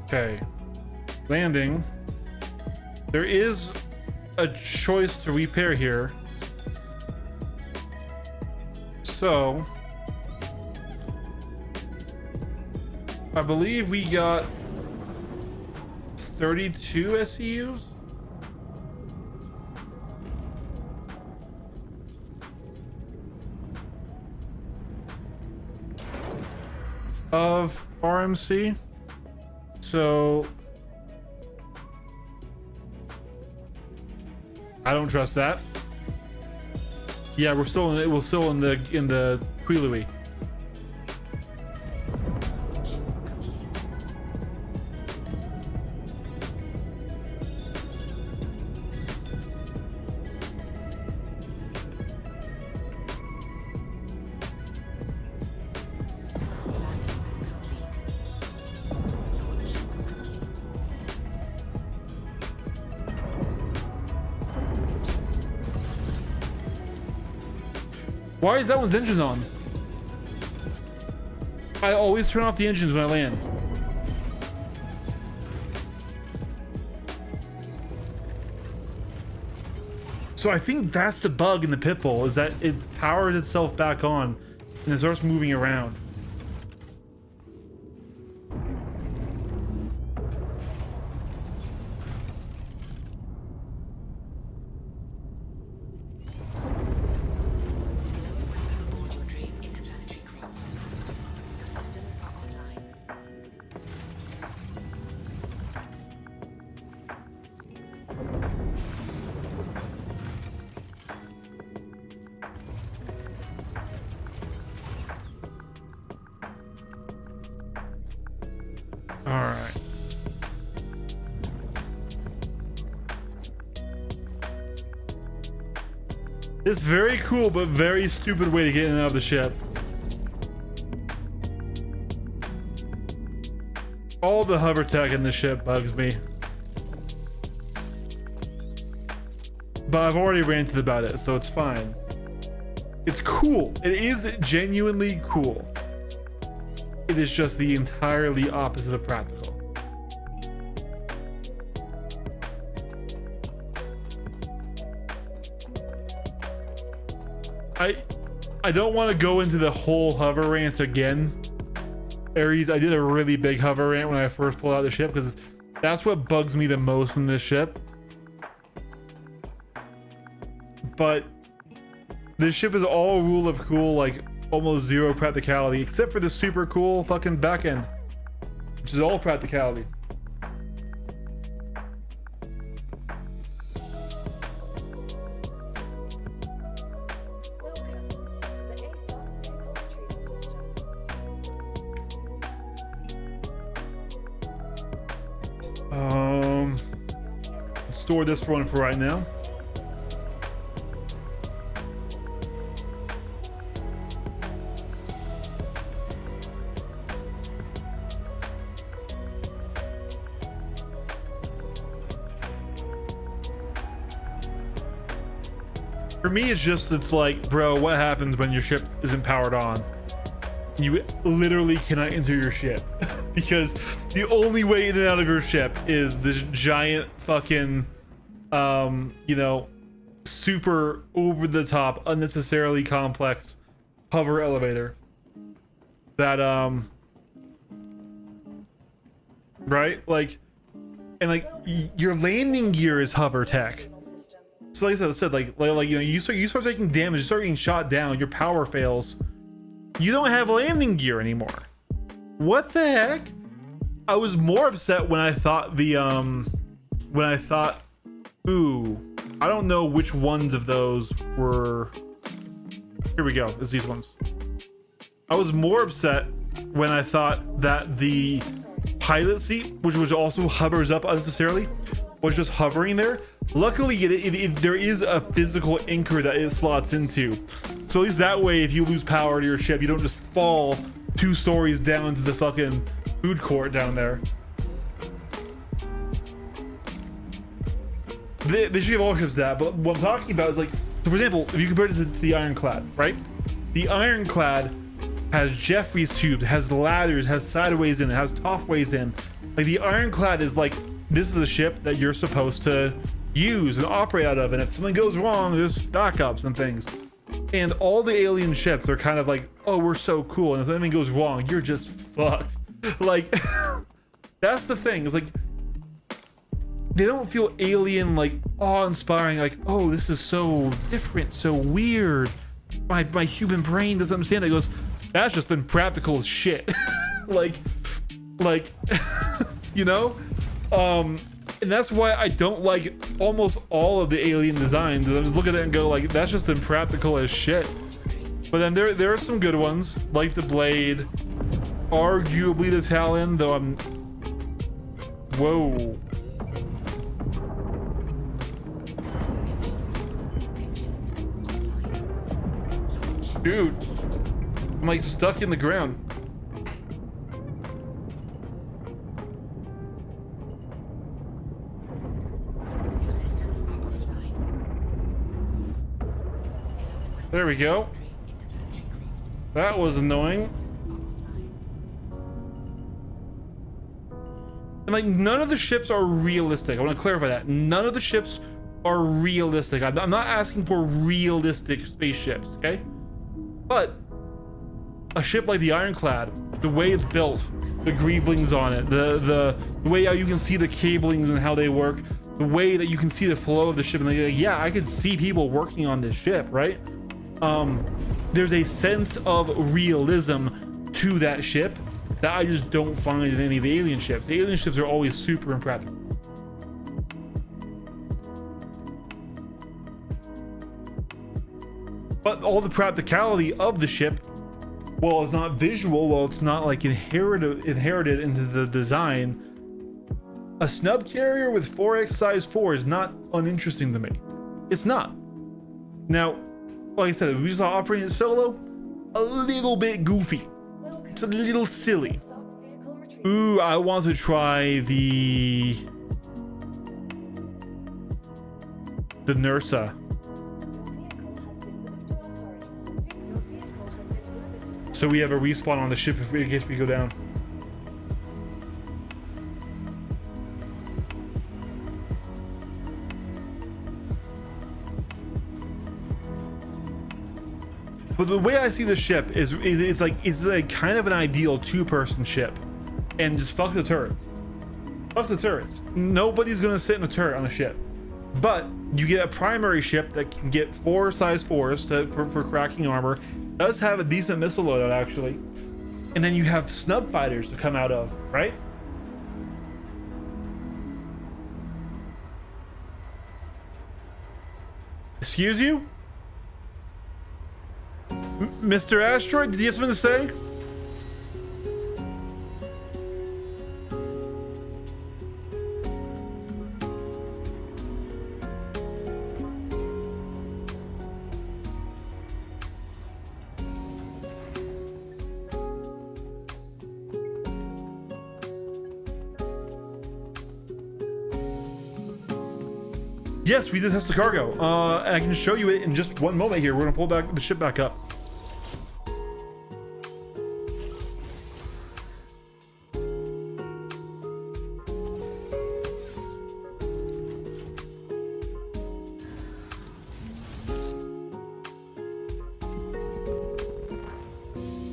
Okay. Landing. There is a choice to repair here. So... I believe we got 32 SEUs? Of RMC. So I don't trust that. Yeah, we're still in the Quilui. Why is that one's engine on? I always turn off the engines when I land. So I think that's the bug in the Pitbull, is that it powers itself back on and it starts moving around. All right. It's very cool, but very stupid way to get in and out of the ship. All the hover tech in the ship bugs me. But I've already ranted about it, so it's fine. It's cool. It is genuinely cool. It is just the entirely opposite of practical. I don't want to go into the whole hover rant again. Aries, I did a really big hover rant when I first pulled out the ship because that's what bugs me the most in this ship. But this ship is all rule of cool, like almost zero practicality, except for the super cool fucking back end, which is all practicality. Welcome to the ASOP vehicle retrieval system. Store this one for right now. For me, it's like, bro, what happens when your ship isn't powered on? You literally cannot enter your ship because the only way in and out of your ship is this giant fucking, you know, super over the top, unnecessarily complex hover elevator that, right? Like, and like your landing gear is hover tech. So like I said, like you know, you start taking damage, you start getting shot down, your power fails. You don't have landing gear anymore. What the heck? I was more upset when I thought ooh, I don't know which ones of those were. Here we go. It's these ones. I was more upset when I thought that the pilot seat, which also hovers up unnecessarily, was just hovering there. Luckily, there is a physical anchor that it slots into. So at least that way, if you lose power to your ship, you don't just fall 2 stories down to the fucking food court down there. They should give all ships that, but what I'm talking about is like, so for example, if you compare it to the Ironclad, right? The Ironclad has Jeffries tubes, has ladders, has sideways in, it has topways in. Like the Ironclad is like, this is a ship that you're supposed to use and operate out of, and if something goes wrong, there's backups and things. And all the alien ships are kind of like, oh, we're so cool, and if anything goes wrong, you're just fucked. Like, that's the thing. It's like, they don't feel alien, like awe-inspiring, like, oh, this is so different, so weird. My human brain doesn't understand that. It goes, that's just impractical as shit. like, you know? And that's why I don't like almost all of the alien designs. I just look at it and go like, that's just impractical as shit. But then there are some good ones, like the Blade, arguably the Talon, though I'm, whoa. Dude, I'm like stuck in the ground. There we go. That was annoying. And like, none of the ships are realistic. I want to clarify that. None of the ships are realistic. I'm not asking for realistic spaceships, okay? But a ship like the Ironclad, the way it's built, the greeblings on it, the way how you can see the cablings and how they work, the way that you can see the flow of the ship, and like, yeah, I could see people working on this ship, right? There's a sense of realism to that ship that I just don't find in any of the alien ships. The alien ships are always super impractical. But all the practicality of the ship well, it's not visual, well, it's not like inherited into the design. A snub carrier with 4x size 4 is not uninteresting to me. It's not. Now, like I said, we saw operating solo, a little bit goofy. Welcome. It's a little silly. Assault vehicle retrieved. Ooh, I want to try the Nursa. Your vehicle has been moved to our storage facility. Your vehicle has been delivered to the So we have a respawn on the ship in case we go down. But the way I see the ship is it's like kind of an ideal two-person ship, and just fuck the turrets. Fuck the turrets. Nobody's gonna sit in a turret on a ship. But you get a primary ship that can get 4 size 4s for cracking armor. Does have a decent missile loadout actually, and then you have snub fighters to come out of, right? Excuse you? Mr. Asteroid, did you have something to say? Yes, we did test the cargo. I can show you it in just one moment here. We're gonna pull back the ship back up.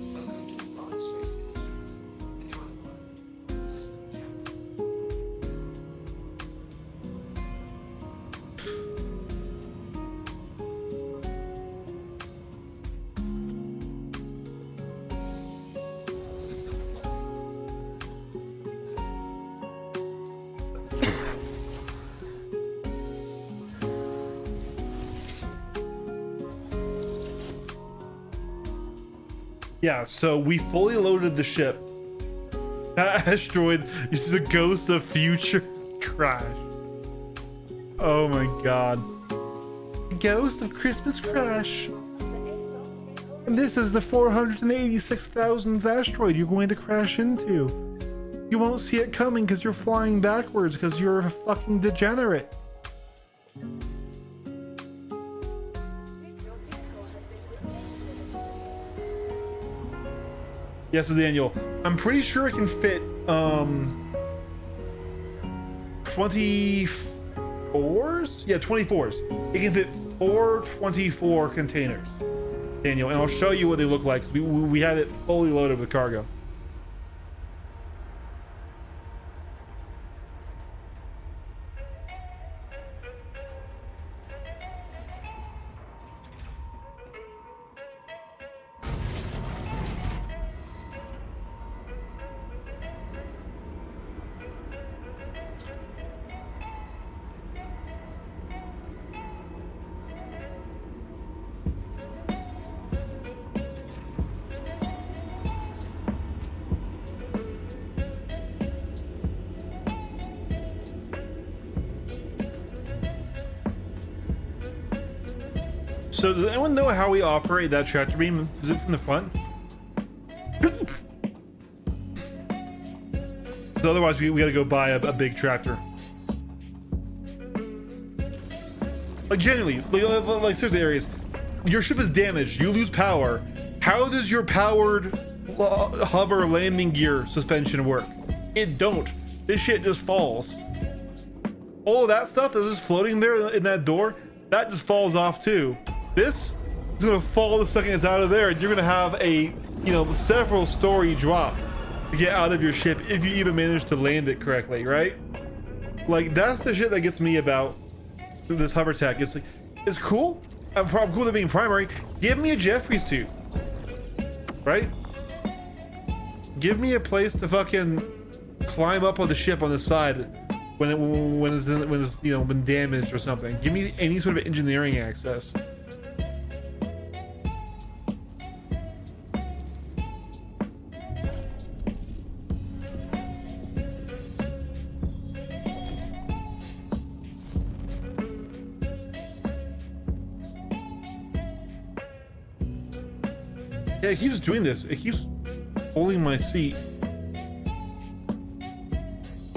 Welcome to Rocket Space Industries. Enjoy the ride. System check. System locked. Yeah, so we fully loaded the ship. That asteroid is a ghost of future crash. Oh my god. Ghost of Christmas crash. The assault vehicle And this is the 486,000th asteroid you're going to crash into. You won't see it coming because you're flying backwards because you're a fucking degenerate. Your vehicle has been delivered. Yes, Daniel. I'm pretty sure it can fit 24s? Yeah, 24s. It can fit 424 containers, Daniel, and I'll show you what they look like. We have it fully loaded with cargo. So does anyone know how we operate that tractor beam? Is it from the front? So otherwise we gotta go buy a big tractor. Like genuinely, like seriously, Aries, your ship is damaged, you lose power. How does your powered hover landing gear suspension work? It don't. This shit just falls. All of that stuff that's just floating there in that door, that just falls off too. This is gonna fall the second it's out of there, and you're gonna have a, you know, several story drop to get out of your ship if you even manage to land it correctly, right? Like that's the shit that gets me about this hover tech. It's like, it's cool. I'm cool with it being primary. Give me a Jeffries tube, right? Give me a place to fucking climb up on the ship on the side when it's you know, been damaged or something. Give me any sort of engineering access. Yeah, it keeps doing this. It keeps holding my seat.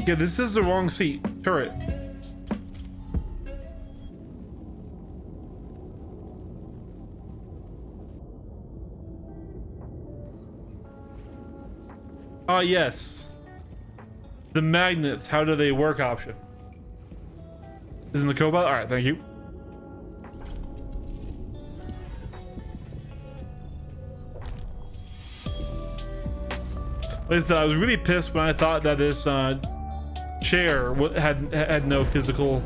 Yeah, this is the wrong seat. Turret. Ah, yes. The magnets, how do they work option. Is in the cobalt? Alright, thank you. Like I said, I was really pissed when I thought that this chair had no physical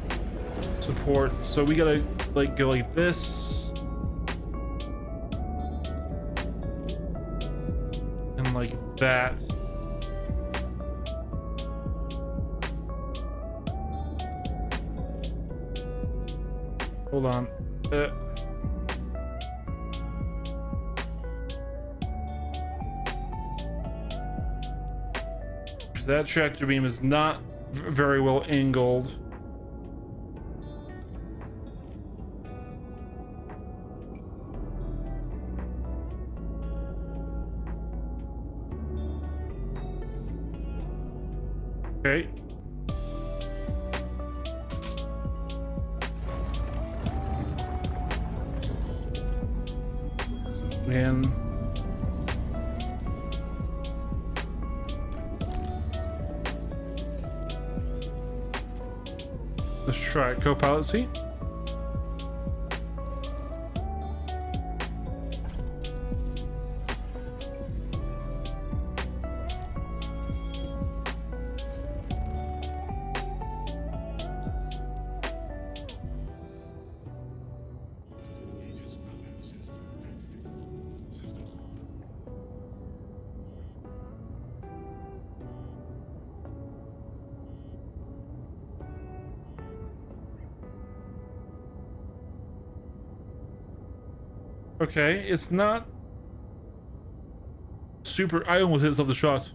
support. So we gotta like go like this. And like that. Hold on. That tractor beam is not very well angled. Okay. And let's try it. Co-pilot seat. Aegis combat system activated. System. Okay, it's not super. I almost hit self-destruct.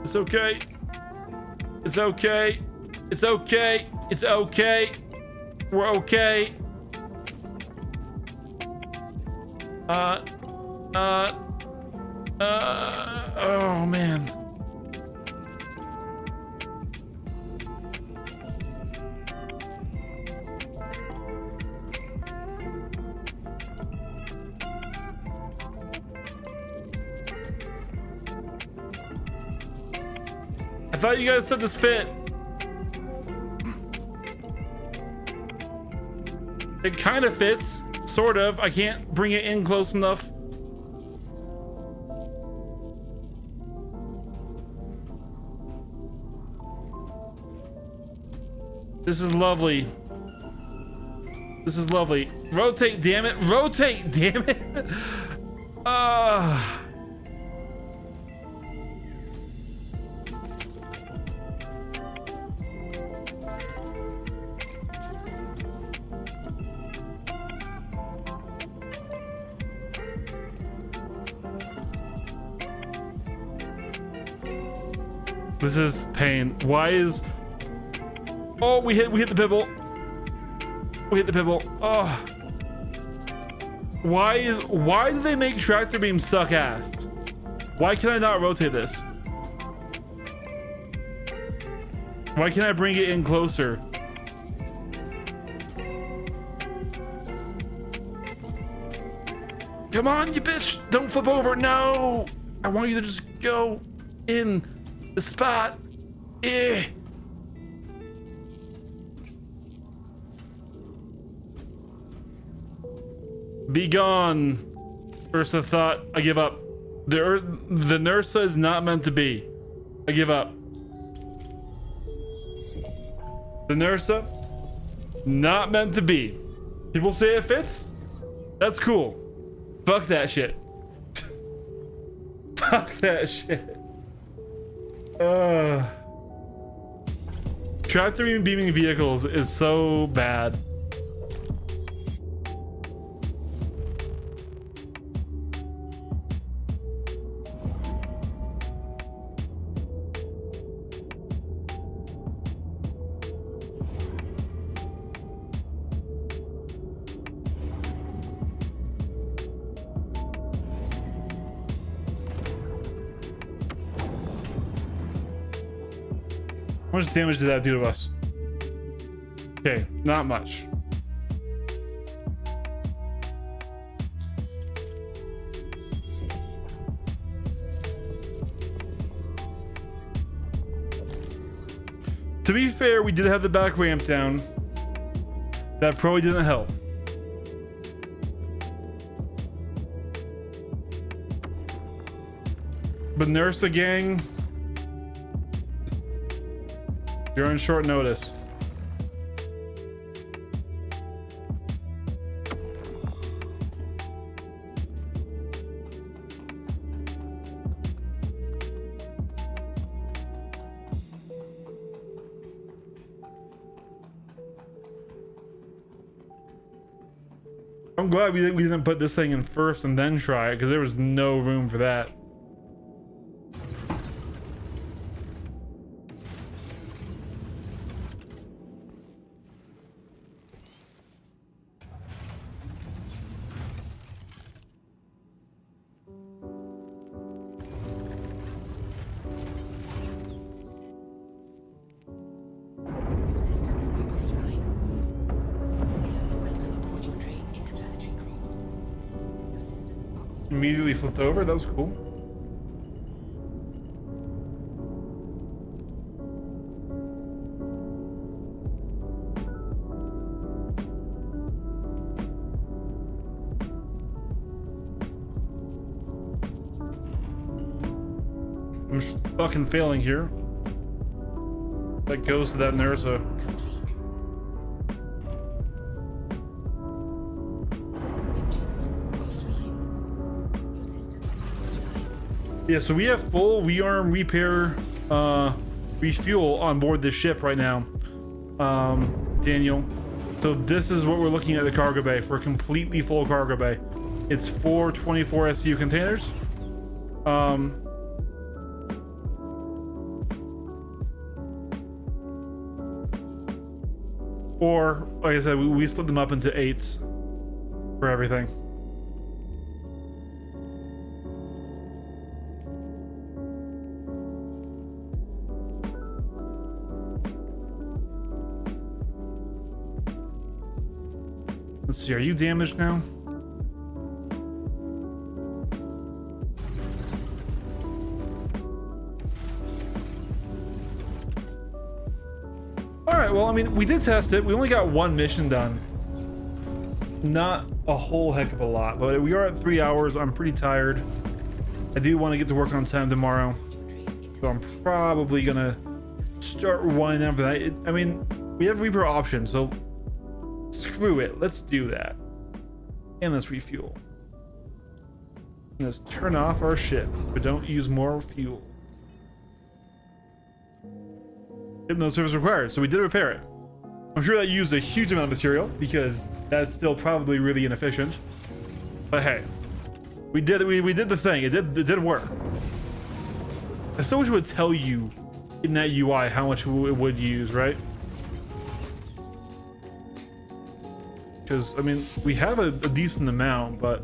It's okay. It's okay. It's okay. It's okay. We're okay. Oh man. I thought you guys said this fit. It kind of fits, sort of. I can't bring it in close enough. This is lovely. This is lovely. Rotate, damn it. Rotate, damn it. This is pain. Why is... Oh, we hit the pibble. We hit the pibble. Oh. Why do they make tractor beams suck ass? Why can I not rotate this? Why can't I bring it in closer? Come on, you bitch. Don't flip over. No. I want you to just go in the spot. Eh. Be gone. First I thought, I give up. The NERSA is not meant to be. I give up. The NERSA, not meant to be. People say it fits. That's cool. Fuck that shit. Fuck that shit. Tractor beaming vehicles is so bad. How much damage did that do to us? Okay, not much. To be fair, we did have the back ramp down. That probably didn't help. But nurse the gang, you're on short notice. I'm glad we didn't put this thing in first and then try it, because there was no room for that. Your systems are offline. Hello, welcome aboard your train interplanetary craft. Your systems are offline. Immediately flipped over. That was cool. I'm fucking failing here. That goes to that Nursa. Engines offline. Your systems are offline. Yeah, so we have full rearm, repair, refuel on board this ship right now, Daniel. So this is what we're looking at the cargo bay for a completely full cargo bay. It's 4 24 SU containers. Or, like I said, we split them up into 8s for everything. Let's see, are you damaged now? Alright, well, I mean, we did test it. We only got one mission done. Not a whole heck of a lot, but we are at 3 hours. I'm pretty tired. I do want to get to work on time tomorrow. So I'm probably gonna start winding down for that. I mean, we have Reaper options, so screw it. Let's do that. And let's refuel. Let's turn off our ship, but don't use more fuel. No service required, so we did repair it. I'm sure that used a huge amount of material because that's still probably really inefficient. But hey, we did the thing. It did work. I so wish it would tell you in that UI how much it would use, right? Because I mean, we have a decent amount, but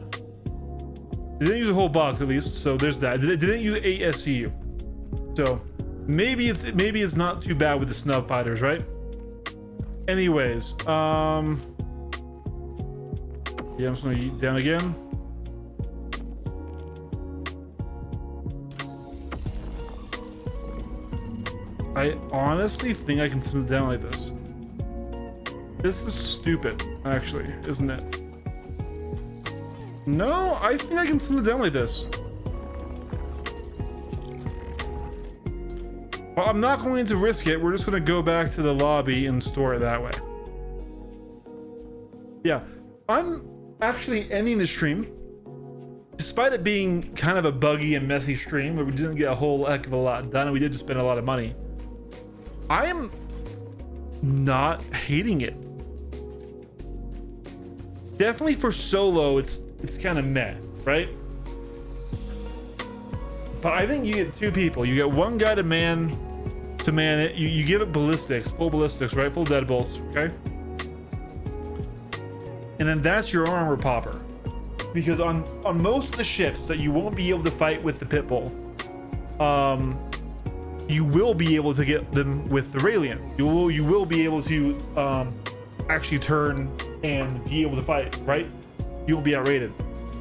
it didn't use a whole box at least. So there's that. It didn't use 8 SCU. So maybe it's not too bad with the SNUB fighters, right? Anyways, yeah, I'm just gonna eat down again. I honestly think I can send it down like this. This is stupid, actually, isn't it? No, I think I can send it down like this. Well, I'm not going to risk it. We're just going to go back to the lobby and store it that way. Yeah, I'm actually ending the stream. Despite it being kind of a buggy and messy stream where we didn't get a whole heck of a lot done and we did just spend a lot of money, I am not hating it. Definitely for solo, it's kind of meh, right? But I think you get two people. You get one guy to man it. You give it ballistics, full ballistics, right? Full deadbolts, okay? And then that's your armor popper. Because on most of the ships that you won't be able to fight with the pit bull, you will be able to get them with the Raelian. You will be able to actually turn and be able to fight, right? You won't be outrated.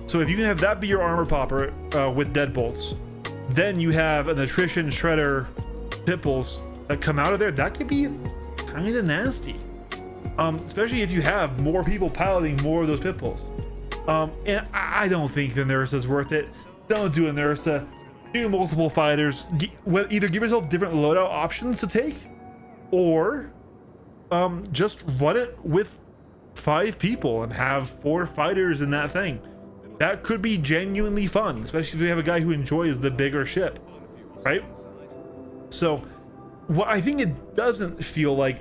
So if you can have that be your armor popper with deadbolts, then you have an attrition shredder pit bulls that come out of there. That could be kind of nasty, especially if you have more people piloting more of those pit bulls. And I don't think the Nurse is worth it. Don't do a Nurse. Do multiple fighters. Either give yourself different loadout options to take, or just run it with 5 people and have 4 fighters in that thing. That could be genuinely fun, especially if you have a guy who enjoys the bigger ship, right? So what I think it doesn't feel like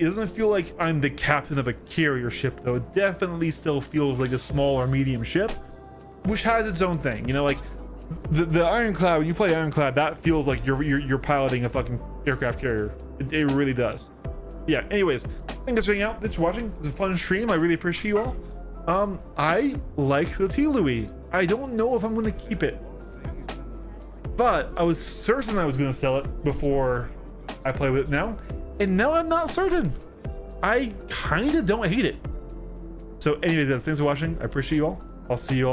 I'm the captain of a carrier ship, though. It definitely still feels like a small or medium ship, which has its own thing, you know, like the Ironclad. When you play Ironclad, that feels like you're piloting a fucking aircraft carrier. It really does. Yeah, anyways, thanks for hanging out, thanks for watching. It was a fun stream. I really appreciate you all. I like the T. Louis. I don't know if I'm going to keep it, but I was certain I was going to sell it before I play with it now, and now I'm not certain. I kind of don't hate it. So anyways, guys, thanks for watching. I appreciate you all. I'll see you all